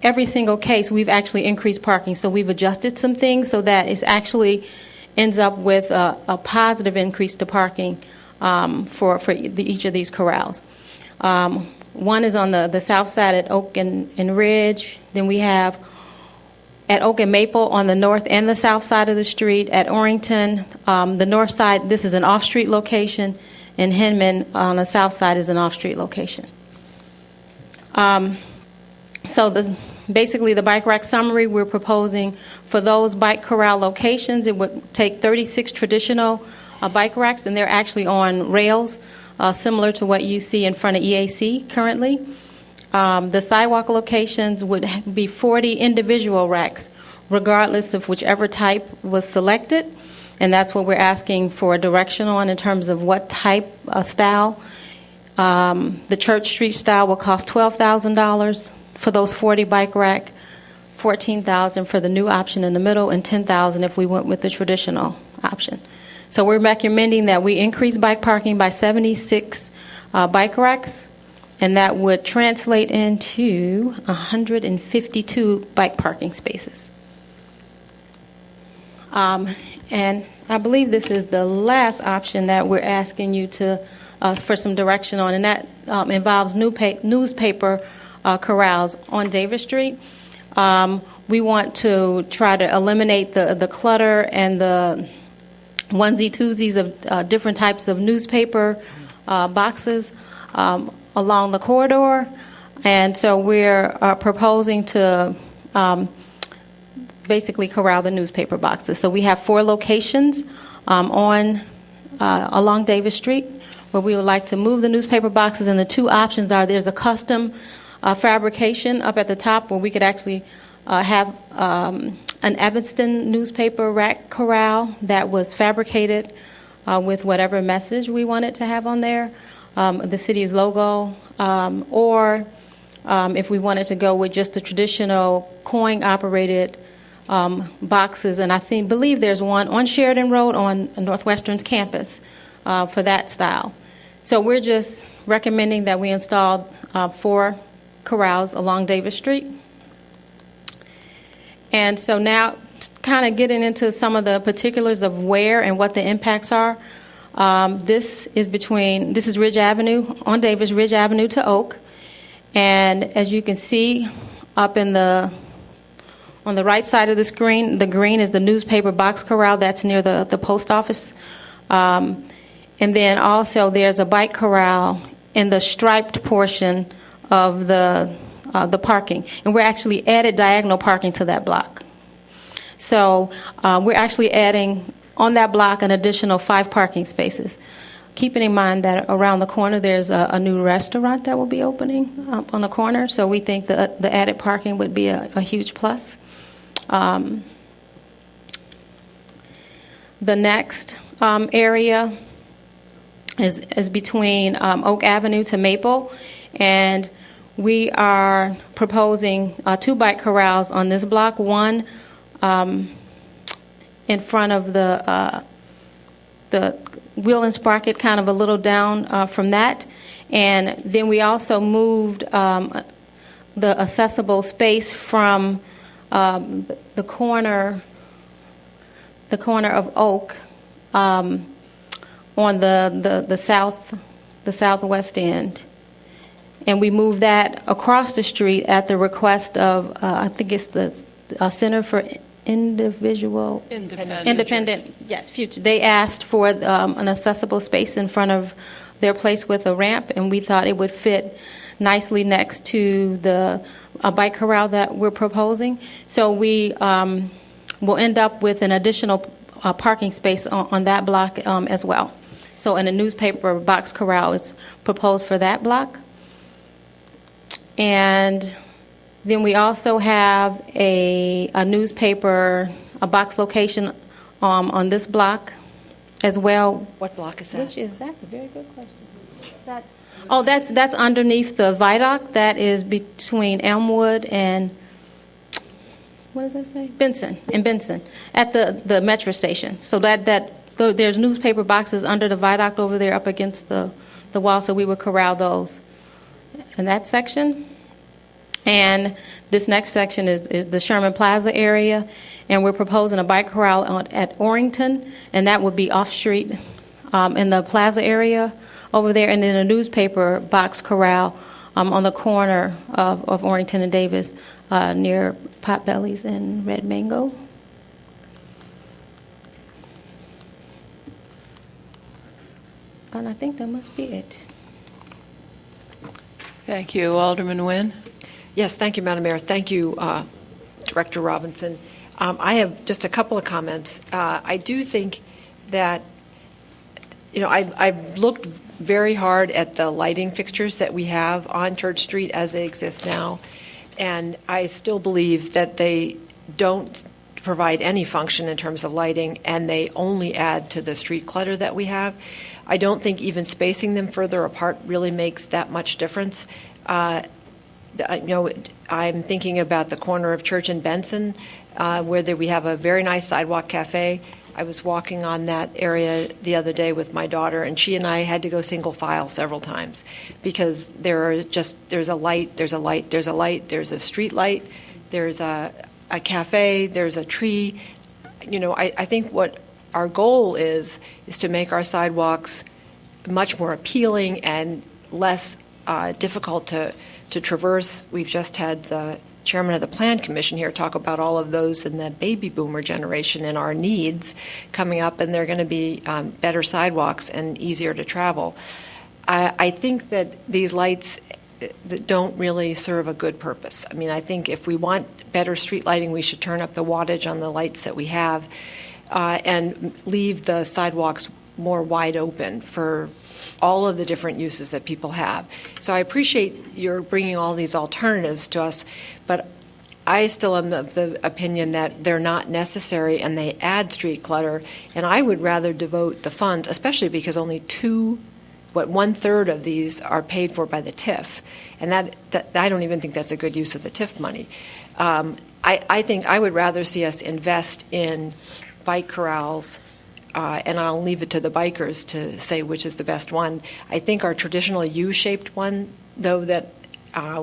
every single case, we've actually increased parking. So we've adjusted some things so that it actually ends up with a positive increase to parking for each of these corrals. One is on the south side at Oak and Ridge. Then we have at Oak and Maple on the north and the south side of the street. At Orrington, the north side, this is an off-street location, and Hinman on the south side is an off-street location. Basically, the bike rack summary, we're proposing for those bike corral locations, it would take 36 traditional bike racks, and they're actually on rails, similar to what you see in front of EAC currently. The sidewalk locations would be 40 individual racks, regardless of whichever type was selected, and that's what we're asking for a direction on in terms of what type of style. The Church Street style will cost $12,000 for those 40 bike rack, $14,000 for the new option in the middle, and $10,000 if we went with the traditional option. So we're recommending that we increase bike parking by 76 bike racks, and that would translate into 152 bike parking spaces. And I believe this is the last option that we're asking you to for some direction on, and that involves newspaper corrals on Davis Street. We want to try to eliminate the clutter and the onesie-twosies of different types of newspaper boxes along the corridor. And so we're proposing to basically corral the newspaper boxes. So we have 4 locations along Davis Street where we would like to move the newspaper boxes, and the 2 options are there's a custom fabrication up at the top where we could actually have an Evanston newspaper rack corral that was fabricated with whatever message we wanted to have on there, the city's logo, or if we wanted to go with just the traditional coin-operated boxes, and believe there's one on Sheridan Road on Northwestern's campus for that style. So we're just recommending that we install 4 corrals along Davis Street. And so now, kind of getting into some of the particulars of where and what the impacts are. This is Ridge Avenue, on Davis, Ridge Avenue to Oak. And as you can see up on the right side of the screen, the green is the newspaper box corral that's near the post office. And then also there's a bike corral in the striped portion of the parking. And we're actually added diagonal parking to that block. So we're actually adding on that block an additional 5 parking spaces. Keeping in mind that around the corner there's a new restaurant that will be opening on the corner. So we think the added parking would be a huge plus. The next area is between Oak Avenue to Maple, and we are proposing 2 bike corrals on this block, one in front of the Wheel and Sprocket, kind of a little down from that. And then we also moved the accessible space from the corner of Oak on the southwest end, and we moved that across the street at the request of I think it's the Center for Independent Future. They asked for an accessible space in front of their place with a ramp, and we thought it would fit nicely next to the bike corral that we're proposing. So we will end up with an additional parking space on that block as well. So, and a newspaper box corral is proposed for that block. And then we also have a newspaper, a box location on this block as well. What block is that? That's a very good question. That's underneath the viaduct. That is between Elmwood and, what does that say? Benson at the metro station. So there's newspaper boxes under the viaduct over there up against the wall, so we would corral those in that section. And this next section is the Sherman Plaza area, and we're proposing a bike corral at Orrington, and that would be off-street in the plaza area over there, and then a newspaper box corral on the corner of Orrington and Davis near Potbellies and Red Mango. And I think that must be it. Thank you. Alderman Nguyen? Yes, thank you, Madam Mayor. Thank you, Director Robinson. I have just a couple of comments. I do think that, I've looked very hard at the lighting fixtures that we have on Church Street as they exist now, and I still believe that they don't provide any function in terms of lighting, and they only add to the street clutter that we have. I don't think even spacing them further apart really makes that much difference. I'm thinking about the corner of Church and Benson, where we have a very nice sidewalk cafe. I was walking on that area the other day with my daughter, and she and I had to go single file several times because there's a light, there's a street light, there's a cafe, there's a tree. I think what our goal is to make our sidewalks much more appealing and less difficult to traverse. We've just had the chairman of the Plan Commission here talk about all of those in that baby boomer generation and our needs coming up, and they're going to be better sidewalks and easier to travel. I think that these lights don't really serve a good purpose. I mean, I think if we want better street lighting, we should turn up the wattage on the lights that we have and leave the sidewalks more wide open for all of the different uses that people have. So I appreciate your bringing all these alternatives to us, but I still am of the opinion that they're not necessary and they add street clutter, and I would rather devote the funds, especially because only 1/3 of these are paid for by the TIF, and that I don't even think that's a good use of the TIF money. I think I would rather see us invest in bike corrals, and I'll leave it to the bikers to say which is the best one. I think our traditional U-shaped one, though, that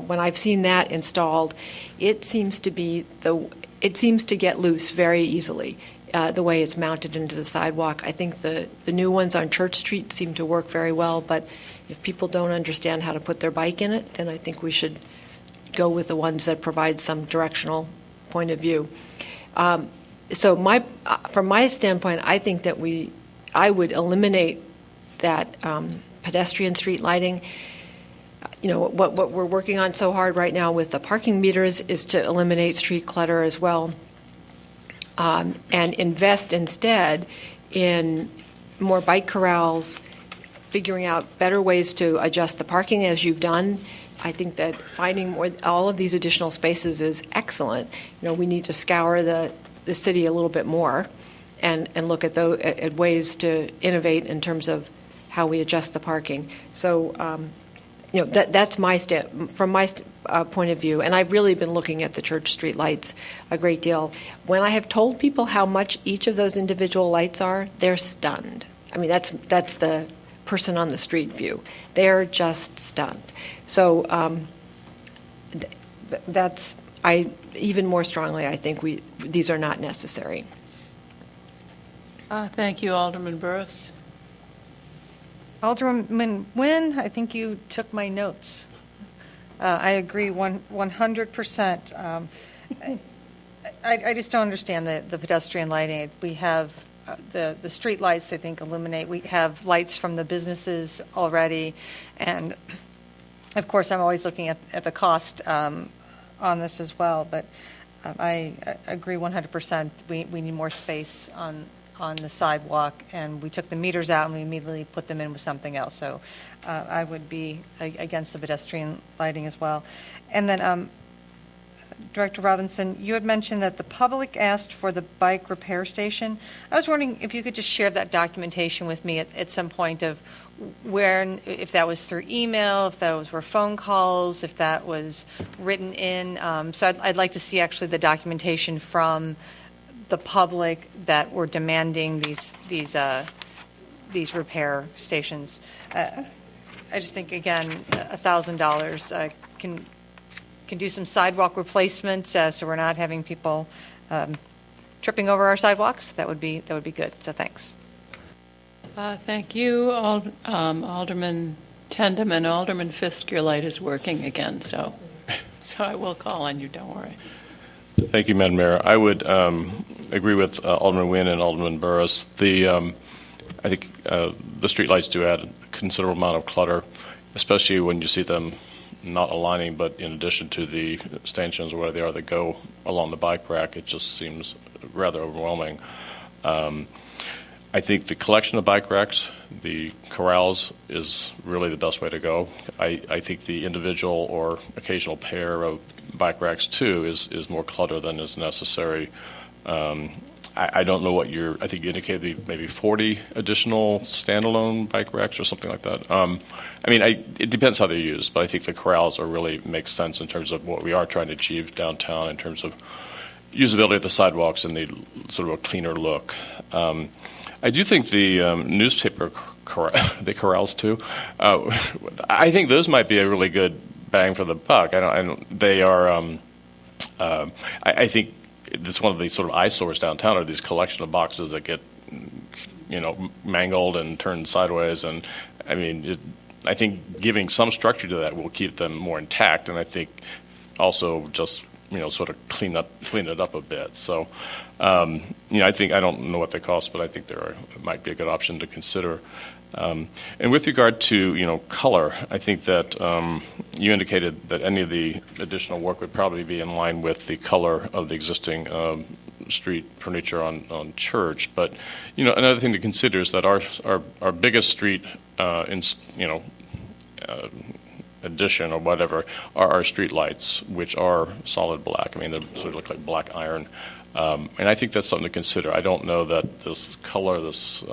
when I've seen that installed, it seems to get loose very easily. The way it's mounted into the sidewalk. I think the new ones on Church Street seem to work very well, but if people don't understand how to put their bike in it, then I think we should go with the ones that provide some directional point of view. So from my standpoint, I think that I would eliminate that pedestrian street lighting. What we're working on so hard right now with the parking meters is to eliminate street clutter as well. And invest instead in more bike corrals, figuring out better ways to adjust the parking as you've done. I think that finding all of these additional spaces is excellent. We need to scour the city a little bit more and look at ways to innovate in terms of how we adjust the parking. So that's from my point of view, and I've really been looking at the Church Street lights a great deal. When I have told people how much each of those individual lights are, they're stunned. I mean, that's the person on the street view. They're just stunned. So even more strongly, I think these are not necessary. Thank you, Alderman Burris. Alderman Nguyen, I think you took my notes. I agree 100%. I just don't understand the pedestrian lighting. We have the street lights, I think, illuminate. We have lights from the businesses already. And, of course, I'm always looking at the cost on this as well. But I agree 100%. We need more space on the sidewalk, and we took the meters out and we immediately put them in with something else. So I would be against the pedestrian lighting as well. And then, Director Robinson, you had mentioned that the public asked for the bike repair station. I was wondering if you could just share that documentation with me at some point of if that was through email, if that were phone calls, if that was written in. So I'd like to see actually the documentation from the public that were demanding these repair stations. I just think, again, $1,000 can do some sidewalk replacement, so we're not having people tripping over our sidewalks. That would be good. So thanks. Thank you, Alderman Tendam, and Alderman Fisk. Your light is working again, so I will call on you. Don't worry. Thank you, Madam Mayor. I would agree with Alderman Nguyen and Alderman Burris. I think the streetlights do add a considerable amount of clutter, especially when you see them not aligning, but in addition to the stanchions or where they are that go along the bike rack, it just seems rather overwhelming. I think the collection of bike racks, the corrals, is really the best way to go. I think the individual or occasional pair of bike racks, too, is more clutter than is necessary. I don't know what I think you indicated maybe 40 additional standalone bike racks or something like that. It depends how they're used, but I think the corrals really make sense in terms of what we are trying to achieve downtown in terms of usability of the sidewalks and the sort of a cleaner look. I do think the newspaper the corrals too. I think those might be a really good bang for the buck. They are. I think it's one of these sort of eyesores downtown are these collection of boxes that get, mangled and turned sideways. And I mean, I think giving some structure to that will keep them more intact, and I think also just sort of clean it up a bit. So, I think I don't know what they cost, but I think it might be a good option to consider. And with regard to color, I think that you indicated that any of the additional work would probably be in line with the color of the existing street furniture on Church. But another thing to consider is that our biggest street addition or whatever are our street lights, which are solid black. I mean, they sort of look like black iron. And I think that's something to consider. I don't know that this color, this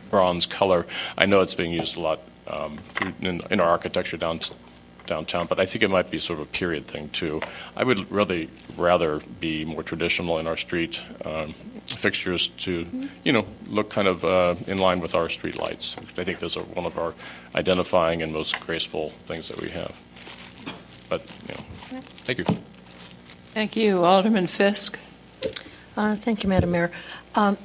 bronze color, I know it's being used a lot in our architecture downtown, but I think it might be sort of a period thing too. I would really rather be more traditional in our street fixtures to, look kind of in line with our street lights. I think those are one of our identifying and most graceful things that we have. But, thank you. Thank you. Alderman Fisk. Thank you, Madam Mayor.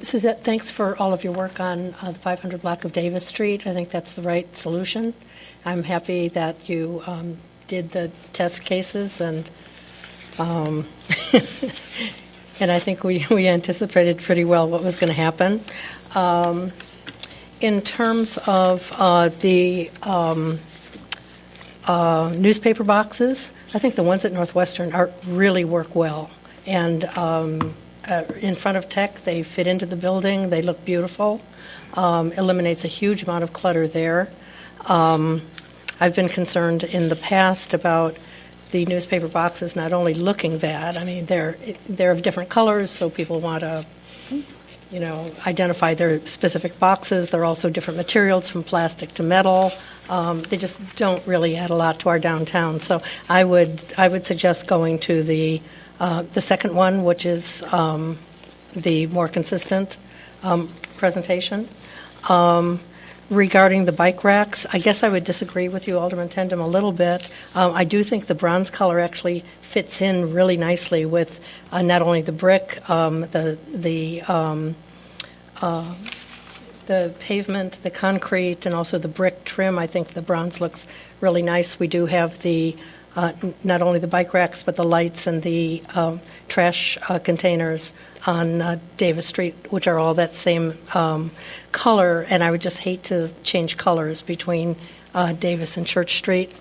Suzette, thanks for all of your work on the 500 block of Davis Street. I think that's the right solution. I'm happy that you did the test cases, and and I think we anticipated pretty well what was going to happen. In terms of the newspaper boxes, I think the ones at Northwestern really work well. And in front of Tech, they fit into the building. They look beautiful. Eliminates a huge amount of clutter there. I've been concerned in the past about the newspaper boxes not only looking bad. I mean, they're of different colors, so people want to, identify their specific boxes. They're also different materials, from plastic to metal. They just don't really add a lot to our downtown. So I would suggest going to the second one, which is the more consistent presentation. Regarding the bike racks, I guess I would disagree with you, Alderman Tendem, a little bit. I do think the bronze color actually fits in really nicely with not only the brick, the pavement, the concrete, and also the brick trim. I think the bronze looks really nice. We do have the not only the bike racks, but the lights and the trash containers on Davis Street, which are all that same color, and I would just hate to change colors between Davis and Church Street.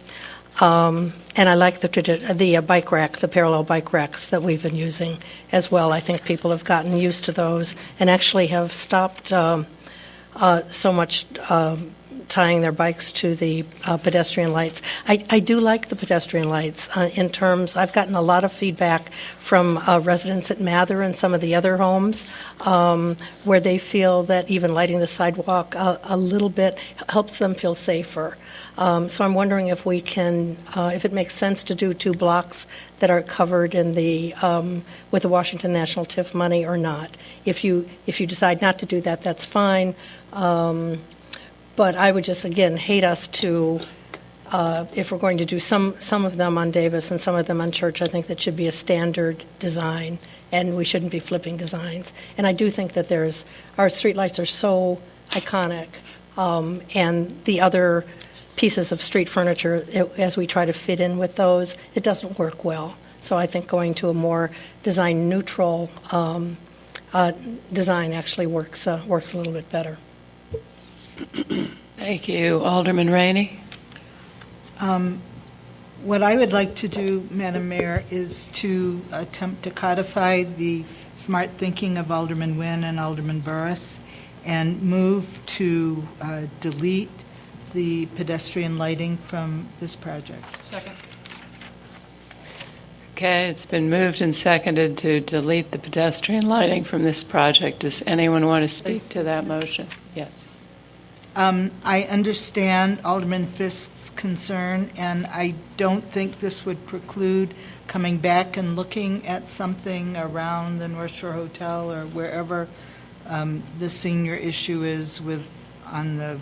And I like the bike rack, the parallel bike racks that we've been using as well. I think people have gotten used to those and actually have stopped so much tying their bikes to the pedestrian lights. I do like the pedestrian lights in terms, I've gotten a lot of feedback from residents at Mather and some of the other homes where they feel that even lighting the sidewalk a little bit helps them feel safer. So I'm wondering if we can, if it makes sense to do 2 blocks that are covered in the with the Washington National TIF money or not. If you decide not to do that, that's fine. But I would just, again, hate us to, if we're going to do some of them on Davis and some of them on Church, I think that should be a standard design, and we shouldn't be flipping designs. And I do think that our streetlights are so iconic, and the other pieces of street furniture, as we try to fit in with those, it doesn't work well. So I think going to a more design-neutral design actually works a little bit better. Thank you. Alderman Rainey. What I would like to do, Madam Mayor, is to attempt to codify the smart thinking of Alderman Nguyen and Alderman Burris and move to delete the pedestrian lighting from this project. Second. Okay, it's been moved and seconded to delete the pedestrian lighting from this project. Does anyone want to speak to that motion? Yes. I understand Alderman Fisk's concern, and I don't think this would preclude coming back and looking at something around the North Shore Hotel or wherever the senior issue is on the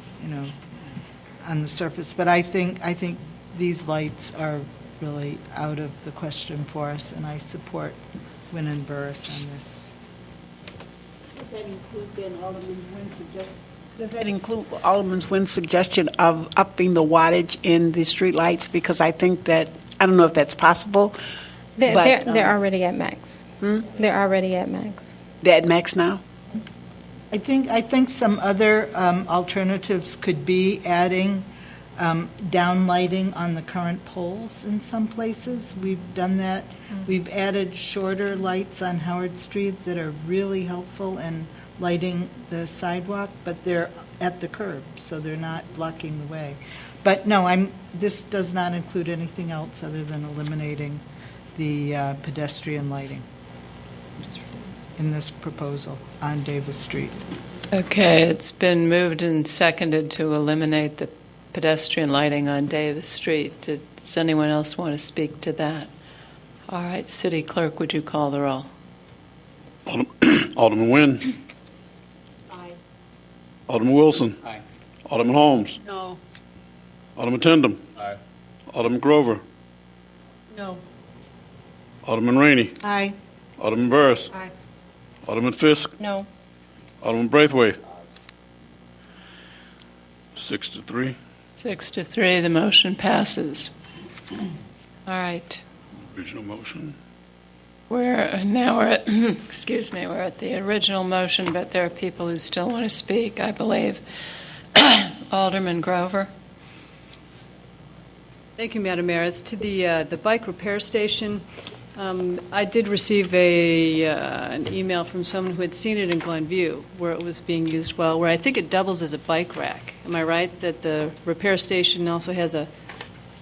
surface. But I think these lights are really out of the question for us, and I support Wynn and Burris on this. Does that include then Alderman Wynn's suggestion? Does that include Alderman Wynn's suggestion of upping the wattage in the streetlights? Because I think that, I don't know if that's possible. They're already at max. They're already at max. They're at max now? I think some other alternatives could be adding downlighting on the current poles in some places. We've done that. We've added shorter lights on Howard Street that are really helpful in lighting the sidewalk, but they're at the curb, so they're not blocking the way. But no, this does not include anything else other than eliminating the pedestrian lighting in this proposal on Davis Street. Okay, it's been moved and seconded to eliminate the pedestrian lighting on Davis Street. Does anyone else want to speak to that? All right, City Clerk, would you call the roll? Alderman Wynn. Aye. Alderman Wilson. Aye. Alderman Holmes. No. Alderman Tindem. Aye. Alderman Grover. No. Alderman Rainey. Aye. Alderman Burris. Aye. Alderman Fisk. No. Alderman Braithwaite. 6-3. 6-3, the motion passes. All right. Original motion. We're at, excuse me, we're at the original motion, but there are people who still want to speak, I believe. Alderman Grover. Thank you, Madam Mayor. As to the bike repair station, I did receive an email from someone who had seen it in Glenview, where it was being used well, where I think it doubles as a bike rack. Am I right that the repair station also has a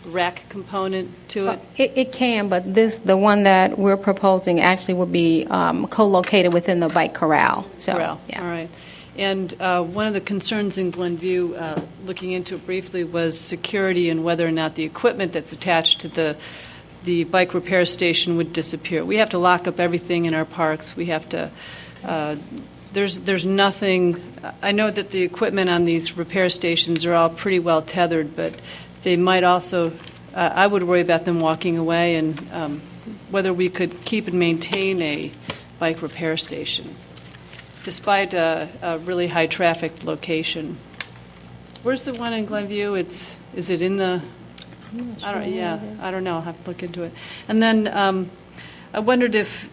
rack component to it? It can, but the one that we're proposing actually will be co-located within the bike corral. So, Corral. yeah. All right. And one of the concerns in Glenview, looking into it briefly, was security and whether or not the equipment that's attached to the bike repair station would disappear. We have to lock up everything in our parks. We have to. There's nothing. I know that the equipment on these repair stations are all pretty well tethered, but they might also. I would worry about them walking away, and whether we could keep and maintain a bike repair station, despite a really high traffic location. Where's the one in Glenview? Is it in the? I don't know. I'll have to look into it. And then I wondered if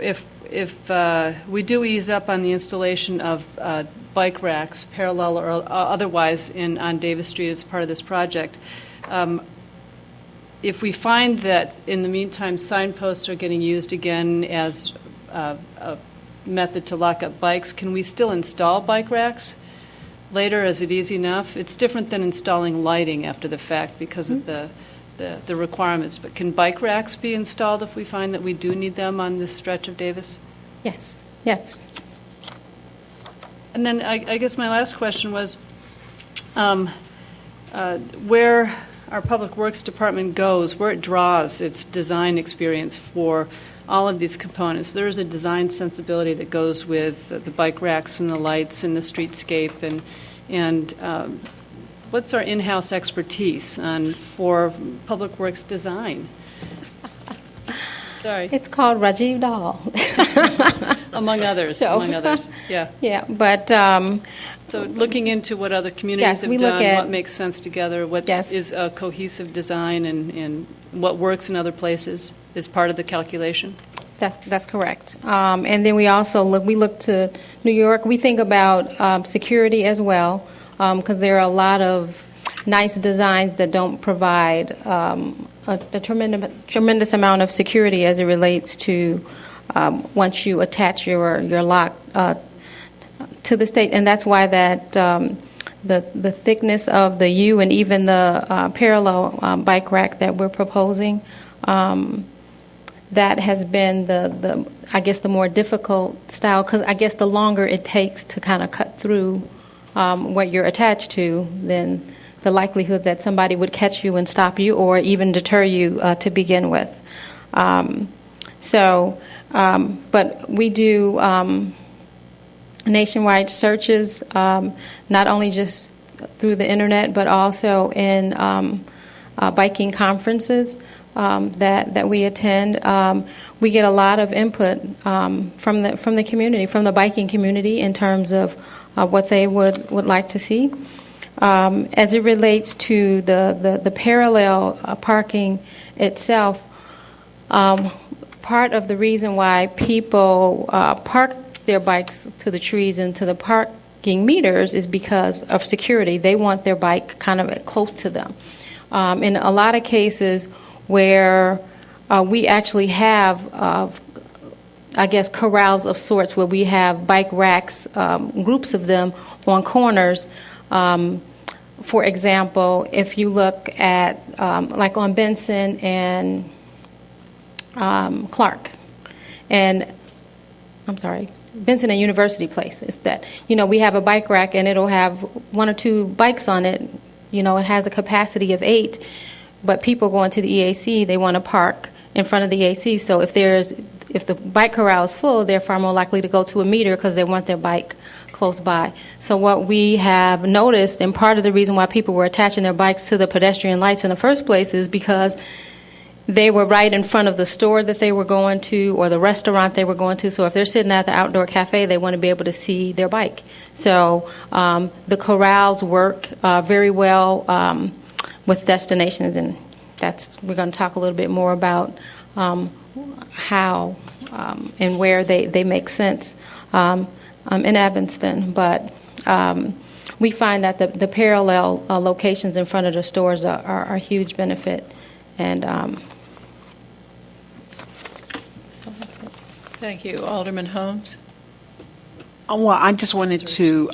we do ease up on the installation of bike racks, parallel or otherwise, on Davis Street as part of this project. If we find that in the meantime signposts are getting used again as a method to lock up bikes, can we still install bike racks later? Is it easy enough? It's different than installing lighting after the fact because of the requirements, but can bike racks be installed if we find that we do need them on this stretch of Davis? Yes. And then I guess my last question was where our Public Works Department goes, where it draws its design experience for all of these components. There is a design sensibility that goes with the bike racks and the lights and the streetscape and what's our in-house expertise for public works design? Sorry. It's called Rajiv Dahl. Among others. Yeah. Yeah, but... so looking into what other communities have done, what makes sense together, what is a cohesive design and what works in other places is part of the calculation? That's correct. And then we also look to New York. We think about security as well, because there are a lot of nice designs that don't provide a tremendous amount of security as it relates to once you attach your lock to the state, and that's why that the thickness of the U and even the parallel bike rack that we're proposing, that has been the I guess the more difficult style, because I guess the longer it takes to kind of cut through what you're attached to, then the likelihood that somebody would catch you and stop you or even deter you to begin with. But we do nationwide searches, not only just through the internet, but also in biking conferences. that we attend. We get a lot of input from the community, from the biking community, in terms of what they would like to see. As it relates to the parallel parking itself, part of the reason why people park their bikes to the trees and to the parking meters is because of security. They want their bike kind of close to them. In a lot of cases where we actually have, I guess, corrals of sorts where we have bike racks, groups of them on corners. For example, if you look at, like on Benson and Clark, and I'm sorry, Benson and University Place, is that, we have a bike rack and it'll have 1 or 2 bikes on it. It has a capacity of 8, but people going to the EAC, they want to park in front of the EAC. So if the bike corral is full, they're far more likely to go to a meter because they want their bike close by. So what we have noticed, and part of the reason why people were attaching their bikes to the pedestrian lights in the first place, is because they were right in front of the store that they were going to or the restaurant they were going to. So if they're sitting at the outdoor cafe, they want to be able to see their bike. So the corrals work very well with destinations, and we're going to talk a little bit more about how and where they make sense in Evanston. But we find that the parallel locations in front of the stores are a huge benefit. And thank you. Alderman Holmes? Well, I just wanted to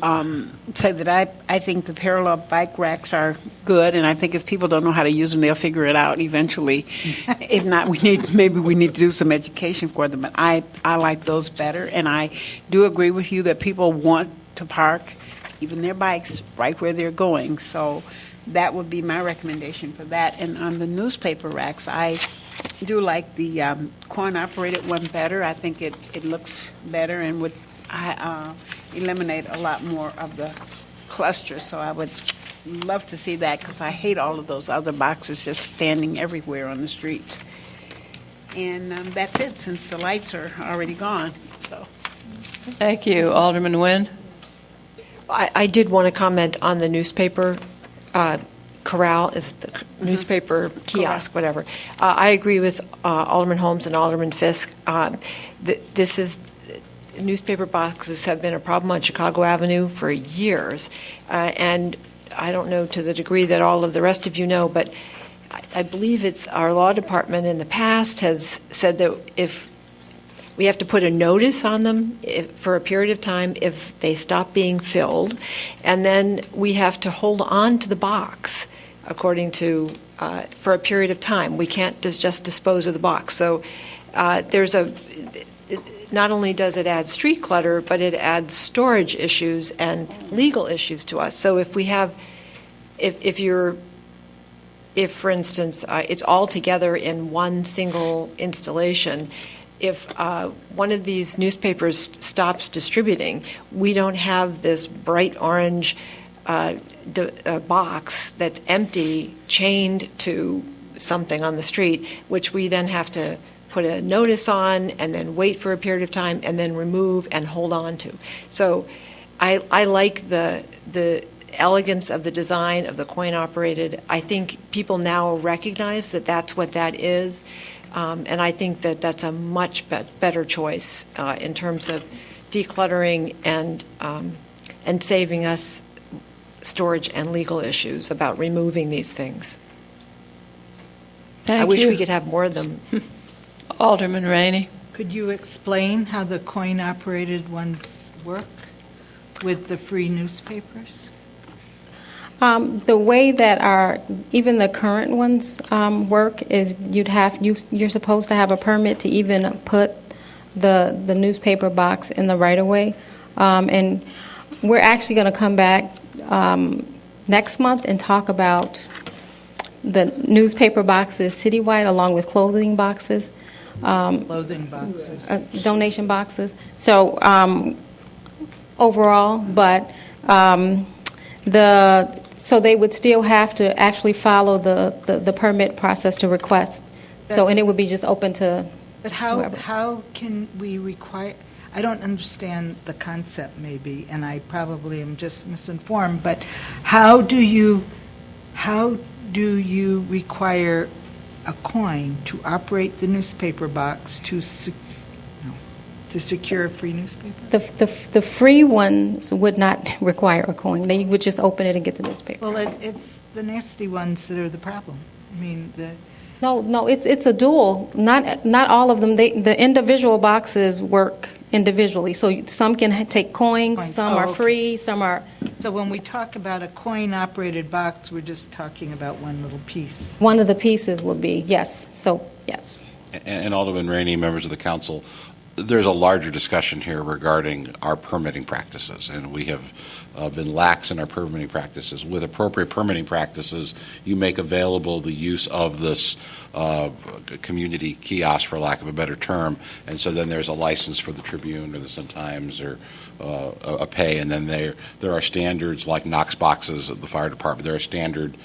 say that I think the parallel bike racks are good, and I think if people don't know how to use them, they'll figure it out eventually. If not, maybe we need to do some education for them. But I like those better, and I do agree with you that people want to park even their bikes right where they're going. So that would be my recommendation for that. And on the newspaper racks, I do like the coin-operated one better. I think it looks better and would eliminate a lot more of the cluster. So I would love to see that, because I hate all of those other boxes just standing everywhere on the street. And that's it, since the lights are already gone. So, thank you. Alderman Nguyen? I did want to comment on the newspaper corral, is the newspaper kiosk, whatever. I agree with Alderman Holmes and Alderman Fisk. Newspaper boxes have been a problem on Chicago Avenue for years, and I don't know to the degree that all of the rest of you know, but I believe it's our law department in the past has said that if we have to put a notice on them for a period of time if they stop being filled, and then we have to hold on to the box according to for a period of time. We can't just dispose of the box. So not only does it add street clutter, but it adds storage issues and legal issues to us. So if for instance, it's all together in one single installation, if one of these newspapers stops distributing, we don't have this bright orange box that's empty, chained to something on the street, which we then have to put a notice on and then wait for a period of time and then remove and hold on to. So I like the elegance of the design of the coin-operated. I think people now recognize that that's what that is, and I think that that's a much better choice in terms of decluttering and saving us storage and legal issues about removing these things. I wish we could have more of them. Alderman Rainey? Could you explain how the coin-operated ones work with the free newspapers? The way that even the current ones work is you're supposed to have a permit to even put the newspaper box in the right-of-way. And we're actually going to come back next month and talk about the newspaper boxes citywide, along with clothing boxes. Clothing boxes. Donation boxes. So overall, but so they would still have to actually follow the permit process to request So, and it would be just open to But how, whoever. how can we require, I don't understand the concept maybe, and I probably am just misinformed, but how do you require a coin to operate the newspaper box to secure a free newspaper? The free ones would not require a coin. They would just open it and get the newspaper. Well, it's the nasty ones that are the problem. I mean, No, it's a dual. Not all of them. The individual boxes work individually. So some can take coins, some are okay. free, some are. So when we talk about a coin-operated box, we're just talking about one little piece. One of the pieces will be, yes. So, yes. And Alderman Rainey, members of the council, there's a larger discussion here regarding our permitting practices, and we have been lax in our permitting practices. With appropriate permitting practices, you make available the use of this community kiosk, for lack of a better term, and so then there's a license for the Tribune or the Sun-Times or a pay, and then there are standards like Knox boxes at the fire department. There are standard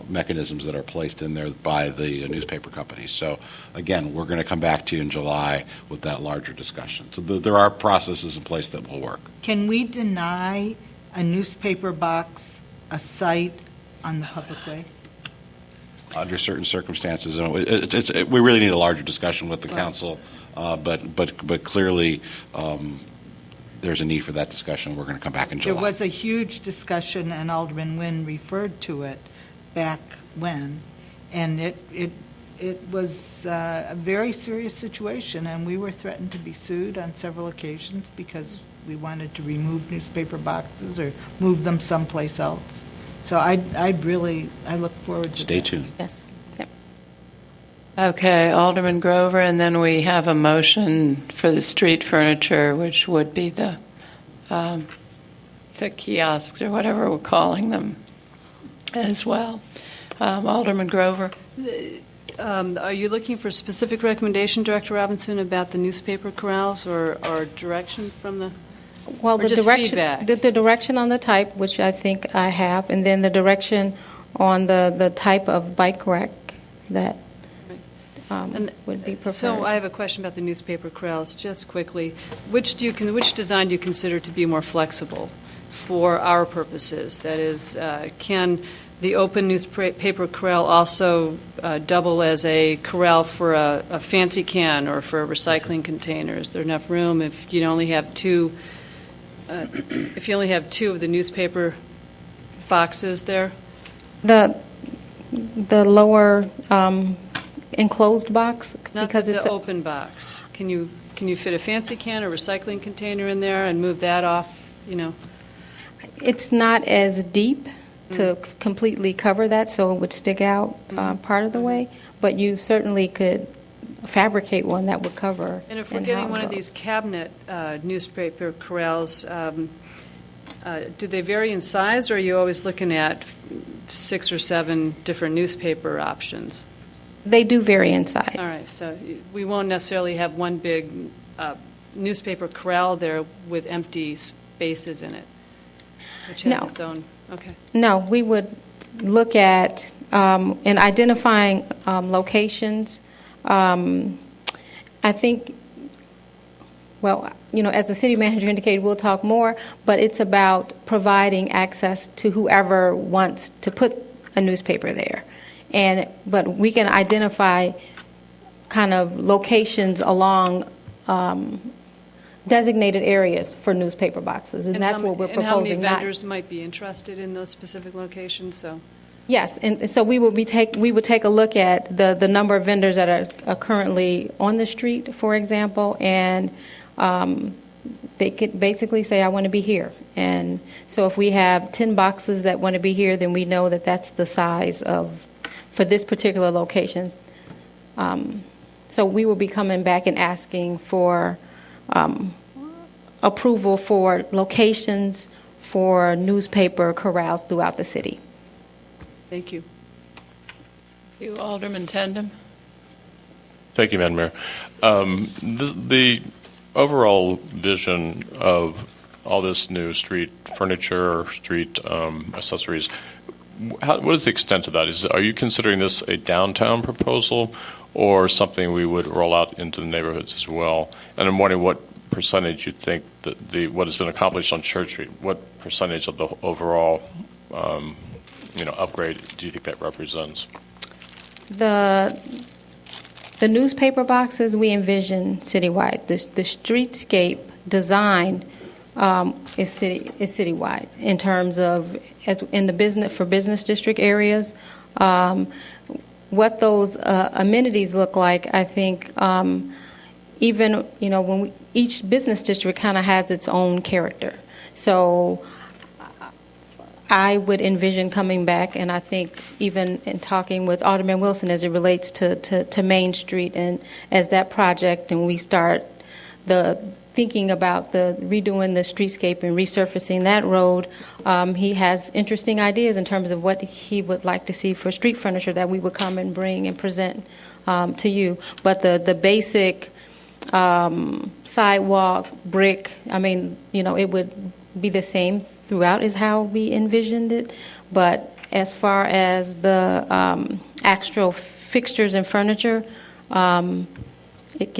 mechanisms that are placed in there by the newspaper companies. So, again, we're going to come back to you in July with that larger discussion. So there are processes in place that will work. Can we deny a newspaper box a site on the public way? Under certain circumstances, and we really need a larger discussion with the council, but clearly there's a need for that discussion. We're going to come back in July. There was a huge discussion, and Alderman Nguyen referred to it back when, and it was a very serious situation, and we were threatened to be sued on several occasions because we wanted to remove newspaper boxes or move them someplace else. So I look forward to Stay that. tuned. Yes. Yep. Okay, Alderman Grover, and then we have a motion for the street furniture, which would be the kiosks or whatever we're calling them as well. Alderman Grover. Are you looking for specific recommendation, Director Robinson, about the newspaper corrals or direction from the, Well, or the just direction, feedback? the direction on the type, which I think I have, and then the direction on the type of bike rack that would be preferred. So I have a question about the newspaper corrals, just quickly. Which design do you consider to be more flexible for our purposes? That is, can the open newspaper corral also double as a corral for a fancy can or for a recycling container? Is there enough room if you only have two? If you only have two of the newspaper boxes there? The lower enclosed box, Not because the it's open box. Can you fit a fancy can or recycling container in there and move that off? It's not as deep to completely cover that, so it would stick out part of the way. But you certainly could fabricate one that would cover. And if we're getting one of these cabinet newspaper corrals, do they vary in size, or are you always looking at 6 or 7 different newspaper options? They do vary in size. All right, so we won't necessarily have one big newspaper corral there with empty spaces in it, which has its own. Okay. No, we would look at in identifying locations. I think, well, as the city manager indicated, we'll talk more, but it's about providing access to whoever wants to put a newspaper there. But we can identify kind of locations along designated areas for newspaper boxes, and that's what we're proposing. And how many vendors might be interested in those specific locations? So. Yes, and so we would take a look at the number of vendors that are currently on the street, for example, and they could basically say, I want to be here. And so if we have 10 boxes that want to be here, then we know that that's the size for this particular location. So we will be coming back and asking for approval for locations for newspaper corrals throughout the city. Thank you. You, Alderman Tandem. Thank you, Madam Mayor. The overall vision of all this new street furniture, street accessories, what is the extent of that? Are you considering this a downtown proposal or something we would roll out into the neighborhoods as well? And I'm wondering what percentage you think that what has been accomplished on Church Street, what percentage of the overall upgrade do you think that represents? The newspaper boxes we envision citywide. The streetscape design is citywide in terms of in the business district areas. What those amenities look like, I think, even when each business district kind of has its own character. So I would envision coming back, and I think even in talking with Alderman Wilson as it relates to Main Street, and as that project, and we start thinking about redoing the streetscape and resurfacing that road, he has interesting ideas in terms of what he would like to see for street furniture that we would come and bring and present to you. But the basic sidewalk, brick, it would be the same throughout is how we envisioned it. But as far as the actual fixtures and furniture, it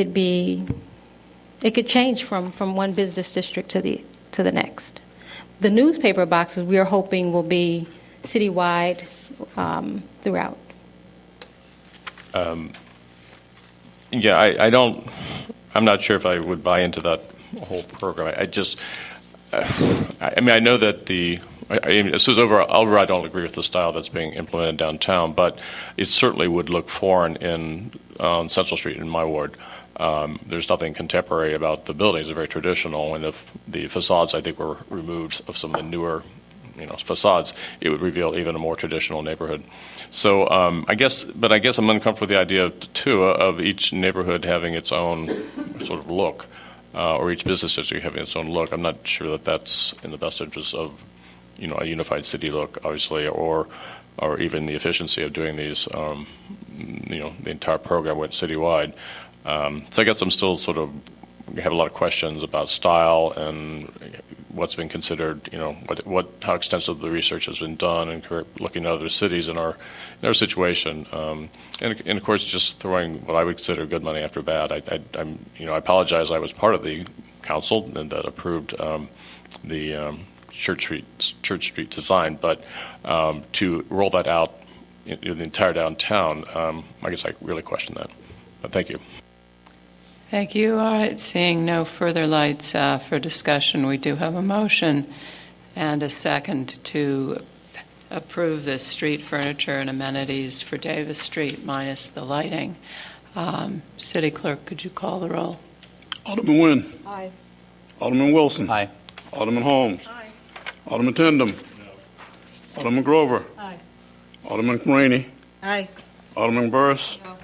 could change from one business district to the next. The newspaper boxes we are hoping will be citywide throughout. I'm not sure if I would buy into that whole program. I know that this was overall, I don't agree with the style that's being implemented downtown, but it certainly would look foreign on Central Street in my ward. There's nothing contemporary about the buildings. They're very traditional, and if the facades, I think, were removed of some of the newer facades, it would reveal even a more traditional neighborhood. So I guess I'm uncomfortable with the idea, too, of each neighborhood having its own sort of look, or each business district having its own look. I'm not sure that that's in the best interest of a unified city look, obviously, or even the efficiency of doing these, the entire program went citywide. So I guess I'm still sort of have a lot of questions about style and what's been considered, how extensive the research has been done, and looking at other cities in our situation, and of course just throwing what I would consider good money after bad. I apologize. I was part of the council that approved the Church Street design, but to roll that out in the entire downtown, I guess I really question that. But thank you. Thank you. All right, seeing no further lights for discussion, we do have a motion and a second to approve the street furniture and amenities for Davis Street minus the lighting. City Clerk, could you call the roll? Alderman Nguyen. Aye. Alderman Wilson. Aye. Alderman Holmes. Aye. Alderman Tindem. No. Alderman Grover. Aye. Alderman Rainey. Aye. Alderman Burris. No.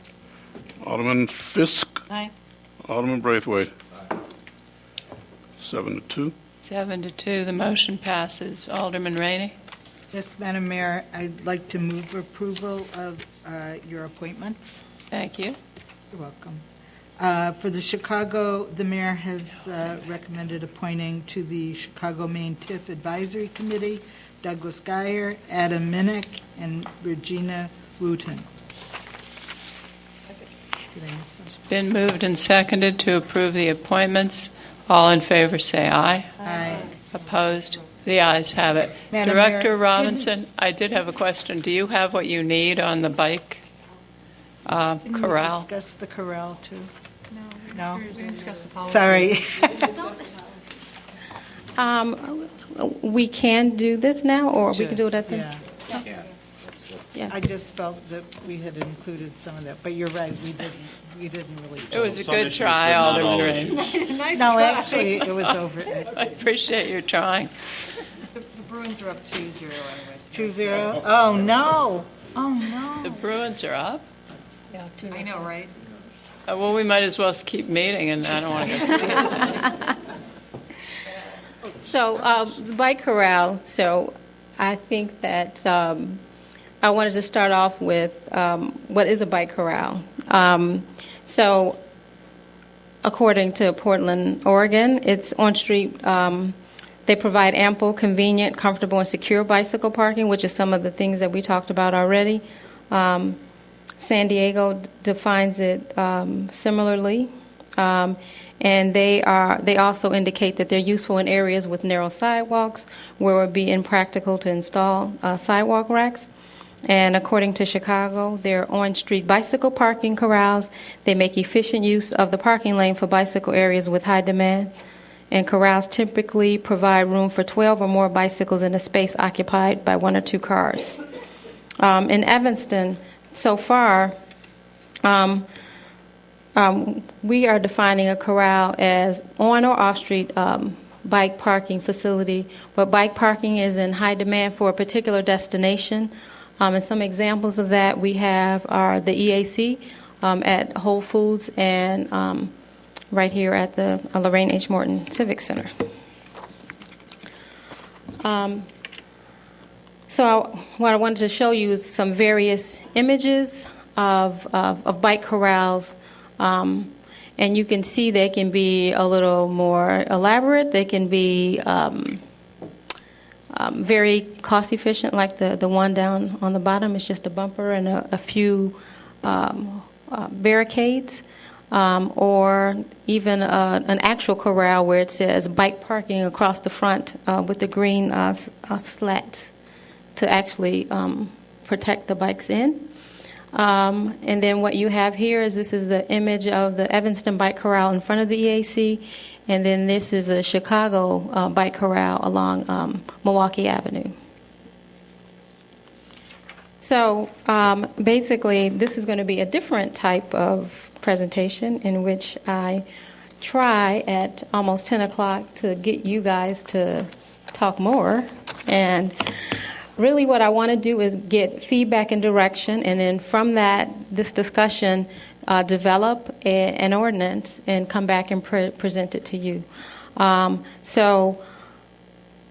Alderman Fisk. Aye. Alderman Braithwaite. 7-2. 7-2, the motion passes. Alderman Rainey? Yes, Madam Mayor, I'd like to move approval of your appointments. Thank you. You're welcome. For the Chicago, the mayor has recommended appointing to the Chicago Main TIF Advisory Committee Douglas Geyer, Adam Minnick, and Regina Wooten. It's been moved and seconded to approve the appointments. All in favor say aye. Aye. Opposed? The ayes have it. Madam Director Mayor, Robinson, I did have a question. Do you have what you need on the bike corral? Didn't we discuss the corral, too? No. We didn't discuss the policy. Sorry. We can do this now, or we can do it at the... Yeah. Yes. I just felt that we had included some of that, but you're right, we didn't really. It was a good try, Alderman Rainey. Nice no, try. Actually, it was over. I appreciate your trying. The Bruins are up 2-0 anyway. 2-0? Oh, no. Oh, no. The Bruins are up? Yeah, 2-0. I know, right? Well, we might as well keep meeting, and I don't want to go see it. So, the bike corral, so I think that I wanted to start off with what is a bike corral. So, according to Portland, Oregon, it's on-street They provide ample, convenient, comfortable, and secure bicycle parking, which is some of the things that we talked about already. San Diego defines it similarly. And they also indicate that they're useful in areas with narrow sidewalks where it would be impractical to install sidewalk racks. And according to Chicago, they're on-street bicycle parking corrals. They make efficient use of the parking lane for bicycle areas with high demand. And corrals typically provide room for 12 or more bicycles in a space occupied by 1 or 2 cars. In Evanston, so far, we are defining a corral as on or off-street bike parking facility where bike parking is in high demand for a particular destination. And some examples of that we have are the EAC at Whole Foods and right here at the Lorraine H. Morton Civic Center. So what I wanted to show you is some various images of bike corrals. And you can see they can be a little more elaborate. They can be very cost efficient, like the one down on the bottom is just a bumper and a few barricades, or even an actual corral where it says bike parking across the front with the green slats to actually protect the bikes in. And then what you have here is this is the image of the Evanston Bike Corral in front of the EAC, and then this is a Chicago bike corral along Milwaukee Avenue. So basically, this is going to be a different type of presentation in which I try at almost 10 o'clock to get you guys to talk more. And really what I want to do is get feedback and direction, and then from that, this discussion, develop an ordinance and come back and present it to you. So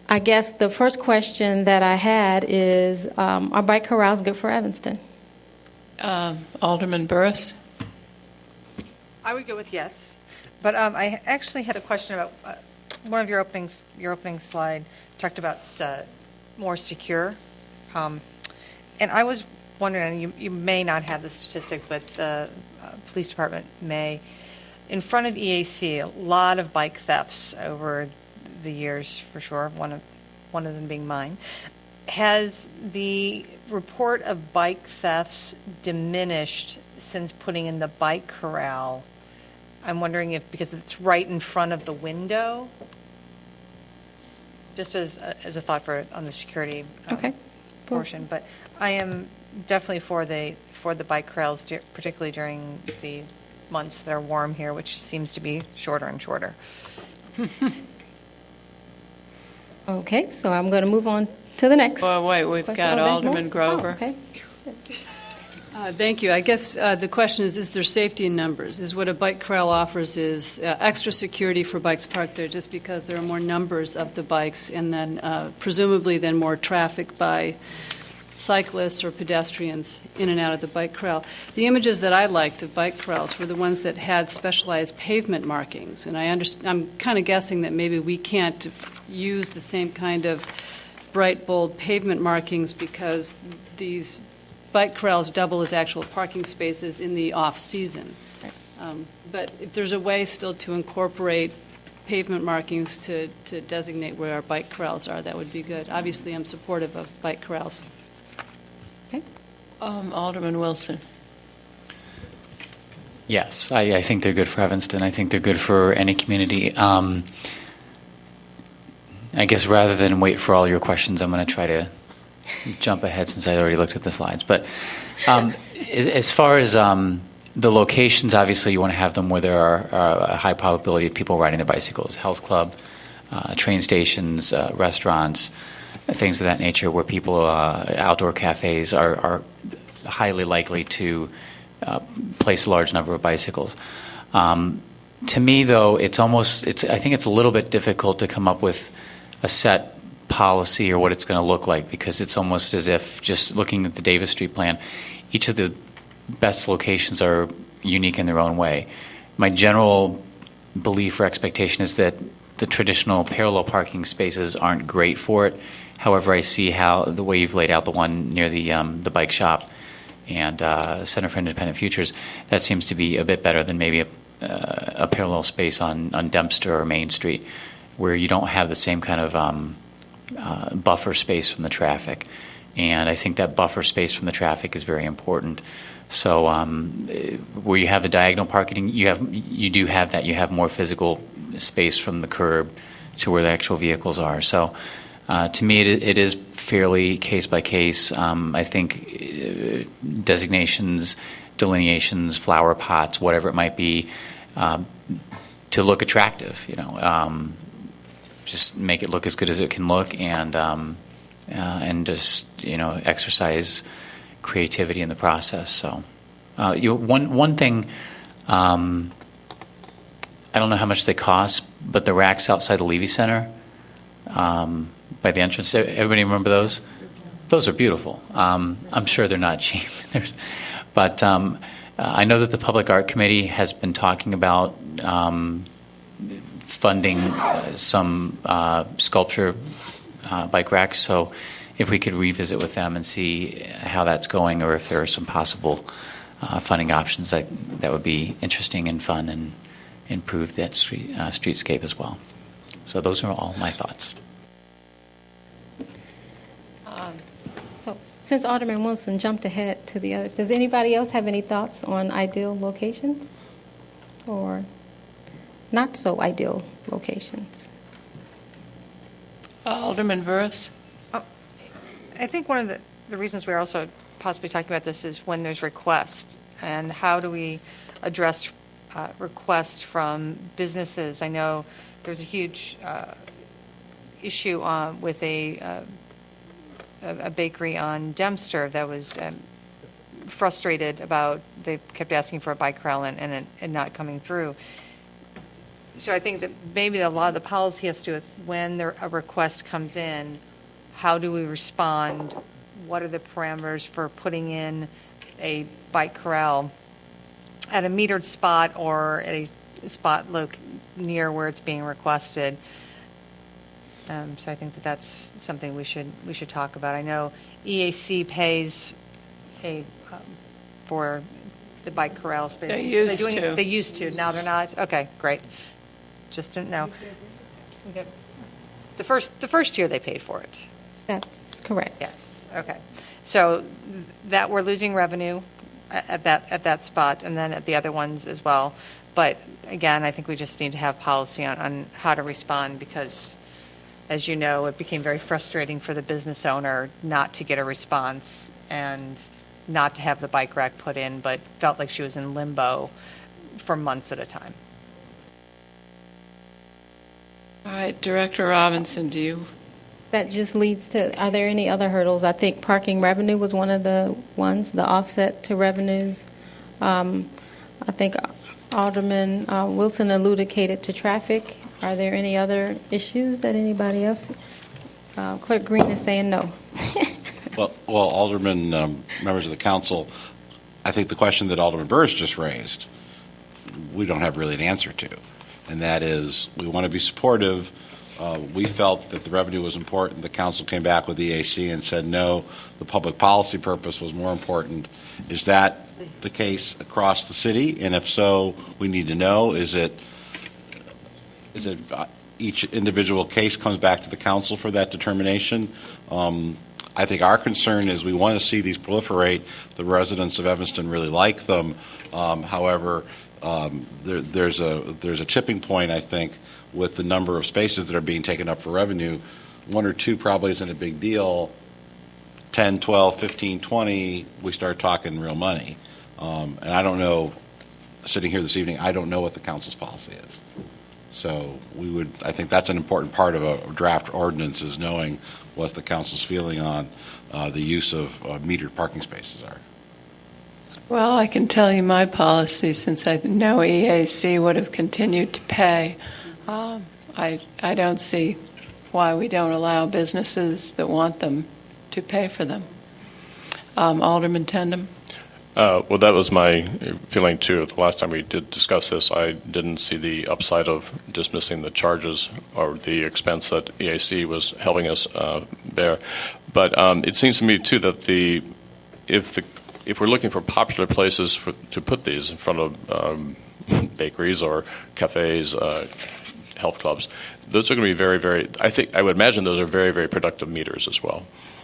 I guess the first question that I had is, are bike corrals good for Evanston? Alderman Burris? I would go with yes. But I actually had a question about one of your opening slide talked about more secure. And I was wondering, and you may not have the statistic, but the police department may. In front of EAC, a lot of bike thefts over the years, for sure, one of them being mine. Has the report of bike thefts diminished since putting in the bike corral? I'm wondering if, because it's right in front of the window, just as a thought on the security portion. But I am definitely for the bike corrals, particularly during the months that are warm here, which seems to be shorter and shorter. Okay, so I'm going to move on to the next. Oh, wait, we've got Alderman Grover. Okay. Thank you. I guess the question is there safety in numbers? Is what a bike corral offers is extra security for bikes parked there just because there are more numbers of the bikes, and then presumably then more traffic by cyclists or pedestrians in and out of the bike corral. The images that I liked of bike corrals were the ones that had specialized pavement markings, and I'm kind of guessing that maybe we can't use the same kind of bright, bold pavement markings because these bike corrals double as actual parking spaces in the off-season. But if there's a way still to incorporate pavement markings to designate where our bike corrals are, that would be good. Obviously, I'm supportive of bike corrals. Okay. Alderman Wilson. Yes, I think they're good for Evanston. I think they're good for any community. I guess rather than wait for all your questions, I'm going to try to jump ahead since I already looked at the slides. But as far as the locations, obviously you want to have them where there are a high probability of people riding their bicycles. Health club, train stations, restaurants, things of that nature where people, outdoor cafes are highly likely to place a large number of bicycles. To me, though, I think it's a little bit difficult to come up with a set policy or what it's going to look like, because it's almost as if, just looking at the Davis Street plan, each of the best locations are unique in their own way. My general belief or expectation is that the traditional parallel parking spaces aren't great for it. However, I see how the way you've laid out the one near the bike shop and Center for Independent Futures, that seems to be a bit better than maybe a parallel space on Dempster or Main Street, where you don't have the same kind of buffer space from the traffic. And I think that buffer space from the traffic is very important. So where you have the diagonal parking, you do have that. You have more physical space from the curb to where the actual vehicles are. So to me, it is fairly case by case. I think designations, delineations, flower pots, whatever it might be, to look attractive. Just make it look as good as it can look, and just exercise creativity in the process. So one thing, I don't know how much they cost, but the racks outside the Levy Center by the entrance, everybody remember those? Those are beautiful. I'm sure they're not cheap. But I know that the Public Art Committee has been talking about funding some sculpture bike racks. So if we could revisit with them and see how that's going, or if there are some possible funding options that would be interesting and fun and improve that streetscape as well. So those are all my thoughts. So since Alderman Wilson jumped ahead to the other, does anybody else have any thoughts on ideal locations or not so ideal locations? Alderman Burris? I think one of the reasons we're also possibly talking about this is when there's requests, and how do we address requests from businesses. I know there's a huge issue with a bakery on Dempster that was frustrated about, they kept asking for a bike corral and not coming through. So I think that maybe a lot of the policy has to do with when a request comes in, how do we respond? What are the parameters for putting in a bike corral at a metered spot or at a spot near where it's being requested? So I think that's something we should talk about. I know EAC pays for the bike corral space. They used to. They used to. Now they're not. Okay, great. Just didn't know. The first year they paid for it. That's correct. Yes. Okay. So that we're losing revenue at that spot, and then at the other ones as well. But again, I think we just need to have policy on how to respond, because, as you know, it became very frustrating for the business owner not to get a response and not to have the bike rack put in, but felt like she was in limbo for months at a time. All right, Director Robinson, do you? That just leads to, are there any other hurdles? I think parking revenue was one of the ones, the offset to revenues. I think Alderman Wilson alluded to traffic. Are there any other issues that anybody else? Clerk Green is saying no. Well, Alderman, members of the council, I think the question that Alderman Burris just raised, we don't have really an answer to. And that is, we want to be supportive. We felt that the revenue was important. The council came back with the EAC and said, no, the public policy purpose was more important. Is that the case across the city? And if so, we need to know, is it each individual case comes back to the council for that determination? I think our concern is we want to see these proliferate. The residents of Evanston really like them. However, there's a tipping point, I think, with the number of spaces that are being taken up for revenue. 1 or 2 probably isn't a big deal. 10, 12, 15, 20, we start talking real money. And I don't know, sitting here this evening, I don't know what the council's policy is. So I think that's an important part of a draft ordinance, is knowing what the council's feeling on the use of metered parking spaces are. Well, I can tell you my policy, since I know EAC would have continued to pay. I don't see why we don't allow businesses that want them to pay for them. Alderman Tendam? Well, that was my feeling too. The last time we did discuss this, I didn't see the upside of dismissing the charges or the expense that EAC was helping us bear. But it seems to me too that if we're looking for popular places to put these in front of bakeries or cafes, health clubs, those are going to be very, very. I would imagine those are very, very productive meters as well.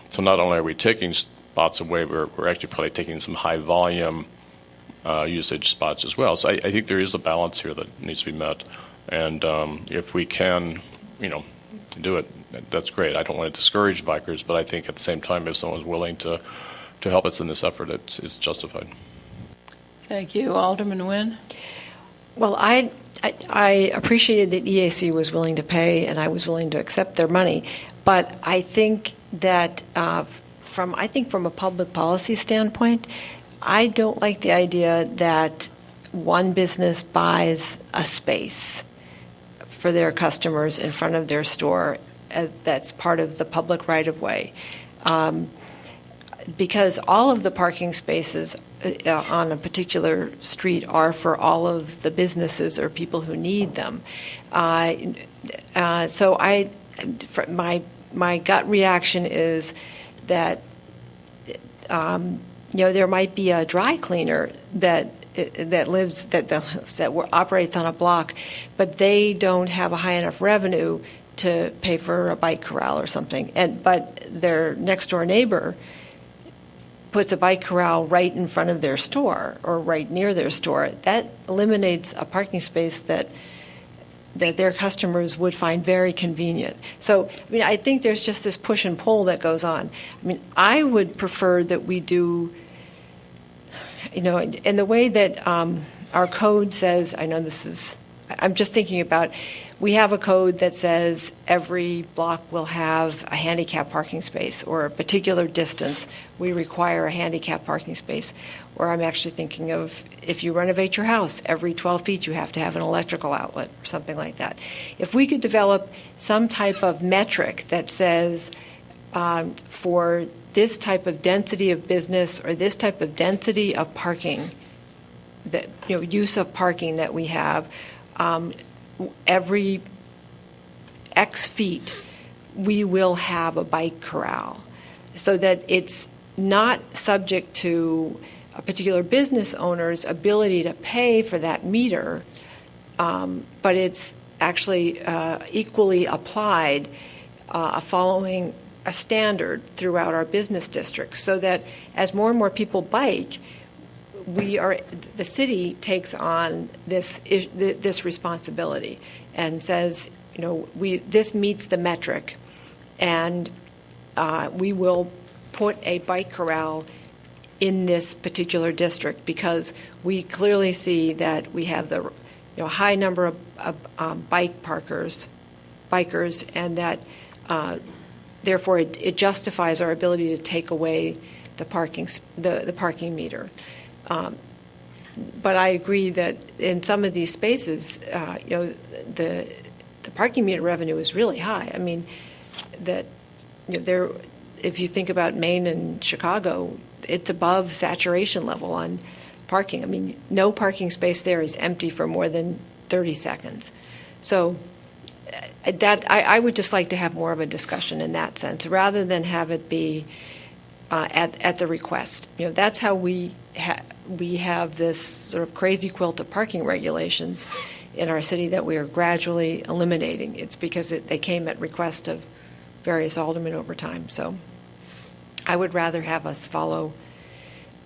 So not only are we taking spots away, we're actually probably taking some high volume usage spots as well. So I think there is a balance here that needs to be met, and if we can, do it, that's great. I don't want to discourage bikers, but I think at the same time, if someone's willing to help us in this effort, it's justified. Thank you. Alderman Nguyen? Well, I appreciated that EAC was willing to pay and I was willing to accept their money, but I think that from a public policy standpoint, I don't like the idea that one business buys a space for their customers in front of their store that's part of the public right-of-way. Because all of the parking spaces on a particular street are for all of the businesses or people who need them. So my gut reaction is that there might be a dry cleaner that operates on a block, but they don't have a high enough revenue to pay for a bike corral or something. But their next door neighbor puts a bike corral right in front of their store or right near their store. That eliminates a parking space that their customers would find very convenient. So, I think there's just this push and pull that goes on. I would prefer that we do, in the way that our code says, I'm just thinking about, we have a code that says every block will have a handicap parking space, or a particular distance we require a handicap parking space. Or I'm actually thinking of, if you renovate your house, every 12 feet you have to have an electrical outlet or something like that. If we could develop some type of metric that says for this type of density of business or this type of density of parking, that use of parking that we have, every X feet, we will have a bike corral, so that it's not subject to a particular business owner's ability to pay for that meter, but it's actually equally applied, following a standard throughout our business districts, so that as more and more people bike, the city takes on this responsibility and says, this meets the metric, and we will put a bike corral in this particular district, because we clearly see that we have the high number of bikers, and that therefore it justifies our ability to take away the parking meter. But I agree that in some of these spaces, the parking meter revenue is really high. If you think about Maine and Chicago, it's above saturation level on parking. No parking space there is empty for more than 30 seconds. So I would just like to have more of a discussion in that sense, rather than have it be at the request. That's how we have this sort of crazy quilt of parking regulations in our city that we are gradually eliminating. It's because they came at request of various aldermen over time. So I would rather have us follow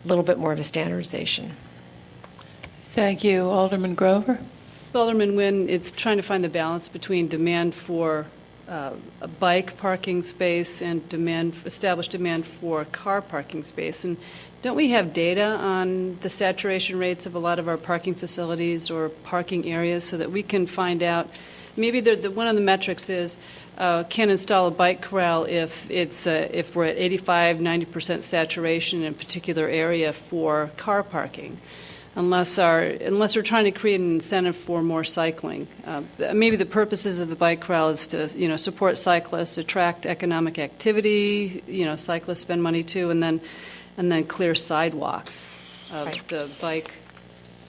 a little bit more of a standardization. Thank you. Alderman Grover? So, Alderman Nguyen, it's trying to find the balance between demand for a bike parking space and established demand for a car parking space. And don't we have data on the saturation rates of a lot of our parking facilities or parking areas, so that we can find out? Maybe one of the metrics is can install a bike corral if we're at 85, 90% saturation in a particular area for car parking, unless we're trying to create an incentive for more cycling. Maybe the purposes of the bike corral is to support cyclists, attract economic activity. Cyclists spend money too, and then clear sidewalks. of Right. the bike.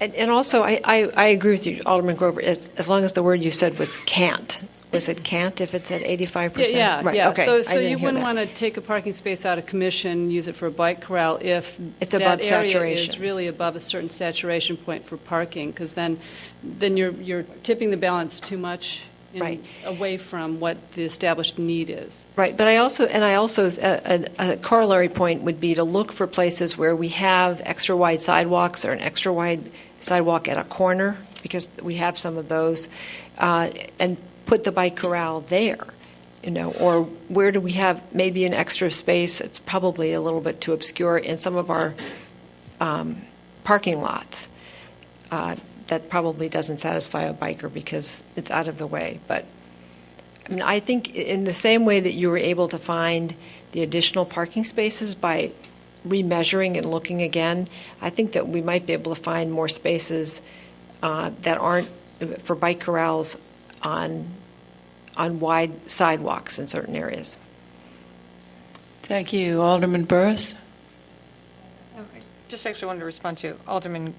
And also, I agree with you, Alderman Grover, as long as the word you said was can't. Was it can't if it's at 85%? Yeah, Right, yeah. okay. So I didn't you hear wouldn't that. want to take a parking space out of commission, use it for a bike corral if It's that above area saturation. is really above a certain saturation point for parking, because then you're tipping the balance too much Right. away from what the established need is. Right, but I also, a corollary point would be to look for places where we have extra wide sidewalks or an extra wide sidewalk at a corner, because we have some of those, and put the bike corral there, or where do we have maybe an extra space? It's probably a little bit too obscure in some of our parking lots. That probably doesn't satisfy a biker because it's out of the way. But I mean, I think in the same way that you were able to find the additional parking spaces by remeasuring and looking again, I think that we might be able to find more spaces that aren't for bike corrals on wide sidewalks in certain areas. Thank you. Alderman Burris? Just actually wanted to respond to Alderman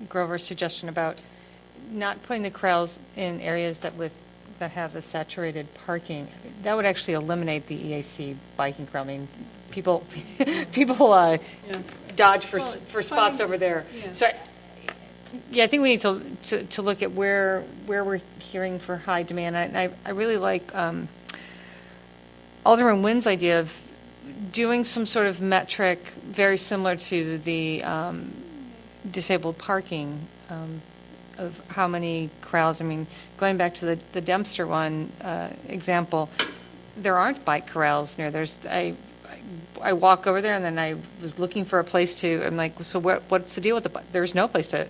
Grover's suggestion about not putting the corrals in areas that have the saturated parking. That would actually eliminate the EAC biking corral. I mean, people dodge for spots over there. Yeah. So, I think we need to look at where we're hearing for high demand. And I really like Alderman Wynn's idea of doing some sort of metric very similar to the disabled parking of how many corrals. I mean, going back to the Dempster one example, there aren't bike corrals near. I walk over there and then I was looking for a place to. I'm like, so what's the deal with the bike? There's no place to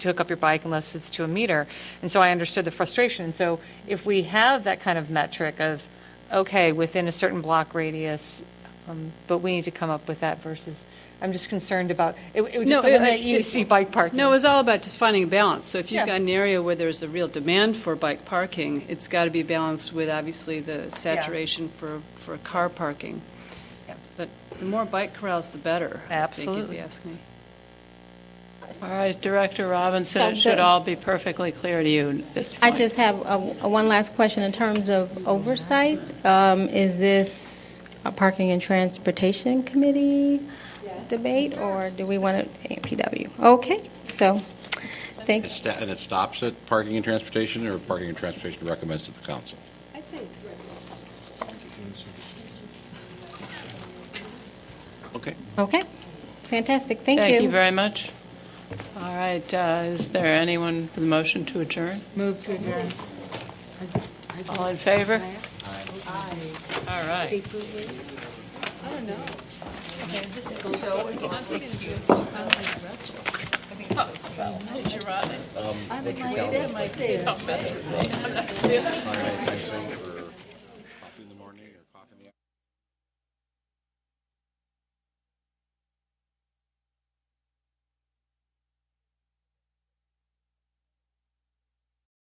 hook up your bike unless it's to a meter. And so I understood the frustration. And so if we have that kind of metric of, okay, within a certain block radius, but we need to come up with that versus, I'm just concerned about, it would just eliminate EAC bike parking. No, it's all about just finding a balance. So if you've got an area where there's a real demand for bike parking, it's got to be balanced with obviously the saturation for car parking. Yeah. But the more bike corrals, the better. Absolutely. I think, if you ask me. All right, Director Robinson, So it should all be perfectly clear to you at this point. I just have one last question in terms of oversight. Is this a Parking and Transportation Committee debate, or do we want it APW? Okay, so thank you. And it stops at Parking and Transportation, or Parking and Transportation recommends to the council? I think. Okay. Okay, fantastic. Thank you. Thank you very much. All right, is there anyone with a motion to adjourn? Move to adjourn. All in favor? All right. I don't know. Okay, this is so, I'm thinking of this restaurant. Oh, well, you're right. I'm in my bed, my Don't mess with me. I'm not doing it. All right, thanks.